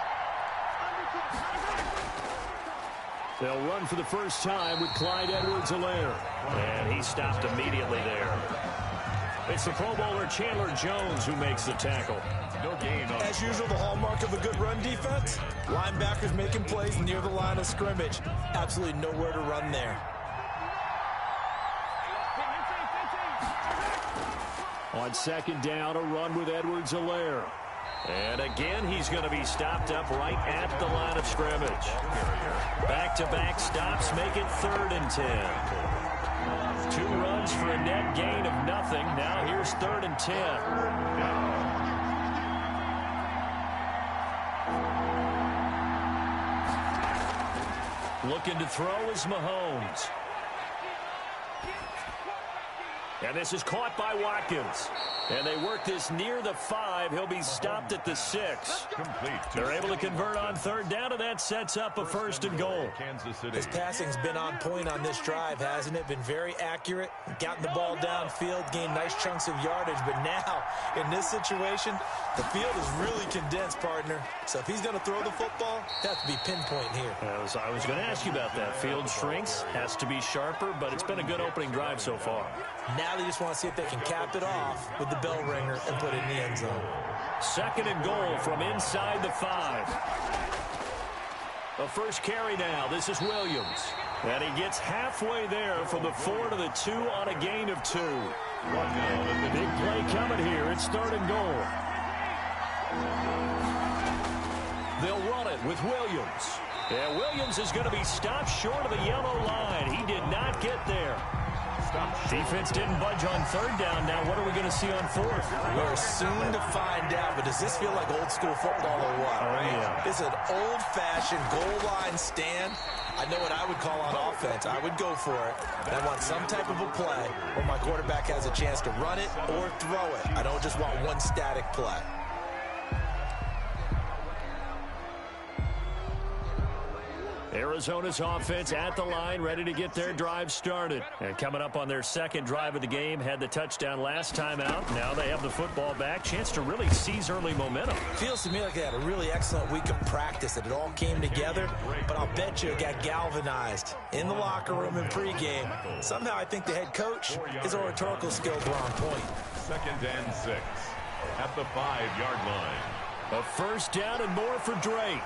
They'll run for the first time with Clyde Edwards-Helaire. And he stopped immediately there. It's the Pro Bowler Chandler Jones who makes the tackle. No gain on. As usual, the hallmark of a good run defense, linebackers making plays near the line of scrimmage. Absolutely nowhere to run there. On 2nd down, a run with Edwards-Helaire. And again, he's going to be stopped up right at the line of scrimmage. Back-to-back stops make it 3rd and 10. 2 runs for a net gain of nothing. Now here's 3rd and 10. Looking to throw is Mahomes. And this is caught by Watkins. And they work this near the 5. He'll be stopped at the 6. Complete. They're able to convert on 3rd down, and that sets up a 1st and goal. Kansas City. His passing's been on point on this drive, hasn't it? Been very accurate, gotten the ball downfield, gained nice chunks of yardage. But now, in this situation, the field is really condensed, partner. So if he's going to throw the football, it has to be pinpoint here. I was going to ask you about that. Field shrinks, has to be sharper, but it's been a good opening drive so far. Now they just want to see if they can cap it off with the bell ringer and put it in the end zone. 2nd and goal from inside the 5. The first carry now. This is Williams. And he gets halfway there from the 4 to the 2 on a gain of 2. Big play coming here. It's 3rd and goal. They'll run it with Williams. And Williams is going to be stopped short of the yellow line. He did not get there. Defense didn't budge on 3rd down. Now what are we going to see on 4th? We're soon to find out, but does this feel like old school football or what? Oh, yeah. It's an old-fashioned goal line stand. I know what I would call on offense. I would go for it. I want some type of a play where my quarterback has a chance to run it or throw it. I don't just want one static play. Arizona's offense at the line, ready to get their drive started. And coming up on their 2nd drive of the game, had the touchdown last time out. Now they have the football back. Chance to really seize early momentum. Feels to me like they had a really excellent week of practice, that it all came together. But I'll bet you it got galvanized in the locker room in pregame. Somehow I think the head coach, his oratorical skills were on point. 2nd and 6 at the 5-yard line. A first down and more for Drake.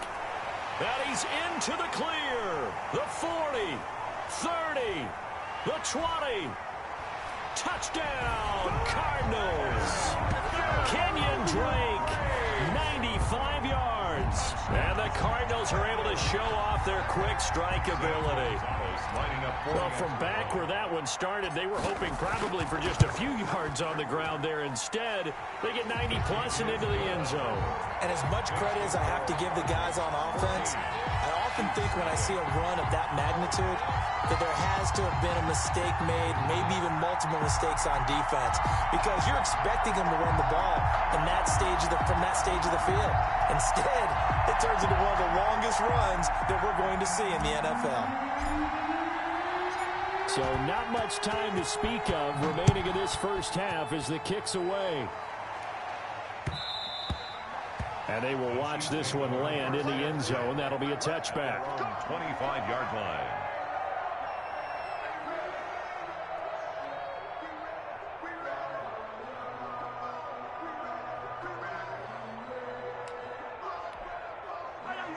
And he's into the clear. The 40, 30, the 20. Touchdown, Cardinals. Kenyon Drake, 95 yards. And the Cardinals are able to show off their quick strike ability. Well, from back where that one started, they were hoping probably for just a few yards on the ground there. Instead, they get 90-plus and into the end zone. And as much credit as I have to give the guys on offense, I often think when I see a run of that magnitude, that there has to have been a mistake made, maybe even multiple mistakes on defense, because you're expecting them to run the ball in that stage from that stage of the field. Instead, it turns into one of the longest runs that we're going to see in the NFL. So not much time to speak of remaining in this first half as the kick's away. And they will watch this one land in the end zone. That'll be a touchback. 25-yard line.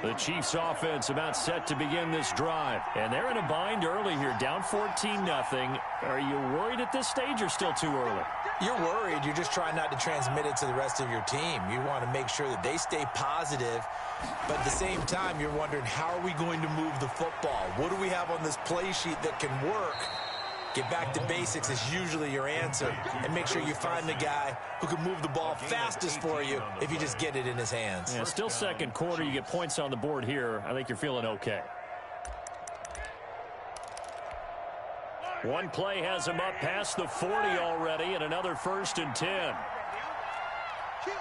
The Chiefs offense about set to begin this drive. And they're in a bind early here, down 14-0. Are you worried at this stage or still too early? You're worried. You're just trying not to transmit it to the rest of your team. You want to make sure that they stay positive. But at the same time, you're wondering, how are we going to move the football? What do we have on this play sheet that can work? Get back to basics is usually your answer. And make sure you find the guy who can move the ball fastest for you if you just get it in his hands. Yeah, still second quarter. You get points on the board here. I think you're feeling okay. One play has him up past the 40 already, and another 1st and 10. Kill.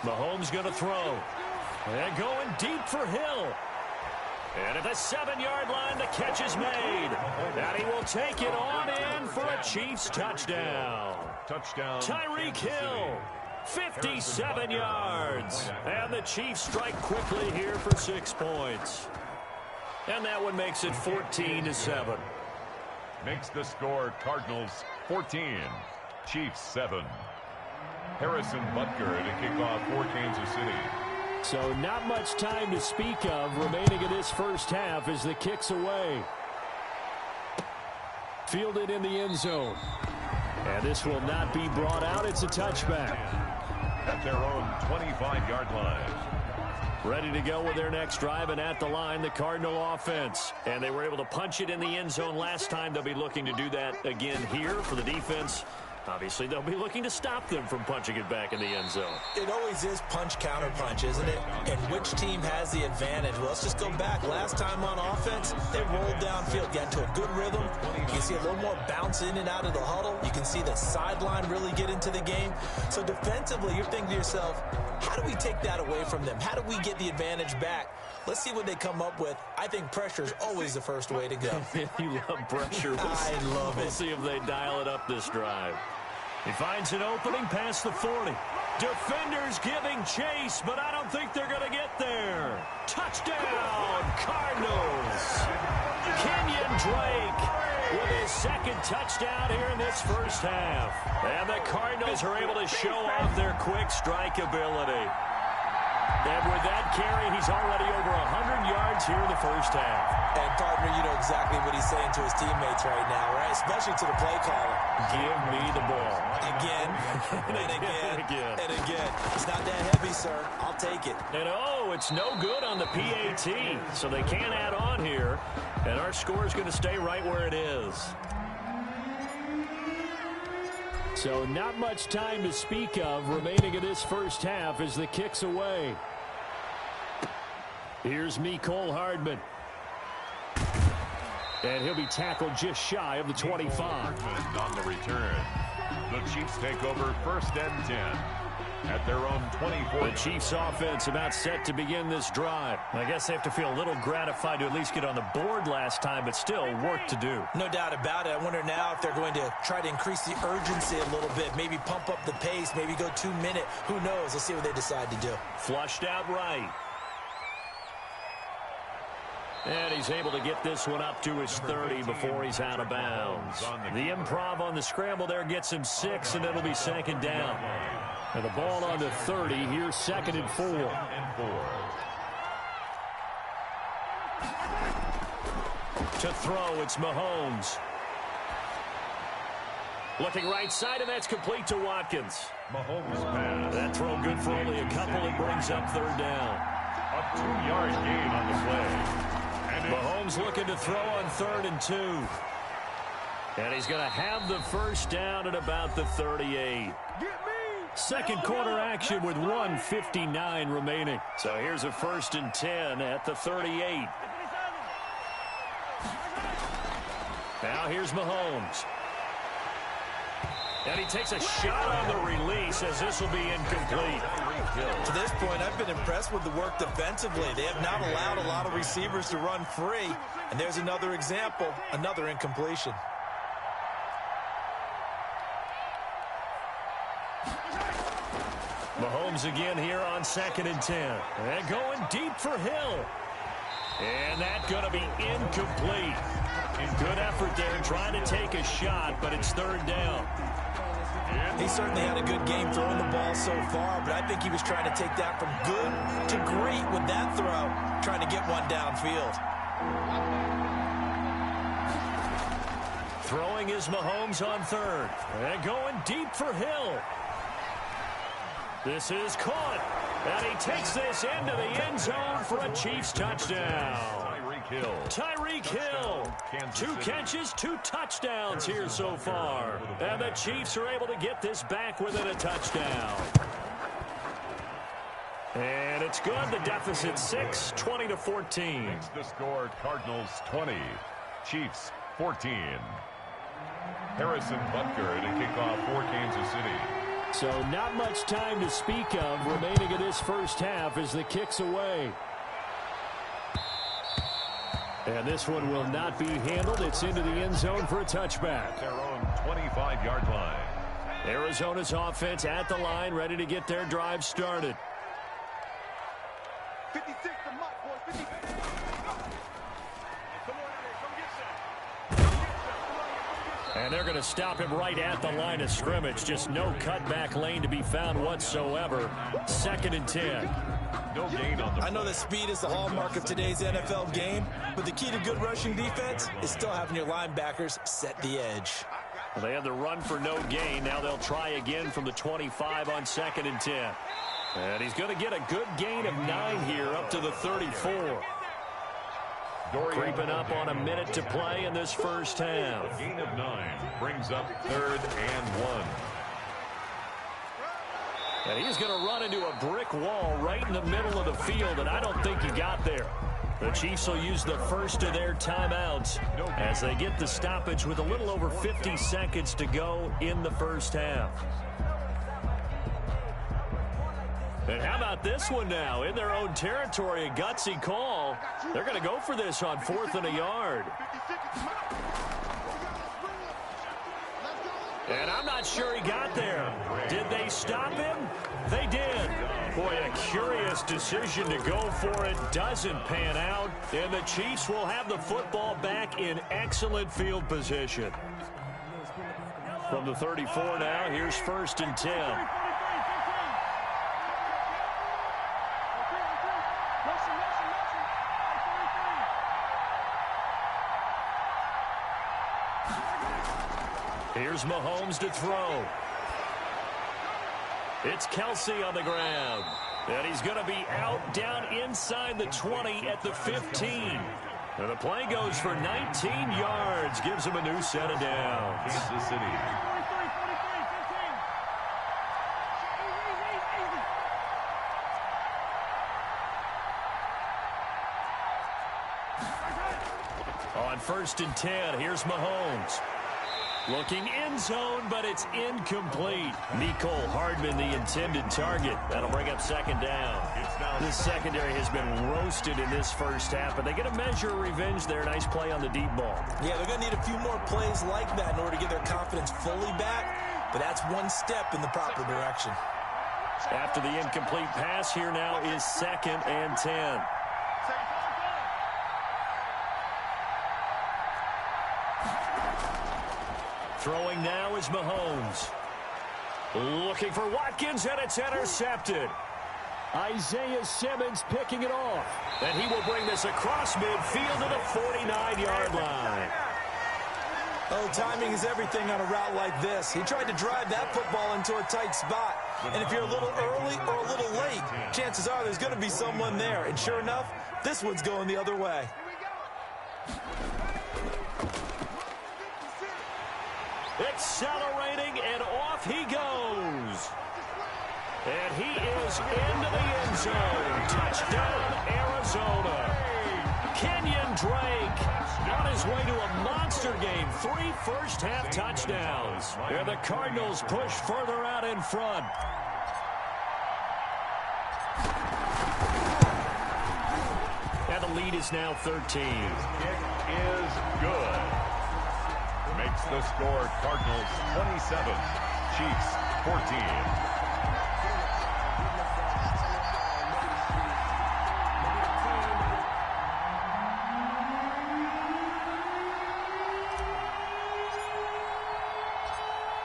Mahomes going to throw. And going deep for Hill. And at the 7-yard line, the catch is made. And he will take it on in for a Chiefs touchdown. Touchdown. Tyreek Hill, 57 yards. And the Chiefs strike quickly here for 6 points. And that one makes it 14-7. Makes the score Cardinals 14, Chiefs 7. Harrison Butker to kick off for Kansas City. So not much time to speak of remaining in this first half as the kick's away. Fielded in the end zone. And this will not be brought out. It's a touchback. At their own 25-yard line. Ready to go with their next drive, and at the line, the Cardinal offense. And they were able to punch it in the end zone last time. They'll be looking to do that again here for the defense. Obviously, they'll be looking to stop them from punching it back in the end zone. It always is punch-counter-punch, isn't it? And which team has the advantage? Well, let's just go back. Last time on offense, they rolled downfield, got into a good rhythm. You can see a little more bounce in and out of the huddle. You can see the sideline really get into the game. So defensively, you're thinking to yourself, how do we take that away from them? How do we get the advantage back? Let's see what they come up with. I think pressure is always the first way to go. You love pressure. I love it. We'll see if they dial it up this drive. He finds an opening past the 40. Defenders giving chase, but I don't think they're going to get there. Touchdown, Cardinals. Kenyon Drake with his second touchdown here in this first half. And the Cardinals are able to show off their quick strike ability. And with that carry, he's already over 100 yards here in the first half. And, partner, you know exactly what he's saying to his teammates right now, right? Especially to the play caller. Give me the ball. Again, and again, and again. It's not that heavy, sir. I'll take it. And, oh, it's no good on the PAT. So they can't add on here. And our score is going to stay right where it is. So not much time to speak of remaining in this first half as the kick's away. Here's Mecole Hardman. And he'll be tackled just shy of the 25. On the return. The Chiefs take over 1st and 10. At their own 24. The Chiefs offense about set to begin this drive. I guess they have to feel a little gratified to at least get on the board last time, but still work to do. No doubt about it. I wonder now if they're going to try to increase the urgency a little bit, maybe pump up the pace, maybe go 2-minute. Who knows? Let's see what they decide to do. Flushed out right. And he's able to get this one up to his 30 before he's out of bounds. The improv on the scramble there gets him 6, and it'll be 2nd down. And the ball on the 30, here's 2nd and 4. To throw, it's Mahomes. Looking right side, and that's complete to Watkins. Mahomes pass. That throw good for only a couple. It brings up 3rd down. A 2-yard gain on the play. Mahomes looking to throw on 3rd and 2. And he's going to have the 1st down at about the 38. Second quarter action with 1:59 remaining. So here's a 1st and 10 at the 38. Now here's Mahomes. And he takes a shot on the release as this will be incomplete. To this point, I've been impressed with the work defensively. They have not allowed a lot of receivers to run free. And there's another example, another incompletion. Mahomes again here on 2nd and 10. And going deep for Hill. And that's going to be incomplete. Good effort there trying to take a shot, but it's 3rd down. He certainly had a good game throwing the ball so far, but I think he was trying to take that from good to great with that throw, trying to get one downfield. Throwing is Mahomes on 3rd. And going deep for Hill. This is caught. And he takes this into the end zone for a Chiefs touchdown. Tyreek Hill. 2 catches, 2 touchdowns here so far. And the Chiefs are able to get this back within a touchdown. And it's good. The deficit 6, 20-14. It's the score, Cardinals 20, Chiefs 14. Harrison Butker to kick off for Kansas City. So not much time to speak of remaining in this first half as the kick's away. And this one will not be handled. It's into the end zone for a touchback. Their own 25-yard line. Arizona's offense at the line, ready to get their drive started. 56 to Mike, boys. 56. And they're going to stop him right at the line of scrimmage. Just no cutback lane to be found whatsoever. 2nd and 10. No gain on the I know that speed is the hallmark of today's NFL game, but the key to good rushing defense is still having your linebackers set the edge. Well, they had the run for no gain. Now they'll try again from the 25 on 2nd and 10. And he's going to get a good gain of 9 here up to the 34. Creeping up on a minute to play in this first half. A gain of 9 brings up 3rd and 1. And he's going to run into a brick wall right in the middle of the field, and I don't think he got there. The Chiefs will use the first of their timeouts as they get the stoppage with a little over 50 seconds to go in the first half. And how about this one now? In their own territory, a gutsy call. They're going to go for this on 4th and a yard. And I'm not sure he got there. Did they stop him? They did. Boy, a curious decision to go for it. Doesn't pan out. And the Chiefs will have the football back in excellent field position. From the 34 now, here's 1st and 10. Here's Mahomes to throw. It's Kelsey on the ground. And he's going to be out down inside the 20 at the 15. And the play goes for 19 yards. Gives him a new set of downs. Kansas City. On 1st and 10, here's Mahomes. Looking end zone, but it's incomplete. Mecole Hardman, the intended target. That'll bring up 2nd down. This secondary has been roasted in this first half, but they get a measure of revenge there. Nice play on the deep ball. Yeah, they're going to need a few more plays like that in order to get their confidence fully back, but that's one step in the proper direction. After the incomplete pass, here now is 2nd and 10. Throwing now is Mahomes. Looking for Watkins, and it's intercepted. Isaiah Simmons picking it off. And he will bring this across midfield to the 49-yard line. Oh, timing is everything on a route like this. He tried to drive that football into a tight spot. And if you're a little early or a little late, chances are there's going to be someone there. And sure enough, this one's going the other way. Accelerating, and off he goes. And he is into the end zone. Touchdown, Arizona. Kenyon Drake on his way to a monster game. 3 first-half touchdowns. And the Cardinals push further out in front. And the lead is now 13. Kick is good. Makes the score Cardinals 27, Chiefs 14.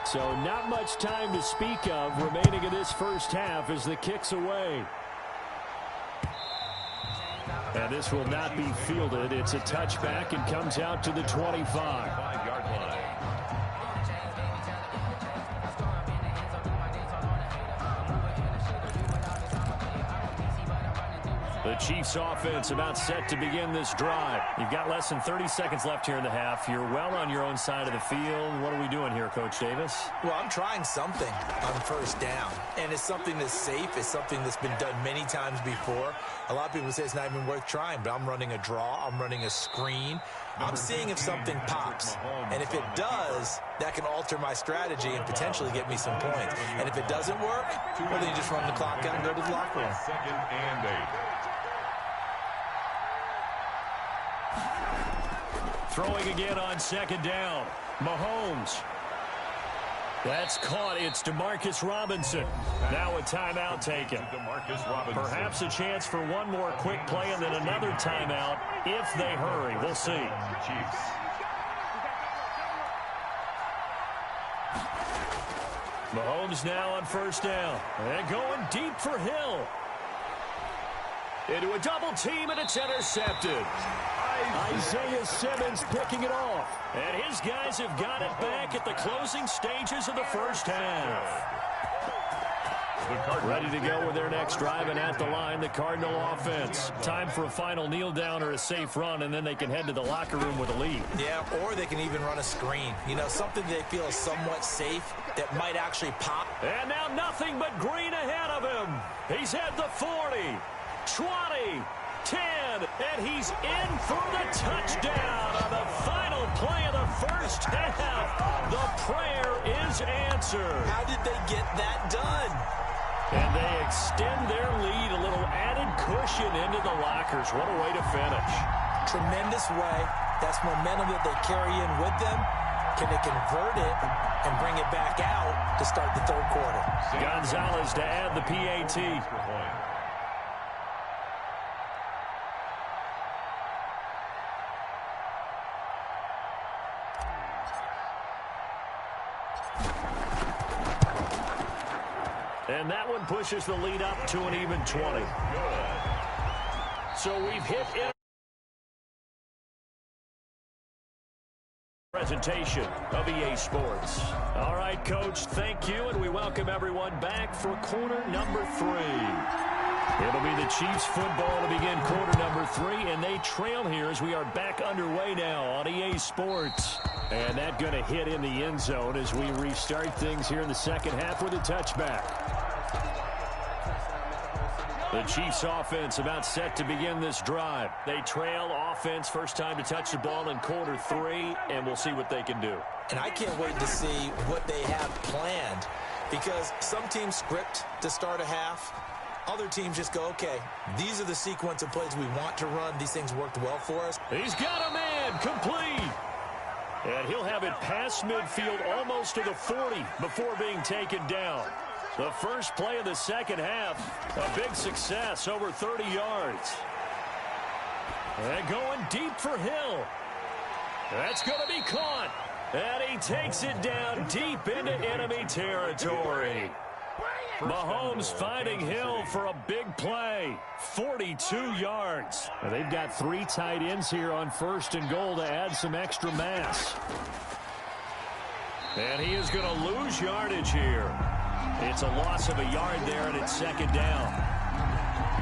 So not much time to speak of remaining in this first half as the kick's away. And this will not be fielded. It's a touchback and comes out to the 25-yard line. The Chiefs offense about set to begin this drive. You've got less than 30 seconds left here in the half. You're well on your own side of the field. What are we doing here, Coach Davis? Well, I'm trying something on first down, and it's something that's safe. It's something that's been done many times before. A lot of people say it's not even worth trying, but I'm running a draw. I'm running a screen. I'm seeing if something pops, and if it does, that can alter my strategy and potentially get me some points. And if it doesn't work, well, then you just run the clock out and go to the locker room. 2nd and 8. Throwing again on 2nd down. Mahomes. That's caught. It's Demarcus Robinson. Now a timeout taken. Perhaps a chance for one more quick play and then another timeout if they hurry. We'll see. Chiefs. Mahomes now on first down. And going deep for Hill. Into a double team, and it's intercepted. Isaiah Simmons picking it off. And his guys have got it back at the closing stages of the first half. Ready to go with their next drive, and at the line, the Cardinal offense. Time for a final kneel down or a safe run, and then they can head to the locker room with a lead. Yeah, or they can even run a screen. You know, something they feel is somewhat safe that might actually pop. And now nothing but green ahead of him. He's at the 40, 20, 10, and he's in for the touchdown on the final play of the first half. The prayer is answered. How did they get that done? And they extend their lead, a little added cushion into the lockers. What a way to finish. Tremendous way. That's momentum that they carry in with them. Can they convert it and bring it back out to start the third quarter? Gonzalez to add the PAT. And that one pushes the lead up to an even 20. So we've hit it. Presentation of EA Sports. All right, Coach, thank you, and we welcome everyone back for quarter number 3. It'll be the Chiefs football to begin quarter number 3, and they trail here as we are back underway now on EA Sports. And that going to hit in the end zone as we restart things here in the second half with a touchback. The Chiefs offense about set to begin this drive. They trail offense, first time to touch the ball in quarter 3, and we'll see what they can do. And I can't wait to see what they have planned, because some teams script to start a half. Other teams just go, okay, these are the sequence of plays we want to run. These things worked well for us. He's got a man complete. And he'll have it past midfield almost to the 40 before being taken down. The first play of the second half, a big success, over 30 yards. And going deep for Hill. That's going to be caught. And he takes it down deep into enemy territory. Mahomes finding Hill for a big play. 42 yards. Now they've got 3 tight ends here on first and goal to add some extra mass. And he is going to lose yardage here. It's a loss of a yard there, and it's second down.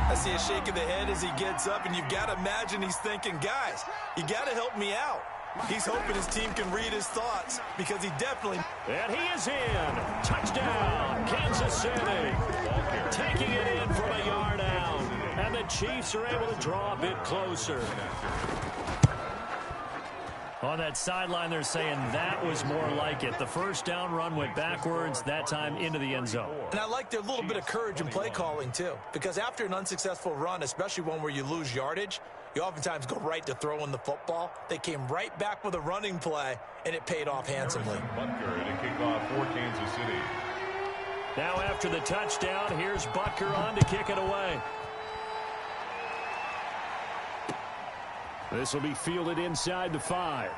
I see a shake of the head as he gets up, and you've got to imagine he's thinking, guys, you got to help me out. He's hoping his team can read his thoughts, because he definitely... And he is in. Touchdown, Kansas City. taking it in from a yard out. And the Chiefs are able to draw a bit closer. On that sideline, they're saying that was more like it. The first down run went backwards, that time into the end zone. And I like their little bit of courage in play calling, too. Because after an unsuccessful run, especially one where you lose yardage, you oftentimes go right to throwing the football. They came right back with a running play, and it paid off handsomely. Butker to kick off for Kansas City. Now after the touchdown, here's Butker on to kick it away. This will be fielded inside the 5.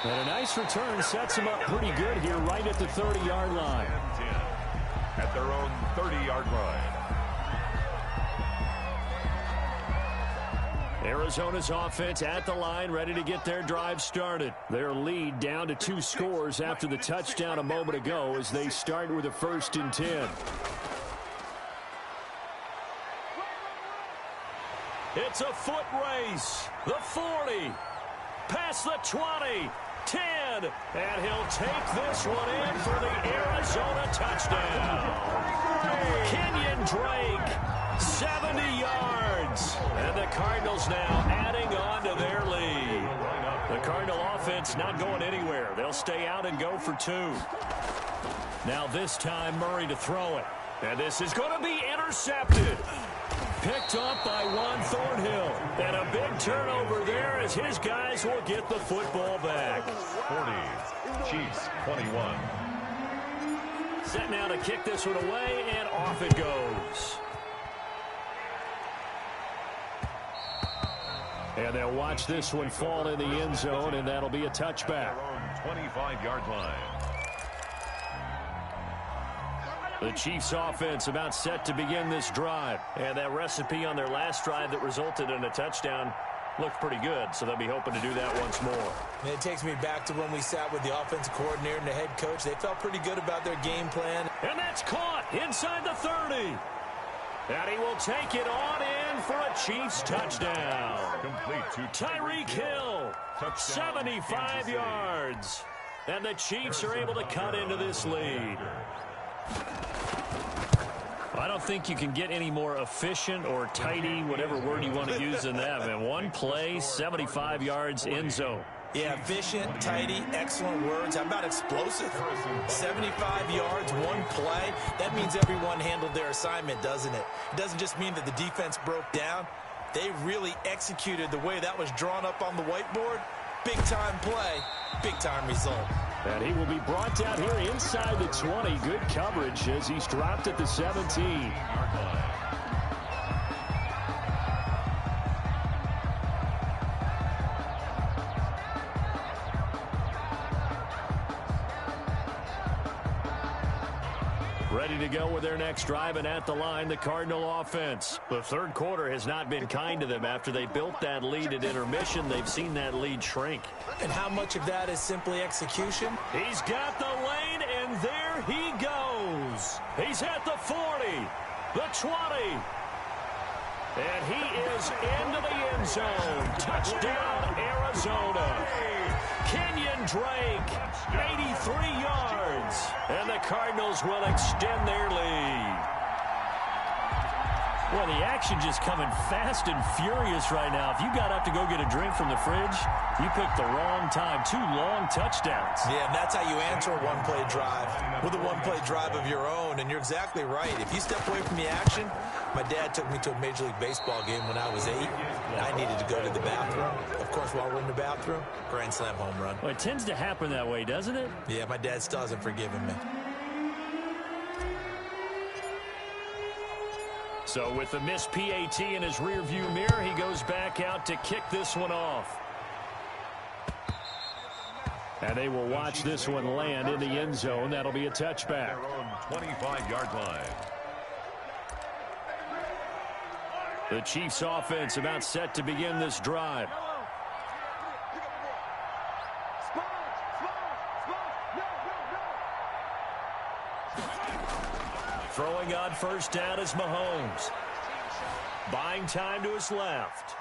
And a nice return sets them up pretty good here right at the 30-yard line. 10 at their own 30-yard line. Arizona's offense at the line, ready to get their drive started. Their lead down to 2 scores after the touchdown a moment ago as they start with a 1st and 10. It's a foot race. The 40. Past the 20. 10. And he'll take this one in for the Arizona touchdown. Kenyon Drake, 70 yards. And the Cardinals now adding on to their lead. The Cardinal offense not going anywhere. They'll stay out and go for 2. Now this time Murray to throw it. And this is going to be intercepted. Picked up by Juan Thornhill. And a big turnover there as his guys will get the football back. 40, Chiefs 21. Set now to kick this one away, and off it goes. And they'll watch this one fall in the end zone, and that'll be a touchback. 25-yard line. The Chiefs offense about set to begin this drive. And that recipe on their last drive that resulted in a touchdown looked pretty good, so they'll be hoping to do that once more. And it takes me back to when we sat with the offensive coordinator and the head coach. They felt pretty good about their game plan. And that's caught inside the 30. And he will take it on in for a Chiefs touchdown. Complete to Tyreek Hill, 75 yards. And the Chiefs are able to cut into this lead. I don't think you can get any more efficient or tidy, whatever word you want to use in that. Man, one play, 75 yards, end zone. Yeah, efficient, tidy, excellent words. How about explosive? 75 yards, one play. That means everyone handled their assignment, doesn't it? It doesn't just mean that the defense broke down. They really executed the way that was drawn up on the whiteboard. Big-time play, big-time result. And he will be brought down here inside the 20. Good coverage as he's dropped at the 17. Ready to go with their next drive, and at the line, the Cardinal offense. The third quarter has not been kind to them. After they built that lead at intermission, they've seen that lead shrink. And how much of that is simply execution? He's got the lane, and there he goes. He's at the 40, the 20. And he is into the end zone. Touchdown, Arizona. Kenyon Drake, 83 yards. And the Cardinals will extend their lead. Well, the action just coming fast and furious right now. If you got up to go get a drink from the fridge, you picked the wrong time. 2 long touchdowns. Yeah, and that's how you answer a one-play drive, with a one-play drive of your own. And you're exactly right. If you step away from the action, my dad took me to a Major League Baseball game when I was 8, and I needed to go to the bathroom. Of course, while we're in the bathroom, grand slam home run. Well, it tends to happen that way, doesn't it? Yeah, my dad still hasn't forgiven me. So with the missed PAT in his rearview mirror, he goes back out to kick this one off. And they will watch this one land in the end zone. That'll be a touchback. 25-yard line. The Chiefs offense about set to begin this drive. Throwing on first down is Mahomes. Buying time to his left.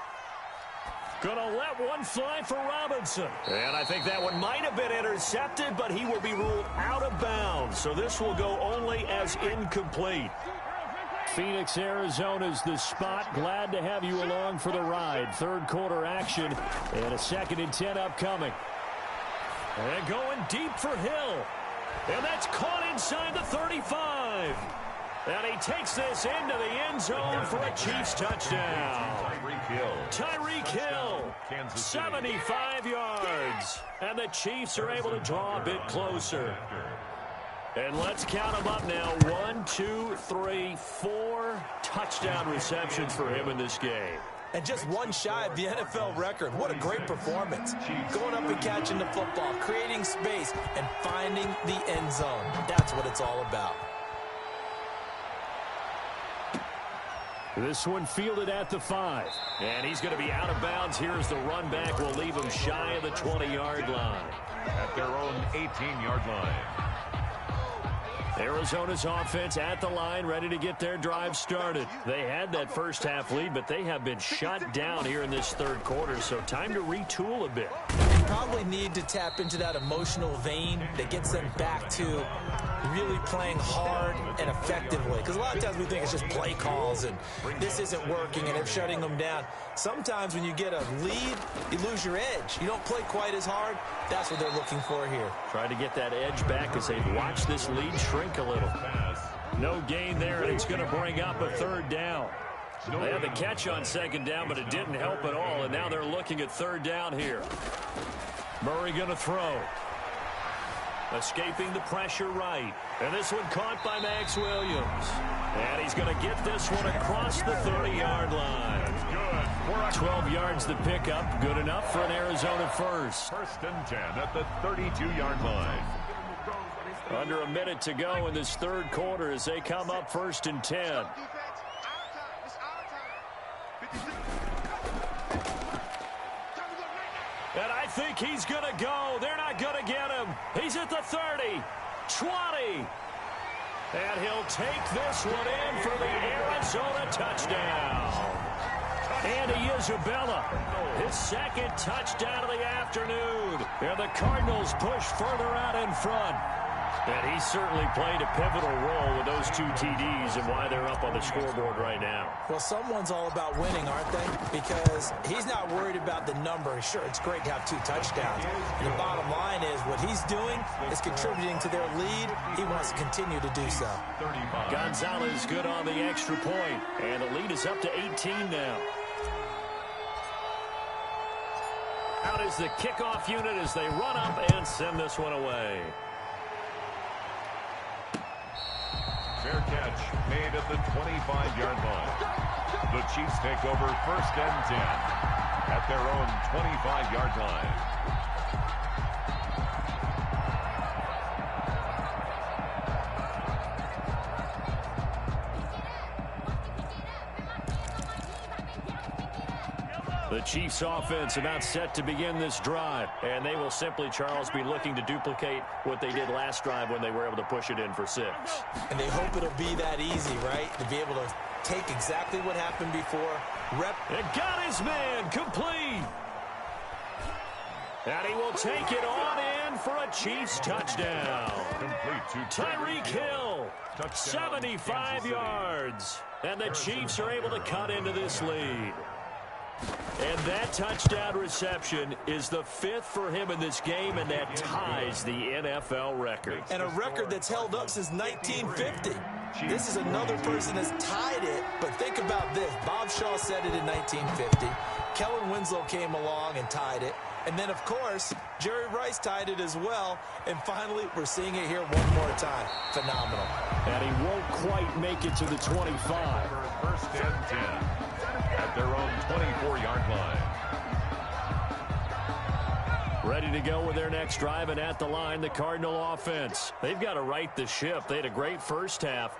Gonna let one fly for Robinson. And I think that one might have been intercepted, but he will be ruled out of bounds. So this will go only as incomplete. Phoenix, Arizona's the spot. Glad to have you along for the ride. Third quarter action and a 2nd and 10 upcoming. And going deep for Hill. And that's caught inside the 35. And he takes this into the end zone for a Chiefs touchdown. Tyreek Hill, 75 yards. And the Chiefs are able to draw a bit closer. And let's count them up now. 1, 2, 3, 4 touchdown receptions for him in this game. And just one shy of the NFL record. What a great performance. Going up and catching the football, creating space, and finding the end zone. That's what it's all about. This one fielded at the 5. And he's going to be out of bounds here as the run back will leave him shy of the 20-yard line. At their own 18-yard line. Arizona's offense at the line, ready to get their drive started. They had that first half lead, but they have been shut down here in this third quarter, so time to retool a bit. They probably need to tap into that emotional vein that gets them back to really playing hard and effectively. Because a lot of times we think it's just play calls and this isn't working and they're shutting them down. Sometimes when you get a lead, you lose your edge. You don't play quite as hard. That's what they're looking for here. Try to get that edge back as they watch this lead shrink a little. No gain there, and it's going to bring up a 3rd down. They had the catch on 2nd down, but it didn't help at all, and now they're looking at 3rd down here. Murray going to throw. Escaping the pressure right. And this one caught by Max Williams. And he's going to get this one across the 30-yard line. 12 yards to pick up. Good enough for an Arizona first. 1st and 10 at the 32-yard line. Under a minute to go in this third quarter as they come up 1st and 10. And I think he's going to go. They're not going to get him. He's at the 30, 20. And he'll take this one in for the Arizona touchdown. Andy Isabella, his 2nd touchdown of the afternoon. And the Cardinals push further out in front. And he certainly played a pivotal role with those 2 TDs and why they're up on the scoreboard right now. Well, someone's all about winning, aren't they? Because he's not worried about the number. Sure, it's great to have 2 touchdowns. And the bottom line is what he's doing is contributing to their lead. He wants to continue to do so. Gonzalez good on the extra point. And the lead is up to 18 now. Out is the kickoff unit as they run up and send this one away. Fair catch made at the 25-yard line. The Chiefs take over 1st and 10 at their own 25-yard line. The Chiefs offense about set to begin this drive. And they will simply, Charles, be looking to duplicate what they did last drive when they were able to push it in for 6. And they hope it'll be that easy, right? To be able to take exactly what happened before. And got his man complete. And he will take it on in for a Chiefs touchdown. Complete to Tyreek Hill, 75 yards. And the Chiefs are able to cut into this lead. And that touchdown reception is the 5th for him in this game, and that ties the NFL record. And a record that's held up since 1950. This is another person that's tied it, but think about this. Bob Shaw said it in 1950. Kellen Winslow came along and tied it. And then, of course, Jerry Rice tied it as well. And finally, we're seeing it here one more time. Phenomenal. And he won't quite make it to the 25. 1st and 10 at their own 24-yard line. Ready to go with their next drive, and at the line, the Cardinal offense. They've got to right the ship. They had a great first half,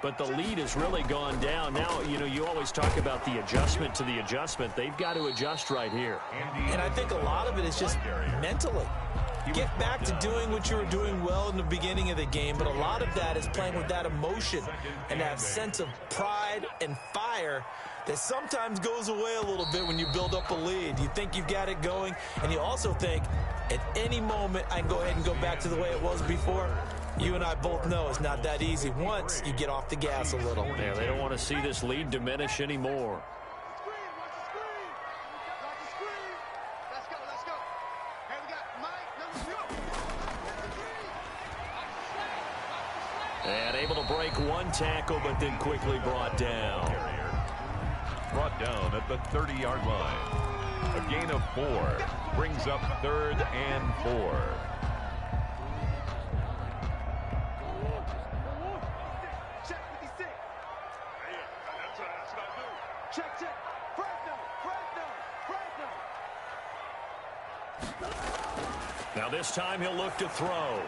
but the lead has really gone down. Now, you know, you always talk about the adjustment to the adjustment. They've got to adjust right here. And I think a lot of it is just mentally. Get back to doing what you were doing well in the beginning of the game, but a lot of that is playing with that emotion and that sense of pride and fire that sometimes goes away a little bit when you build up a lead. You think you've got it going, and you also think at any moment I can go ahead and go back to the way it was before. You and I both know it's not that easy once you get off the gas a little. Yeah, they don't want to see this lead diminish anymore. And able to break one tackle, but then quickly brought down. Brought down at the 30-yard line. A gain of 4 brings up 3rd and 4. Check 56. That's what I do. Check. Fresno. Now this time he'll look to throw.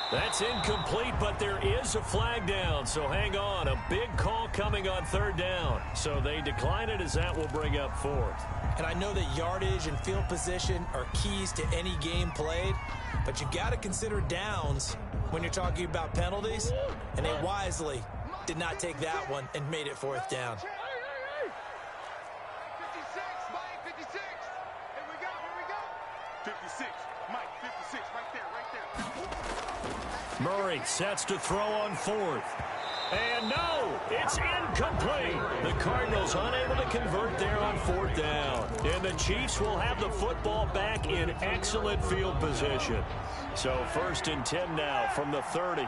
That's incomplete, but there is a flag down, so hang on. A big call coming on 3rd down. So they decline it as that will bring up 4th. And I know that yardage and field position are keys to any game played, but you got to consider downs when you're talking about penalties, and they wisely did not take that one and made it 4th down. 56, Mike, 56. Here we go. 56, Mike, 56, right there. Murray sets to throw on 4th. And no, it's incomplete. The Cardinals unable to convert there on 4th down. And the Chiefs will have the football back in excellent field position. So 1st and 10 now from the 30.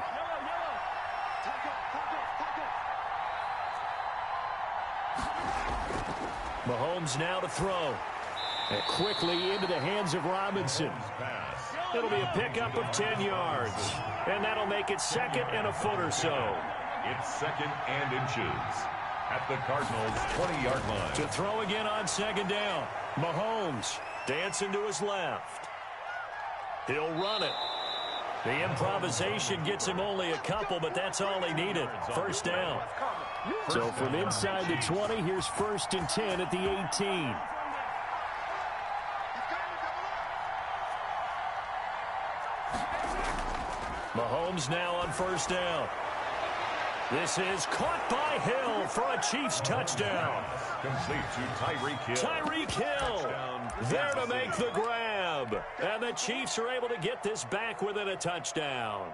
Mahomes now to throw. And quickly into the hands of Robinson. It'll be a pickup of 10 yards. And that'll make it 2nd and a foot or so. It's 2nd and inches at the Cardinals' 20-yard line. To throw again on 2nd down. Mahomes dancing to his left. He'll run it. The improvisation gets him only a couple, but that's all he needed. 1st down. So from inside the 20, here's 1st and 10 at the 18. Mahomes now on 1st down. This is caught by Hill for a Chiefs touchdown. Complete to Tyreek Hill. Tyreek Hill there to make the grab. And the Chiefs are able to get this back within a touchdown.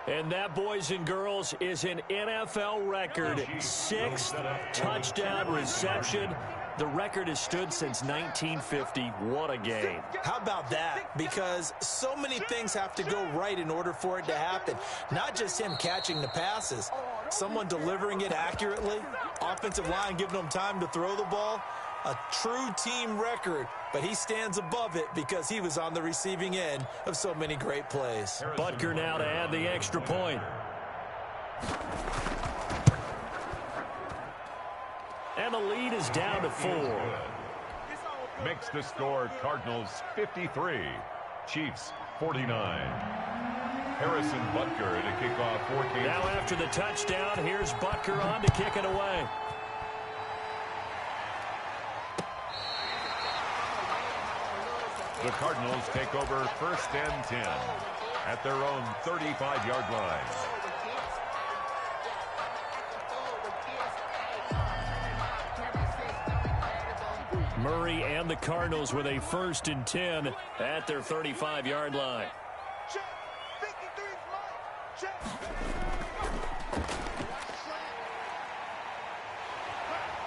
And that, boys and girls, is an NFL record 6th touchdown reception. The record has stood since 1950. What a game. How about that? Because so many things have to go right in order for it to happen. Not just him catching the passes, someone delivering it accurately, offensive line giving them time to throw the ball. A true team record, but he stands above it because he was on the receiving end of so many great plays. Butker now to add the extra point. And the lead is down to 4. Makes the score Cardinals 53, Chiefs 49. Harrison Butker to kick off for Kansas. Now after the touchdown, here's Butker on to kick it away. The Cardinals take over 1st and 10 at their own 35-yard line. Murray and the Cardinals with a 1st and 10 at their 35-yard line. Check. 53, Mike. Check.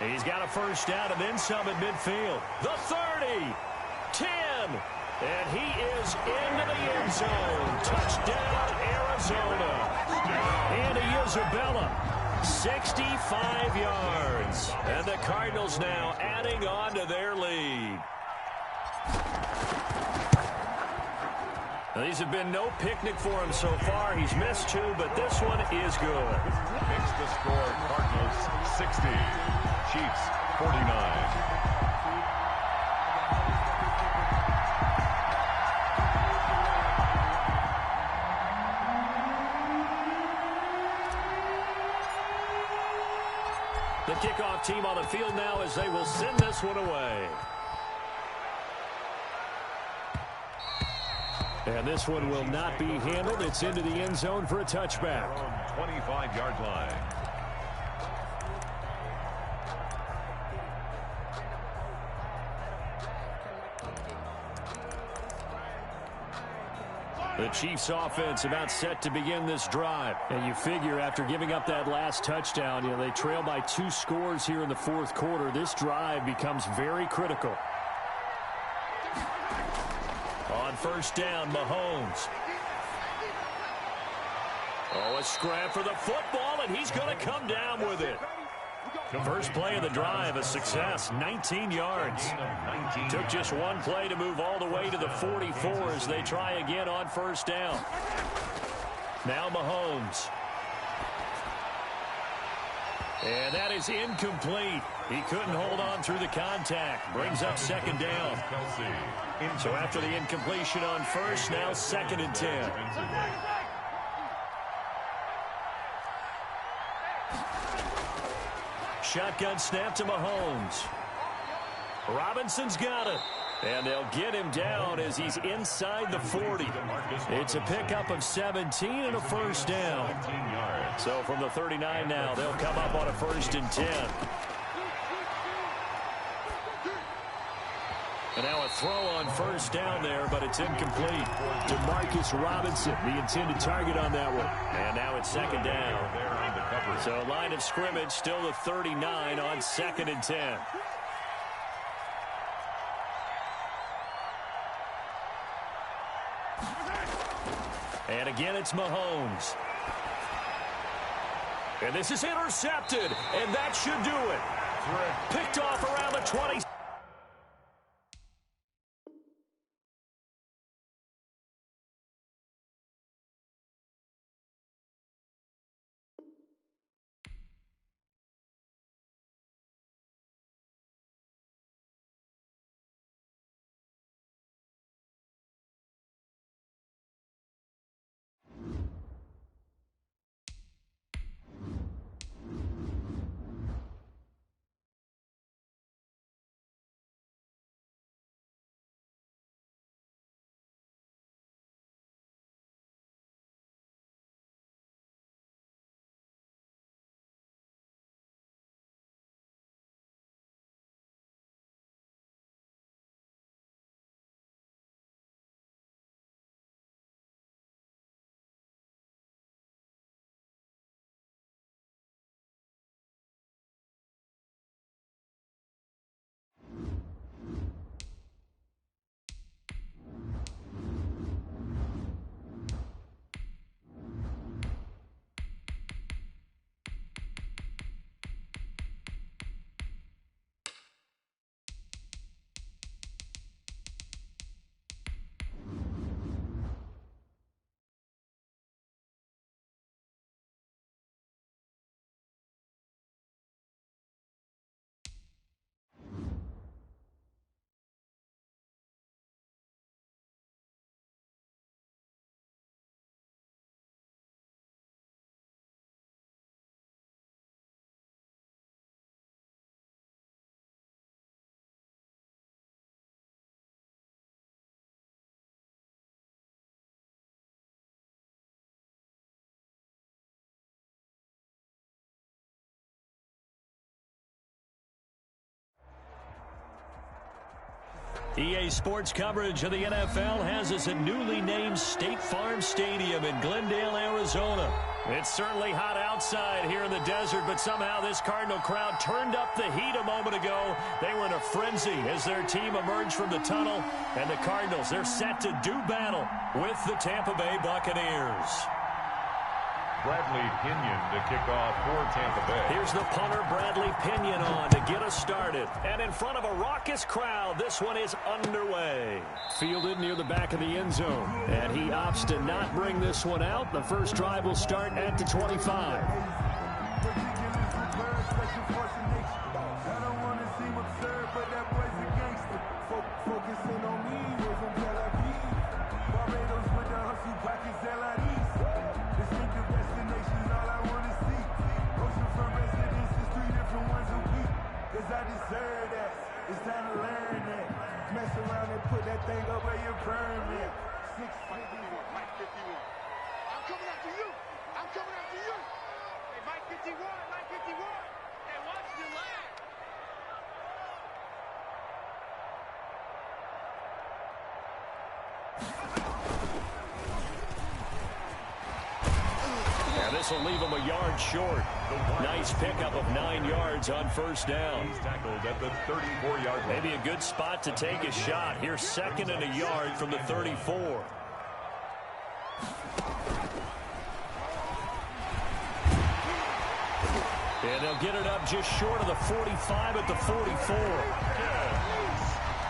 He's got a 1st down and then some at midfield. The 30, 10, and he is into the end zone. Touchdown, Arizona. Andy Isabella, 65 yards. And the Cardinals now adding on to their lead. Now, these have been no picnic for him so far. He's missed 2, but this one is good. Makes the score Cardinals 60, Chiefs 49. The kickoff team on the field now as they will send this one away. And this one will not be handled. It's into the end zone for a touchback. 25-yard line. The Chiefs offense about set to begin this drive. And you figure after giving up that last touchdown, they trail by 2 scores here in the fourth quarter. This drive becomes very critical. On first down, Mahomes. Oh, a scrap for the football, and he's going to come down with it. First play of the drive, a success, 19 yards. Took just one play to move all the way to the 44 as they try again on first down. Now Mahomes. And that is incomplete. He couldn't hold on through the contact. Brings up second down. So after the incompletion on first, now 2nd and 10. Shotgun snap to Mahomes. Robinson's got it. And they'll get him down as he's inside the 40. It's a pickup of 17 and a first down. So from the 39 now, they'll come up on a 1st and 10. And now a throw on first down there, but it's incomplete. DeMarcus Robinson, the intended target on that one. And now it's 2nd down. So line of scrimmage still the 39 on 2nd and 10. And again, it's Mahomes. And this is intercepted, and that should do it. Picked off around the 20. EA Sports coverage of the NFL has us at newly named State Farm Stadium in Glendale, Arizona. It's certainly hot outside here in the desert, but somehow this Cardinal crowd turned up the heat a moment ago. They were in a frenzy as their team emerged from the tunnel, and the Cardinals, they're set to do battle with the Tampa Bay Buccaneers. Bradley Pinion to kick off for Tampa Bay. Here's the punter, Bradley Pinion, on to get us started. And in front of a raucous crowd, this one is underway. Fielded near the back of the end zone. And he opts to not bring this one out. The first drive will start at the 25. I deserve that. It's time to learn that. Mess around and put that thing over your permit. 6'6". this will leave him a yard short. Nice pickup of 9 yards on first down. He's tackled at the 34-yard line. Maybe a good spot to take a shot. Here's 2nd and a yard from the 34. And they'll get it up just short of the 45 at the 44.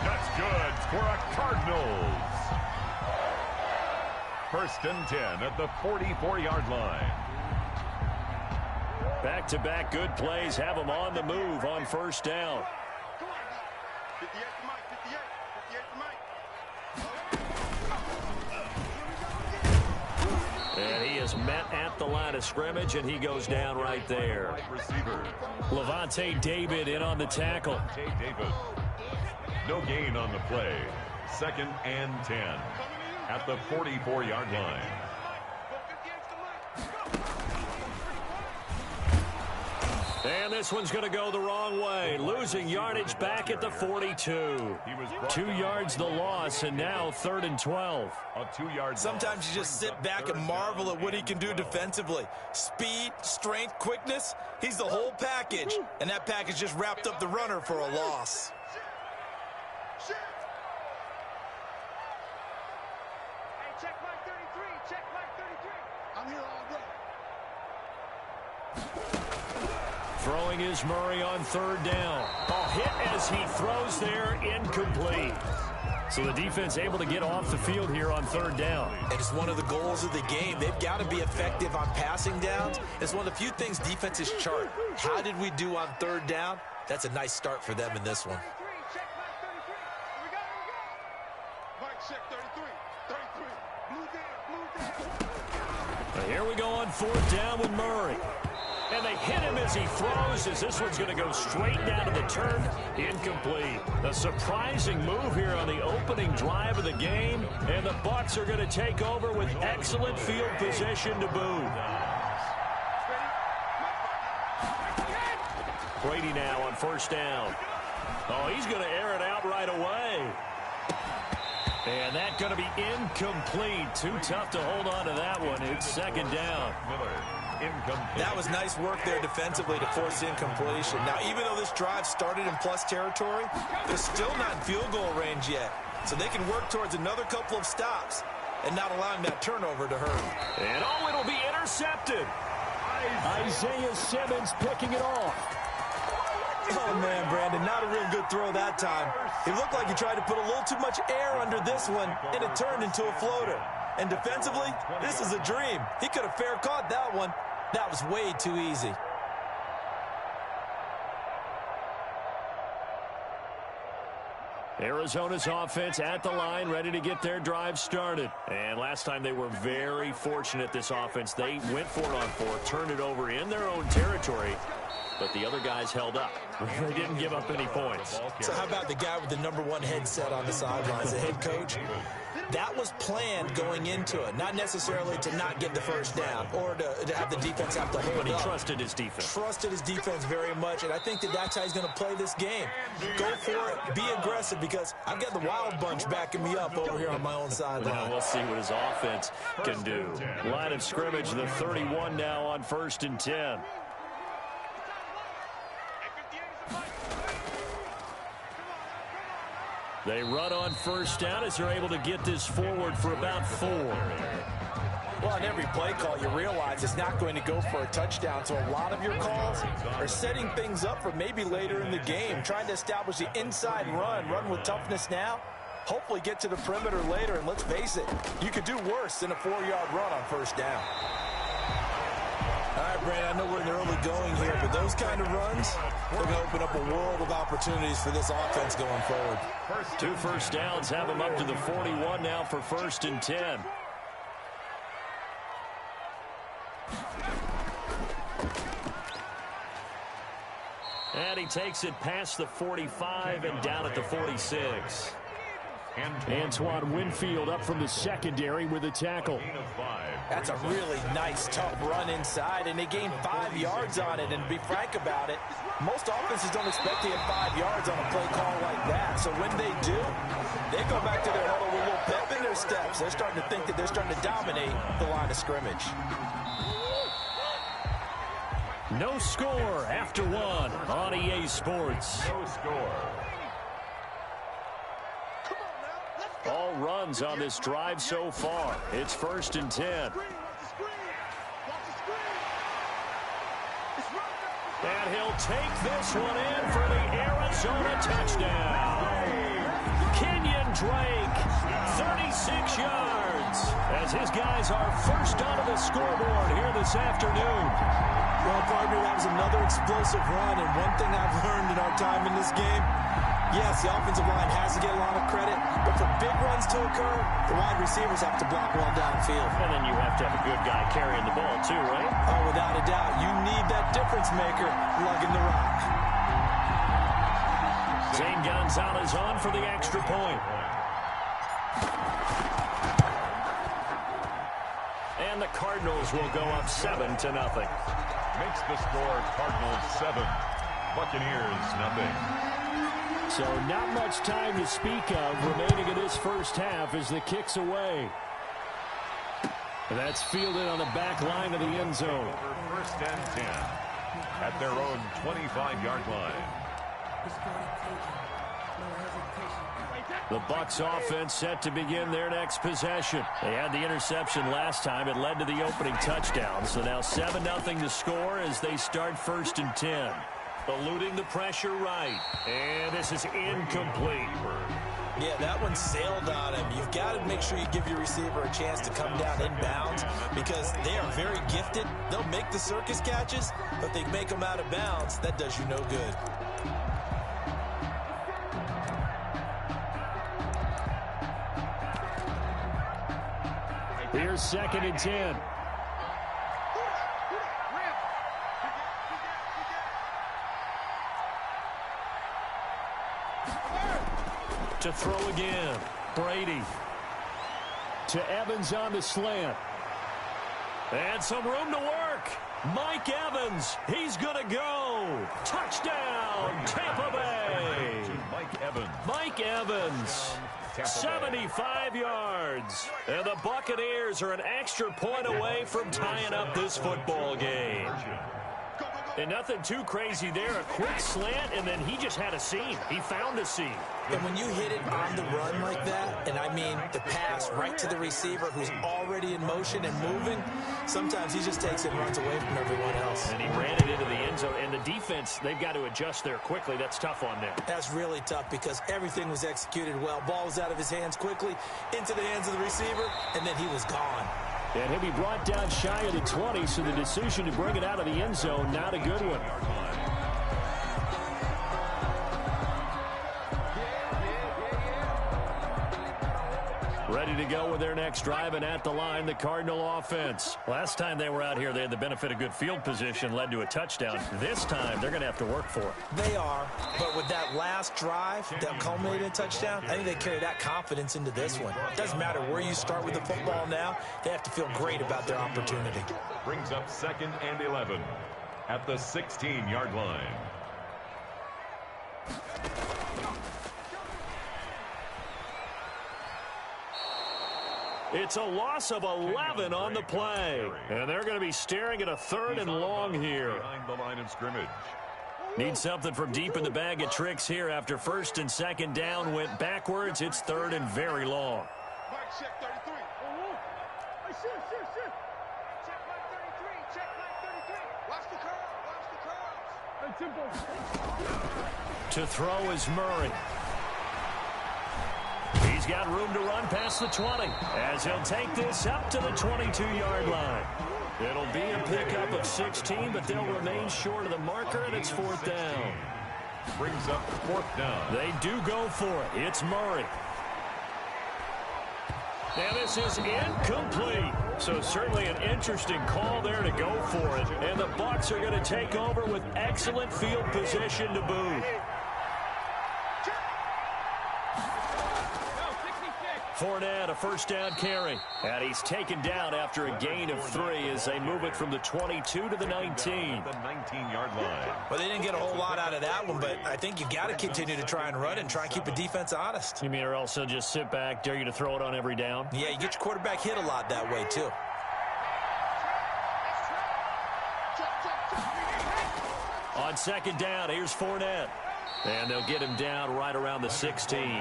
That's good for a Cardinals. 1st and 10 at the 44-yard line. Back-to-back good plays have them on the move on first down. 58 to Mike, 58 to Mike. And he is met at the line of scrimmage, and he goes down right there. Receiver. Levante David in on the tackle. David. No gain on the play. 2nd and 10 at the 44-yard line. And this one's going to go the wrong way. Losing yardage back at the 42. 2 yards the loss, and now 3rd and 12. A 2-yard. Sometimes you just sit back and marvel at what he can do defensively. Speed, strength, quickness. He's the whole package. And that package just wrapped up the runner for a loss. Hey, check Mike 33. Check Mike 33. I'm here all day. Throwing is Murray on 3rd down. A hit as he throws there, incomplete. So the defense able to get off the field here on 3rd down. And it's one of the goals of the game. They've got to be effective on passing downs. It's one of the few things defenses chart. How did we do on 3rd down? That's a nice start for them in this one. Check Mike 33. Here we go. Mike, check 33. 33. Blue down. Now here we go on 4th down with Murray. And they hit him as he throws, as this one's going to go straight down to the turf. Incomplete. A surprising move here on the opening drive of the game. And the Bucs are going to take over with excellent field position to boot. Brady now on 1st down. Oh, he's going to air it out right away. And that's going to be incomplete. Too tough to hold on to that one. It's 2nd down. That was nice work there defensively to force incompletion. Now, even though this drive started in plus territory, they're still not in field goal range yet. So they can work towards another couple of stops and not allowing that turnover to hurt. And oh, it'll be intercepted. Isaiah Simmons picking it off. Oh, man, Brandon, not a real good throw that time. It looked like he tried to put a little too much air under this one, and it turned into a floater. And defensively, this is a dream. He could have fair caught that one. That was way too easy. Arizona's offense at the line, ready to get their drive started. And last time they were very fortunate, this offense. They went for it on 4, turned it over in their own territory, but the other guys held up. They didn't give up any points. So how about the guy with the #1 headset on the sidelines, the head coach? That was planned going into it, not necessarily to not get the first down or to have the defense have to hold up. But he trusted his defense. Trusted his defense very much, and I think that's how he's going to play this game. Go for it, be aggressive, because I've got the Wild Bunch backing me up over here on my own sideline. Well, we'll see what his offense can do. Line of scrimmage, the 31 now on 1st and 10. They run on 1st down as they're able to get this forward for about 4. Well, on every play call, you realize it's not going to go for a touchdown, so a lot of your calls are setting things up for maybe later in the game, trying to establish the inside run with toughness now, hopefully get to the perimeter later, and let's face it, you could do worse than a 4-yard run on 1st down. All right, Brandon, I know we're in the early going here, but those kind of runs, they're going to open up a world of opportunities for this offense going forward. 2 first downs have them up to the 41 now for 1st and 10. And he takes it past the 45 and down at the 46. Antoine Winfield up from the secondary with a tackle. That's a really nice, tough run inside, and they gained 5 yards on it. And to be frank about it, most offenses don't expect to get 5 yards on a play call like that. So when they do, they go back to their huddle with a little pep in their steps. They're starting to think that they're starting to dominate the line of scrimmage. No score after one on EA Sports. No score. All runs on this drive so far. It's 1st and 10. And he'll take this one in for the Arizona touchdown. Kenyon Drake, 36 yards, as his guys are first onto the scoreboard here this afternoon. Well, partner, that was another explosive run, and one thing I've learned in our time in this game, yes, the offensive line has to get a lot of credit, but for big runs to occur, the wide receivers have to block well downfield. And then you have to have a good guy carrying the ball too, right? Oh, without a doubt. You need that difference maker lugging the rock. Zane Gonzalez on for the extra point. And the Cardinals will go up 7-0. Makes the score Cardinals 7, Buccaneers 0. So not much time to speak of remaining in this first half as the kick's away. That's fielded on the back line of the end zone. Over 1st and 10 at their own 25-yard line. The Bucs offense set to begin their next possession. They had the interception last time. It led to the opening touchdown. So now 7-0 to score as they start 1st and 10. Eluding the pressure right. And this is incomplete. Yeah, that one sailed on him. You've got to make sure you give your receiver a chance to come down inbounds because they are very gifted. They'll make the circus catches, but they make them out of bounds. That does you no good. Here's 2nd and 10. To throw again. Brady. To Evans on the slant. And some room to work. Mike Evans. He's going to go. Touchdown, Tampa Bay. Mike Evans. Mike Evans. 75 yards. And the Buccaneers are an extra point away from tying up this football game. And nothing too crazy there. A quick slant, and then he just had a seam. He found a seam. And when you hit it on the run like that, and I mean the pass right to the receiver who's already in motion and moving, sometimes he just takes it and runs away from everyone else. And he ran it into the end zone. And the defense, they've got to adjust there quickly. That's tough on them. That's really tough because everything was executed well. Ball was out of his hands quickly, into the hands of the receiver, and then he was gone. And he'll be brought down shy of the 20, so the decision to bring it out of the end zone, not a good one. Ready to go with their next drive, and at the line, the Cardinal offense. Last time they were out here, they had the benefit of good field position, led to a touchdown. This time, they're going to have to work for it. They are, but with that last drive that culminated in a touchdown, I think they carry that confidence into this one. It doesn't matter where you start with the football now. They have to feel great about their opportunity. Brings up 2nd and 11 at the 16-yard line. It's a loss of 11 on the play. And they're going to be staring at a 3rd and long here. Behind the line of scrimmage. Need something from deep in the bag of tricks here after 1st and 2nd down went backwards. It's 3rd and very long. Mike, check 33. Hey, shoot. Check Mike 33. Check Mike 33. Watch the curls. Hey, Timbo. To throw is Murray. He's got room to run past the 20 as he'll take this up to the 22-yard line. It'll be a pickup of 16, but they'll remain short of the marker, and it's 4th down. Brings up 4th down. They do go for it. It's Murray. And this is incomplete. So certainly an interesting call there to go for it. And the Bucs are going to take over with excellent field position to boot. Fournette, a 1st down carry. And he's taken down after a gain of 3 as they move it from the 22 to the 19. The 19-yard line. Well, they didn't get a whole lot out of that one, but I think you got to continue to try and run and try and keep the defense honest. You mean or also just sit back, dare you to throw it on every down? Yeah, you get your quarterback hit a lot that way, too. On second down, here's Fournette. And they'll get him down right around the 16.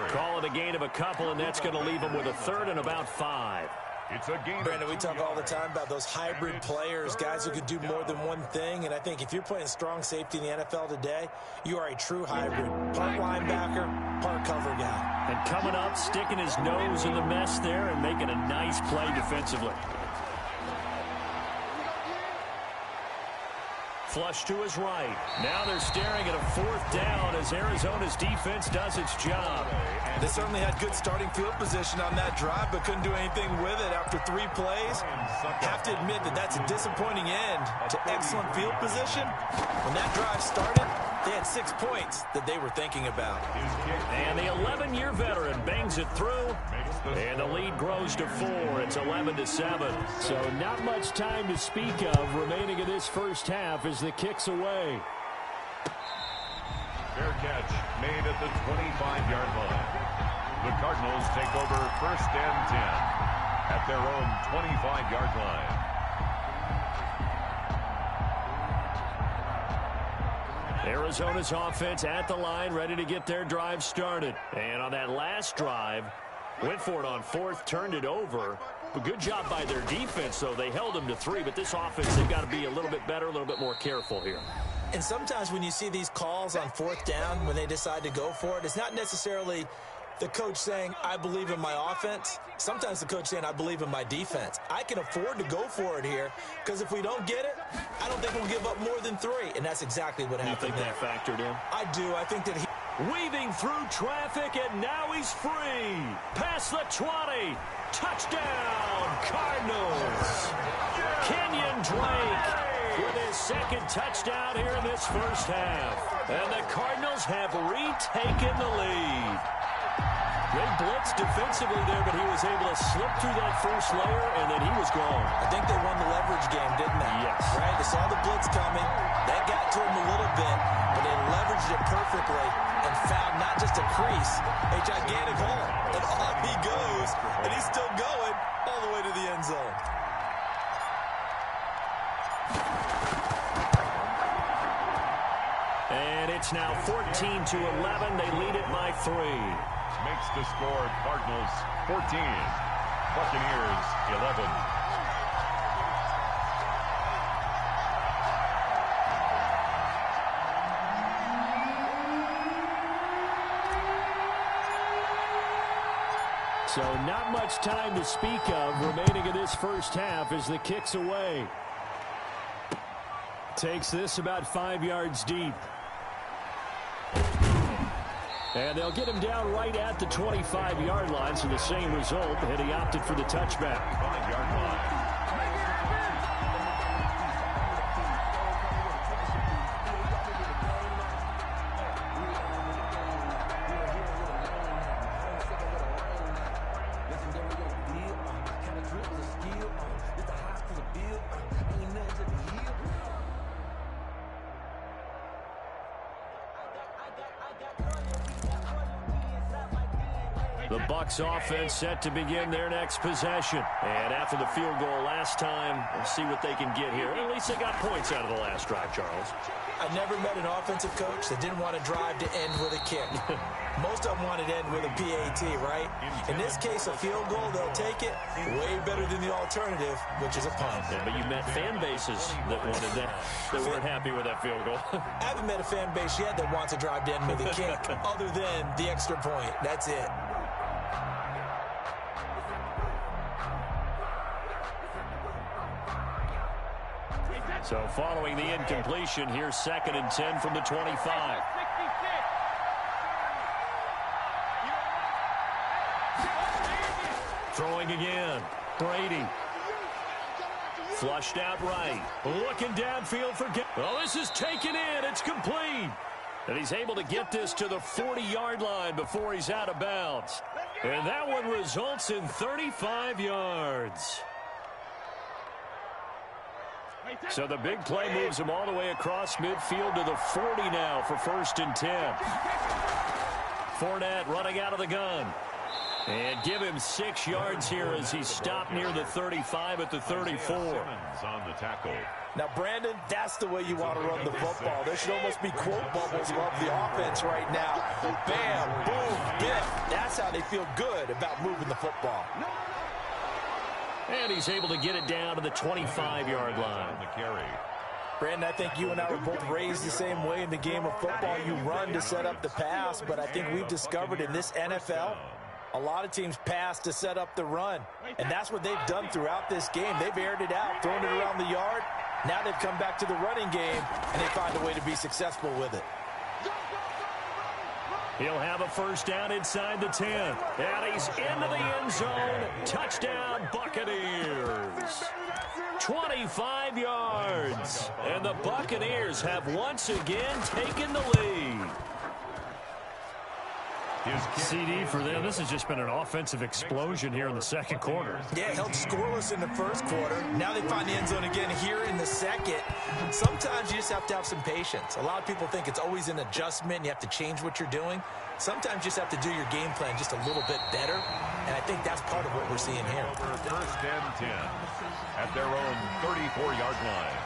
Call it a gain of a couple, and that's going to leave him with a third and about 5. It's a game. Brandon, we talk all the time about those hybrid players, guys who could do more than one thing. And I think if you're playing strong safety in the NFL today, you are a true hybrid. Part linebacker, part cover guy. And coming up, sticking his nose in the mess there and making a nice play defensively. Flush to his right. Now they're staring at a fourth down as Arizona's defense does its job. They certainly had good starting field position on that drive, but couldn't do anything with it after 3 plays. Have to admit that that's a disappointing end to excellent field position. When that drive started, they had 6 points that they were thinking about. And the 11-year veteran bangs it through, and the lead grows to 4. It's 11-7. So not much time to speak of remaining in this first half as the kick's away. Fair catch made at the 25-yard line. The Cardinals take over first and 10 at their own 25-yard line. Arizona's offense at the line, ready to get their drive started. And on that last drive, went for it on fourth, turned it over. A good job by their defense, though. They held them to 3, but this offense, they've got to be a little bit better, a little bit more careful here. And sometimes when you see these calls on fourth down, when they decide to go for it, it's not necessarily the coach saying, I believe in my offense. Sometimes the coach saying, I believe in my defense. I can afford to go for it here because if we don't get it, I don't think we'll give up more than 3. And that's exactly what happened. You think that factored in? I do. I think that he... Weaving through traffic, and now he's free. Past the 20. Touchdown, Cardinals. Kenyon Drake with his second touchdown here in this first half. And the Cardinals have retaken the lead. They blitzed defensively there, but he was able to slip through that first layer, and then he was gone. I think they won the leverage game, didn't they? Yes. Right? They saw the blitz coming. That got to him a little bit, but they leveraged it perfectly and found not just a crease, a gigantic hole. And off he goes, and he's still going all the way to the end zone. And it's now 14-11. They lead it by 3. Makes the score Cardinals 14, Buccaneers 11. So not much time to speak of remaining in this first half as the kick's away. Takes this about 5 yards deep. And they'll get him down right at the 25-yard line, so the same result, and he opted for the touchback. 5-yard line. The Bucs offense set to begin their next possession. And after the field goal last time, we'll see what they can get here. At least they got points out of the last drive, Charles. I've never met an offensive coach that didn't want to drive to end with a kick. Most of them want to end with a PAT, right? In this case, a field goal, they'll take it. Way better than the alternative, which is a punt. Yeah, but you met fan bases that wanted that, that weren't happy with that field goal. I haven't met a fan base yet that wants to drive to end with a kick, other than the extra point. That's it. So following the incompletion, here's 2nd and 10 from the 25. Throwing again. Brady. Flushed out right. Looking downfield for... Well, this is taken in. It's complete. And he's able to get this to the 40-yard line before he's out of bounds. And that one results in 35 yards. So the big play moves him all the way across midfield to the 40 now for 1st and 10. Fournette running out of the gun. And give him 6 yards here as he stopped near the 35 at the 34. Simmons on the tackle. Now, Brandon, that's the way you want to run the football. There should almost be quote bubbles above the offense right now. Bam, boom, biff. That's how they feel good about moving the football. And he's able to get it down to the 25-yard line. The carry. Brandon, I think you and I were both raised the same way in the game of football. You run to set up the pass, but I think we've discovered in this NFL, a lot of teams pass to set up the run. And that's what they've done throughout this game. They've aired it out, thrown it around the yard. Now they've come back to the running game, and they find a way to be successful with it. He'll have a first down inside the 10. And he's into the end zone. Touchdown, Buccaneers. 25 yards. And the Buccaneers have once again taken the lead. CD for them. This has just been an offensive explosion here in the second quarter. Yeah, held scoreless in the first quarter. Now they find the end zone again here in the second. Sometimes you just have to have some patience. A lot of people think it's always an adjustment. You have to change what you're doing. Sometimes you just have to do your game plan just a little bit better. And I think that's part of what we're seeing here. First and 10 at their own 34-yard line.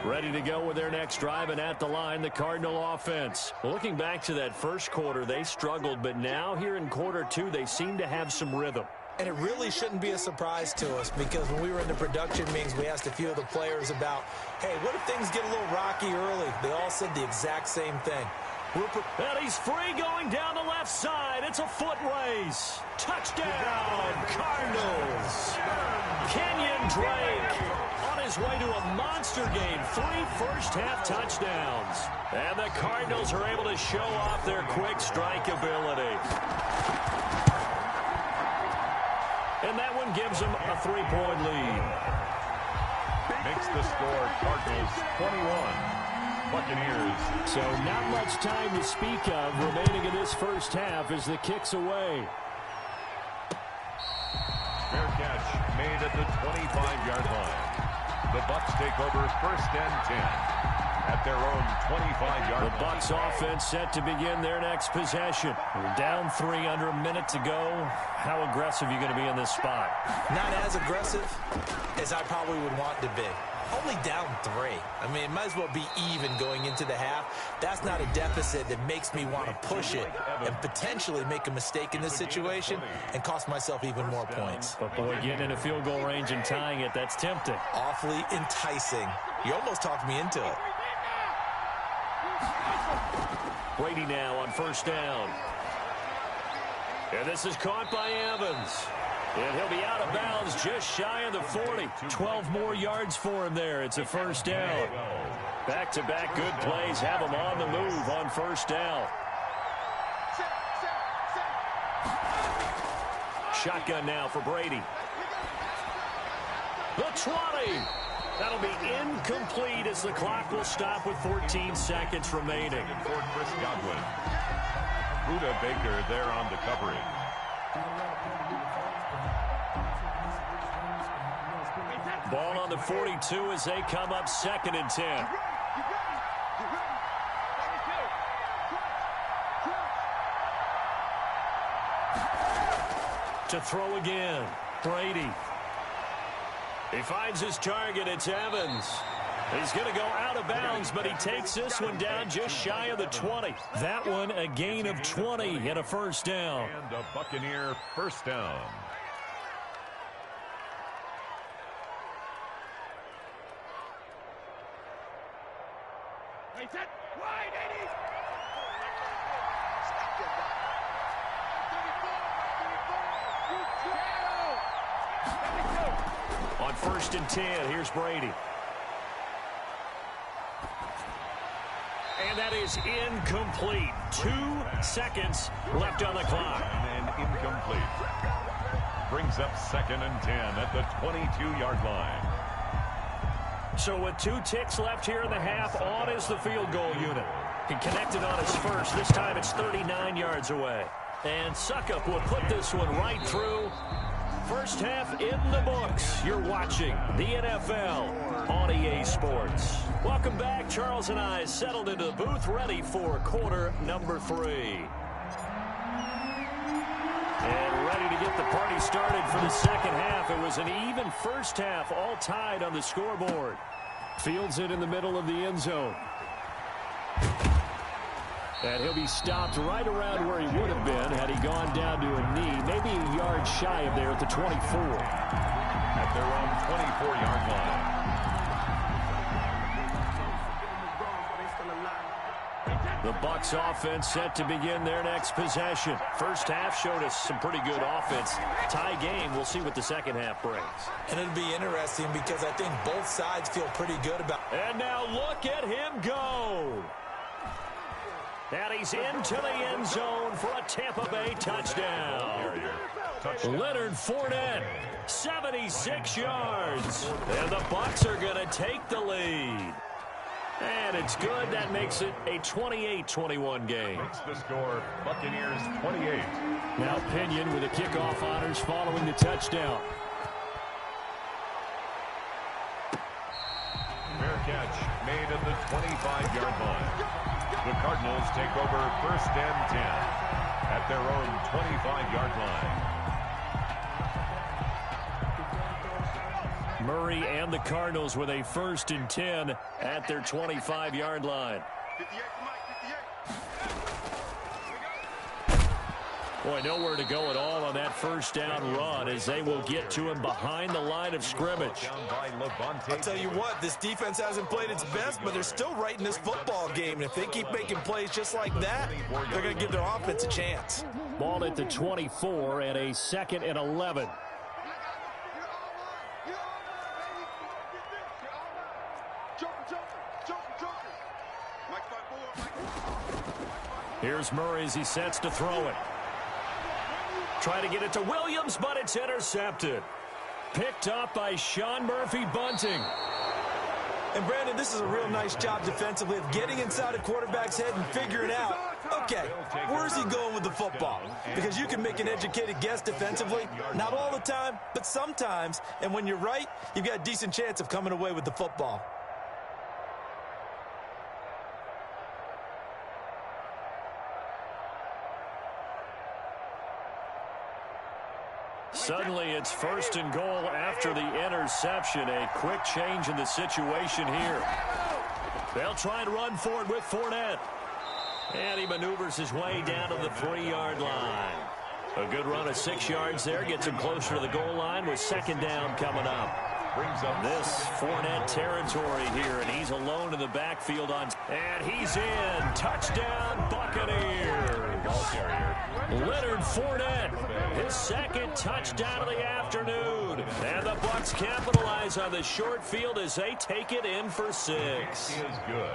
Ready to go with their next drive, and at the line, the Cardinal offense. Looking back to that first quarter, they struggled, but now here in quarter two, they seem to have some rhythm. And it really shouldn't be a surprise to us, because when we were in the production meetings, we asked a few of the players about, hey, what if things get a little rocky early? They all said the exact same thing. And he's free going down the left side. It's a foot race. Touchdown, Cardinals. Kenyon Drake on his way to a monster game. 3 first-half touchdowns. And the Cardinals are able to show off their quick strike ability. And that one gives them a 3-point lead. Makes the score Cardinals 21. Buccaneers. So not much time to speak of remaining in this first half as the kick's away. Fair catch made at the 25-yard line. The Bucs take over first and 10 at their own 25-yard line. The Bucs offense set to begin their next possession. We're down 3 under a minute to go. How aggressive are you going to be in this spot? Not as aggressive as I probably would want to be. Only down 3. I mean, it might as well be even going into the half. That's not a deficit that makes me want to push it and potentially make a mistake in this situation and cost myself even more points. But, boy, getting in a field goal range and tying it, that's tempting. Awfully enticing. You almost talked me into it. Brady now on first down. And this is caught by Evans. And he'll be out of bounds just shy of the 40. 12 more yards for him there. It's a first down. Back-to-back good plays have him on the move on first down. Shotgun now for Brady. The 20. That'll be incomplete as the clock will stop with 14 seconds remaining. For Chris Godwin. Buda Baker there on the coverage. Ball on the 42 as they come up 2nd and 10. To throw again, Brady. He finds his target, it's Evans. He's going to go out of bounds, but he takes this one down just shy of the 20. That one a gain of 20 and a first down. And a Buccaneer first down. On 1st and 10, here's Brady. And that is incomplete. 2 seconds left on the clock. And incomplete. Brings up 2nd and 10 at the 22-yard line. So with 2 ticks left here in the half, on is the field goal unit. He connected on his first. This time it's 39 yards away. And Suckup will put this one right through. First half in the books. You're watching the NFL on EA Sports. Welcome back. Charles and I settled into the booth, ready for quarter number 3. started for the second half. It was an even first half, all tied on the scoreboard. Fields it in the middle of the end zone. And he'll be stopped right around where he would have been had he gone down to a knee, maybe a yard shy of there at the 24. At their own 24-yard line. The Bucs offense set to begin their next possession. First half showed us some pretty good offense. Tie game, we'll see what the second half brings. And it'll be interesting because I think both sides feel pretty good about it. And now look at him go. And he's into the end zone for a Tampa Bay touchdown. Leonard Fournette, 76 yards. And the Bucs are going to take the lead. And it's good. That makes it a 28-21 game. Makes the score, Buccaneers 28. Now Pinion with the kickoff honors following the touchdown. Fair catch made at the 25-yard line. The Cardinals take over first and 10 at their own 25-yard line. Murray and the Cardinals with a first and 10 at their 25-yard line. 58 for Mike, 58. Boy, nowhere to go at all on that first down run as they will get to him behind the line of scrimmage. I'll tell you what, this defense hasn't played its best, but they're still right in this football game. And if they keep making plays just like that, they're going to give their offense a chance. Ball at the 24 and a 2nd and 11. Here's Murray as he sets to throw it. Try to get it to Williams, but it's intercepted. Picked up by Sean Murphy-Bunting. And, Brandon, this is a real nice job defensively of getting inside a quarterback's head and figuring out, okay, where's he going with the football? Because you can make an educated guess defensively, not all the time, but sometimes. And when you're right, you've got a decent chance of coming away with the football. Suddenly it's first and goal after the interception. A quick change in the situation here. They'll try and run for it with Fournette. And he maneuvers his way down to the 3-yard line. A good run of 6 yards there. Gets him closer to the goal line with second down coming up. Brings up This Fournette territory here, and he's alone in the backfield on. And he's in. Touchdown, Buccaneers. Leonard Fournette, his second touchdown of the afternoon. And the Bucs capitalize on the short field as they take it in for 6. He is good.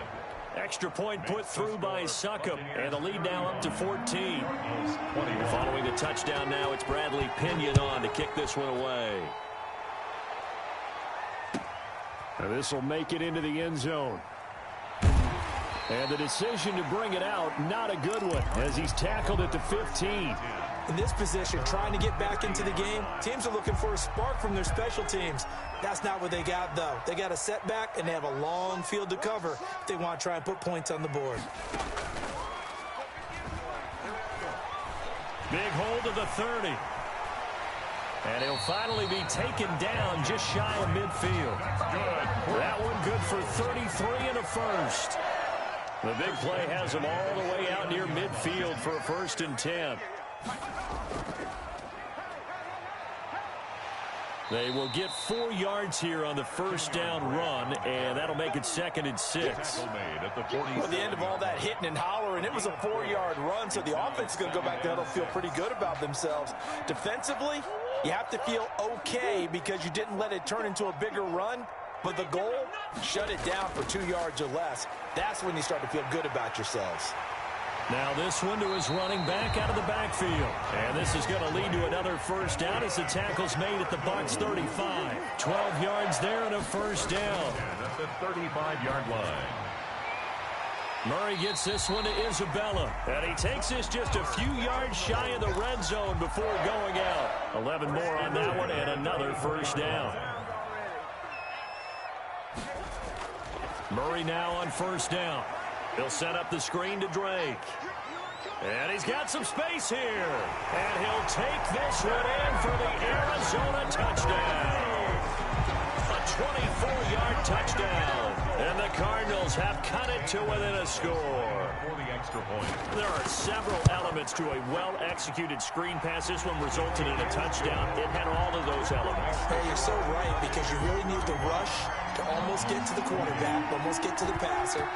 Extra point put through by Succop, and the lead now up to 14. Following the touchdown now, it's Bradley Pinion on to kick this one away. And this will make it into the end zone. And the decision to bring it out, not a good one, as he's tackled at the 15. In this position, trying to get back into the game, teams are looking for a spark from their special teams. That's not what they got, though. They got a setback, and they have a long field to cover if they want to try and put points on the board. Big hold of the 30. And he'll finally be taken down just shy of midfield. Good. That one good for 33 and a first. The big play has him all the way out near midfield for a first and 10. They will get 4 yards here on the first down run, and that'll make it 2nd and 6. Well, the end of all that hitting and hollering, it was a 4-yard run, so the offense is going to go back there and feel pretty good about themselves. Defensively, you have to feel okay because you didn't let it turn into a bigger run, but the goal, shut it down for 2 yards or less. That's when you start to feel good about yourselves. Now this one to his running back out of the backfield. And this is going to lead to another first down as the tackle's made at the Bucs 35. 12 yards there and a first down. And at the 35-yard line. Murray gets this one to Isabella. And he takes this just a few yards shy of the red zone before going out. 11 more on that one and another first down. Murray now on first down. He'll set up the screen to Drake. And he's got some space here. And he'll take this one in for the Arizona touchdown. A 24-yard touchdown. And the Cardinals have cut it to within a score. For the extra point. There are several elements to a well-executed screen pass. This one resulted in a touchdown. It had all of those elements. Hey, you're so right, because you really need the rush to almost get to the quarterback, almost get to the passer.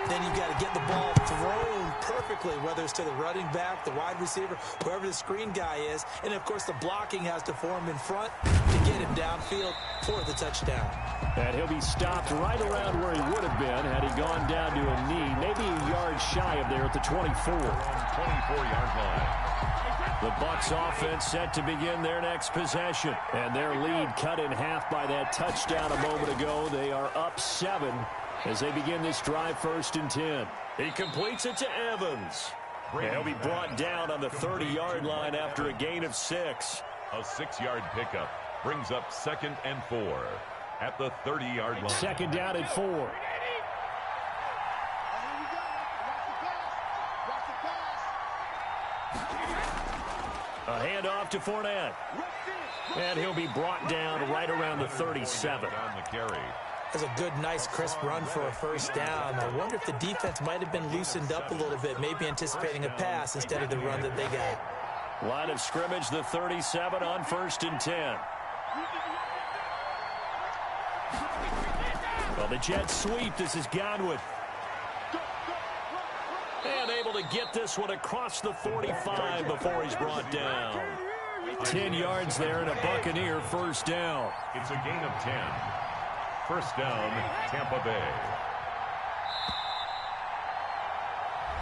Then you've got to get the ball thrown perfectly, whether it's to the running back, the wide receiver, whoever the screen guy is. And, of course, the blocking has to form in front to get him downfield for the touchdown. And he'll be stopped right around where he would have been had he gone down to a knee, maybe a yard shy of there at the 24. 24-yard line. The Bucs offense set to begin their next possession. And their lead cut in half by that touchdown a moment ago. They are up 7 as they begin this drive, 1st and 10. He completes it to Evans. And he'll be brought down on the 30-yard line after a gain of 6. A 6-yard pickup brings up 2nd and 4 at the 30-yard line. 2nd down and 4. A handoff to Fournette. And he'll be brought down right around the 37. On the carry. That's a good, nice, crisp run for a 1st down. I wonder if the defense might have been loosened up a little bit, maybe anticipating a pass instead of the run that they got. Line of scrimmage, the 37 on 1st and 10. Well, the jet sweep. This is Godwin. And able to get this one across the 45 before he's brought down. 10 yards there and a Buccaneer 1st down. It's a gain of 10. 1st down, Tampa Bay.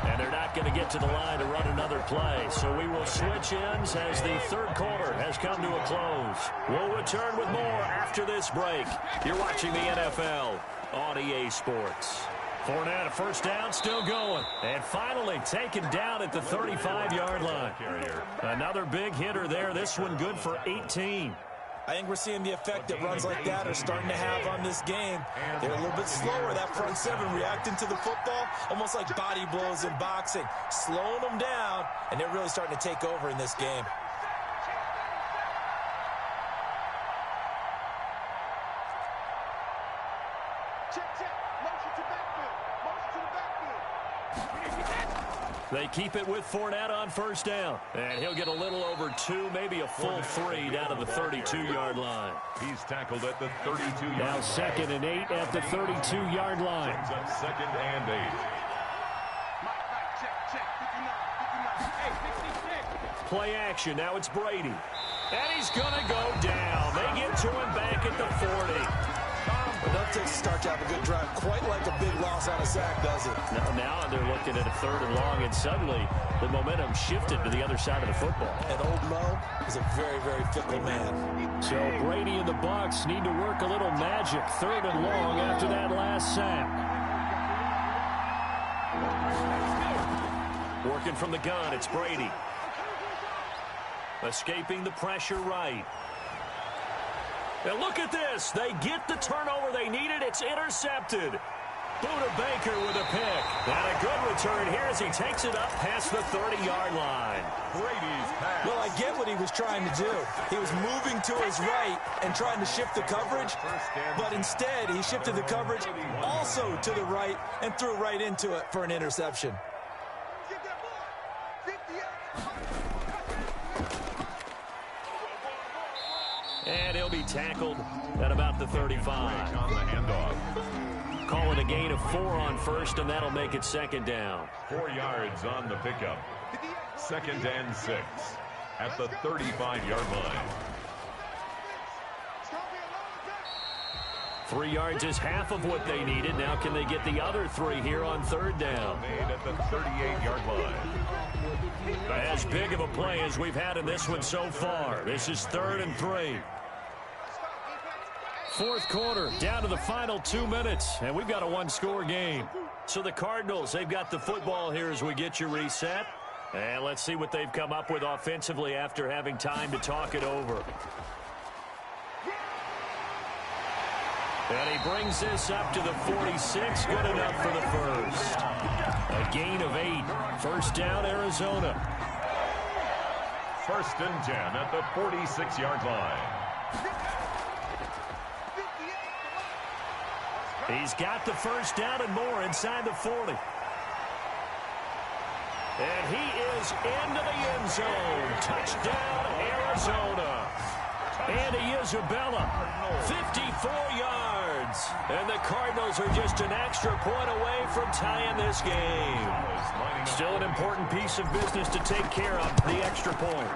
And they're not going to get to the line to run another play. So we will switch ends as the 3rd quarter has come to a close. We'll return with more after this break. You're watching the NFL on EA Sports. Fournette, a 1st down, still going. And finally taken down at the 35-yard line. Another big hitter there. This one good for 18. I think we're seeing the effect that runs like that are starting to have on this game. They're a little bit slower, that front 7, reacting to the football, almost like body blows in boxing, slowing them down, and they're really starting to take over in this game. They keep it with Fournette on 1st down. And he'll get a little over 2, maybe a full 3 down to the 32-yard line. He's tackled at the 32-yard line. Now 2nd and 8 at the 32-yard line. Brings up 2nd and 8. Play action. Now it's Brady. And he's going to go down. They get to him back at the 40. Enough to start to have a good drive, quite like a big loss on a sack, does it? Now they're looking at a 3rd and long, and suddenly the momentum shifted to the other side of the football. And old Mo is a very, very fickle man. So Brady and the Bucs need to work a little magic. 3rd and long after that last sack. Working from the gun, it's Brady. Escaping the pressure right. And look at this. They get the turnover they needed. It's intercepted. Buda Baker with a pick. And a good return here as he takes it up past the 30-yard line. Brady's pass. Well, I get what he was trying to do. He was moving to his right and trying to shift the coverage, but instead he shifted the coverage also to the right and threw right into it for an interception. And he'll be tackled at about the 35. On the handoff. Call it a gain of 4 on 1st, and that'll make it 2nd down. 4 yards on the pickup. 2nd and 6 at the 35-yard line. 3 yards is half of what they needed. Now can they get the other 3 here on 3rd down? Made at the 38-yard line. As big of a play as we've had in this one so far. This is 3rd and 3. 4th quarter, down to the final 2 minutes, and we've got a 1-score game. So the Cardinals, they've got the football here as we get you reset. And let's see what they've come up with offensively after having time to talk it over. And he brings this up to the 46. Good enough for the 1st. A gain of 8. 1st down, Arizona. First and 10 at the 46-yard line. He's got the first down and more inside the 40. And he is into the end zone. Touchdown, Arizona. Andy Isabella, 54 yards. And the Cardinals are just an extra point away from tying this game. Still an important piece of business to take care of, the extra point.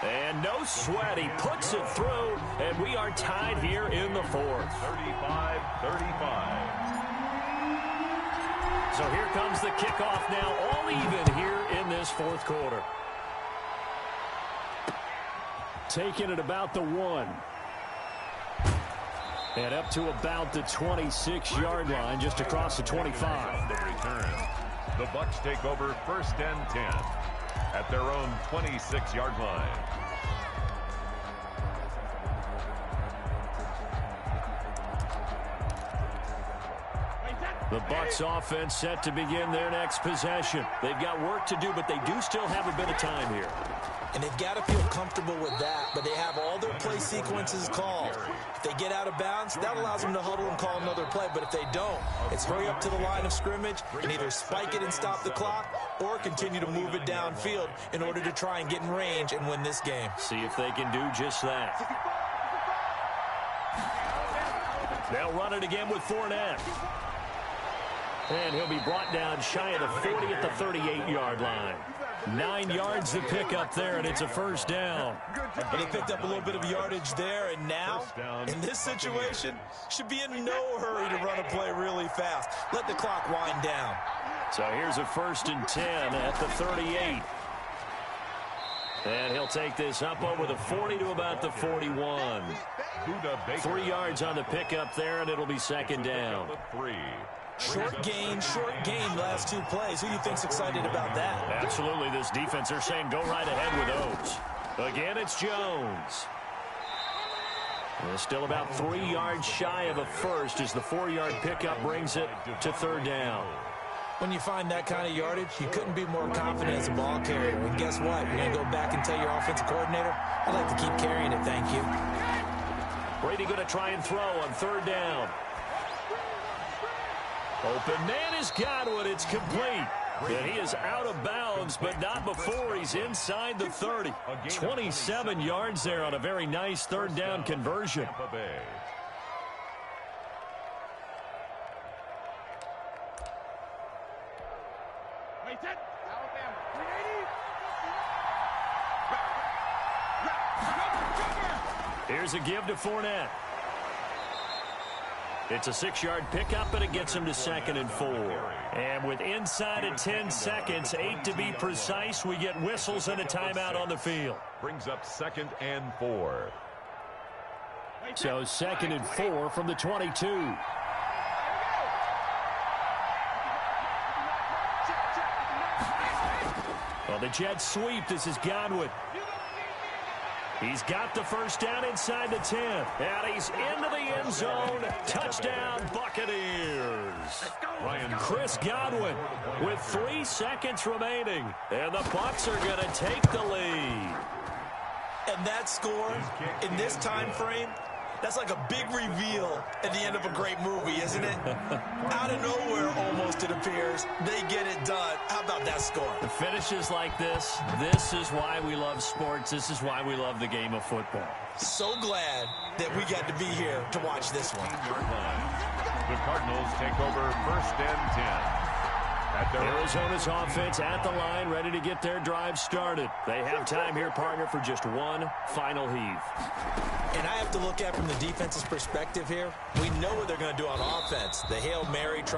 And no sweat, he puts it through, and we are tied here in the fourth. 35-35. So here comes the kickoff now, all even here in this fourth quarter. Taking it about the 1. And up to about the 26-yard line, just across the 25. The return. The Bucs take over first and 10 at their own 26-yard line. The Bucs offense set to begin their next possession. They've got work to do, but they do still have a bit of time here. And they've got to feel comfortable with that, but they have all their play sequences called. If they get out of bounds, that allows them to huddle and call another play. But if they don't, it's hurry up to the line of scrimmage and either spike it and stop the clock or continue to move it downfield in order to try and get in range and win this game. See if they can do just that. They'll run it again with Fournette. And he'll be brought down shy of the 40 at the 38-yard line. 9 yards to pick up there, and it's a first down. And they picked up a little bit of yardage there, and now, in this situation, should be in no hurry to run a play really fast. Let the clock wind down. So here's a first and 10 at the 38. And he'll take this up over the 40 to about the 41. 3 yards on the pickup there, and it'll be second down. Short gain, last 2 plays. Who do you think's excited about that? Absolutely. This defense, they're saying go right ahead with those. Again, it's Jones. And still about 3 yards shy of a first as the 4-yard pickup brings it to third down. When you find that kind of yardage, you couldn't be more confident as a ball carrier. And guess what? You're going to go back and tell your offensive coordinator, I'd like to keep carrying it, thank you. Brady going to try and throw on third down. Open man is Godwin. It's complete. And he is out of bounds, but not before he's inside the 30. 27 yards there on a very nice third down conversion. Here's a give to Fournette. It's a 6-yard pickup, and it gets him to second and 4. And with inside of 10 seconds, 8 to be precise, we get whistles and a timeout on the field. Brings up second and 4. So second and 4 from the 22. Well, the Jets sweep. This is Godwin. He's got the first down inside the 10. And he's into the end zone. Touchdown, Buccaneers. Chris Godwin with 3 seconds remaining. And the Bucs are going to take the lead. And that score in this time frame, that's like a big reveal at the end of a great movie, isn't it? Out of nowhere, almost, it appears. They get it done. How about that score? The finishes like this is why we love sports. This is why we love the game of football. So glad that we got to be here to watch this one. The Cardinals take over first and 10. Arizona's offense at the line, ready to get their drive started. They have time here, partner, for just one final heave. And I have to look at from the defense's perspective here. We know what they're going to do on offense. The Hail Mary try.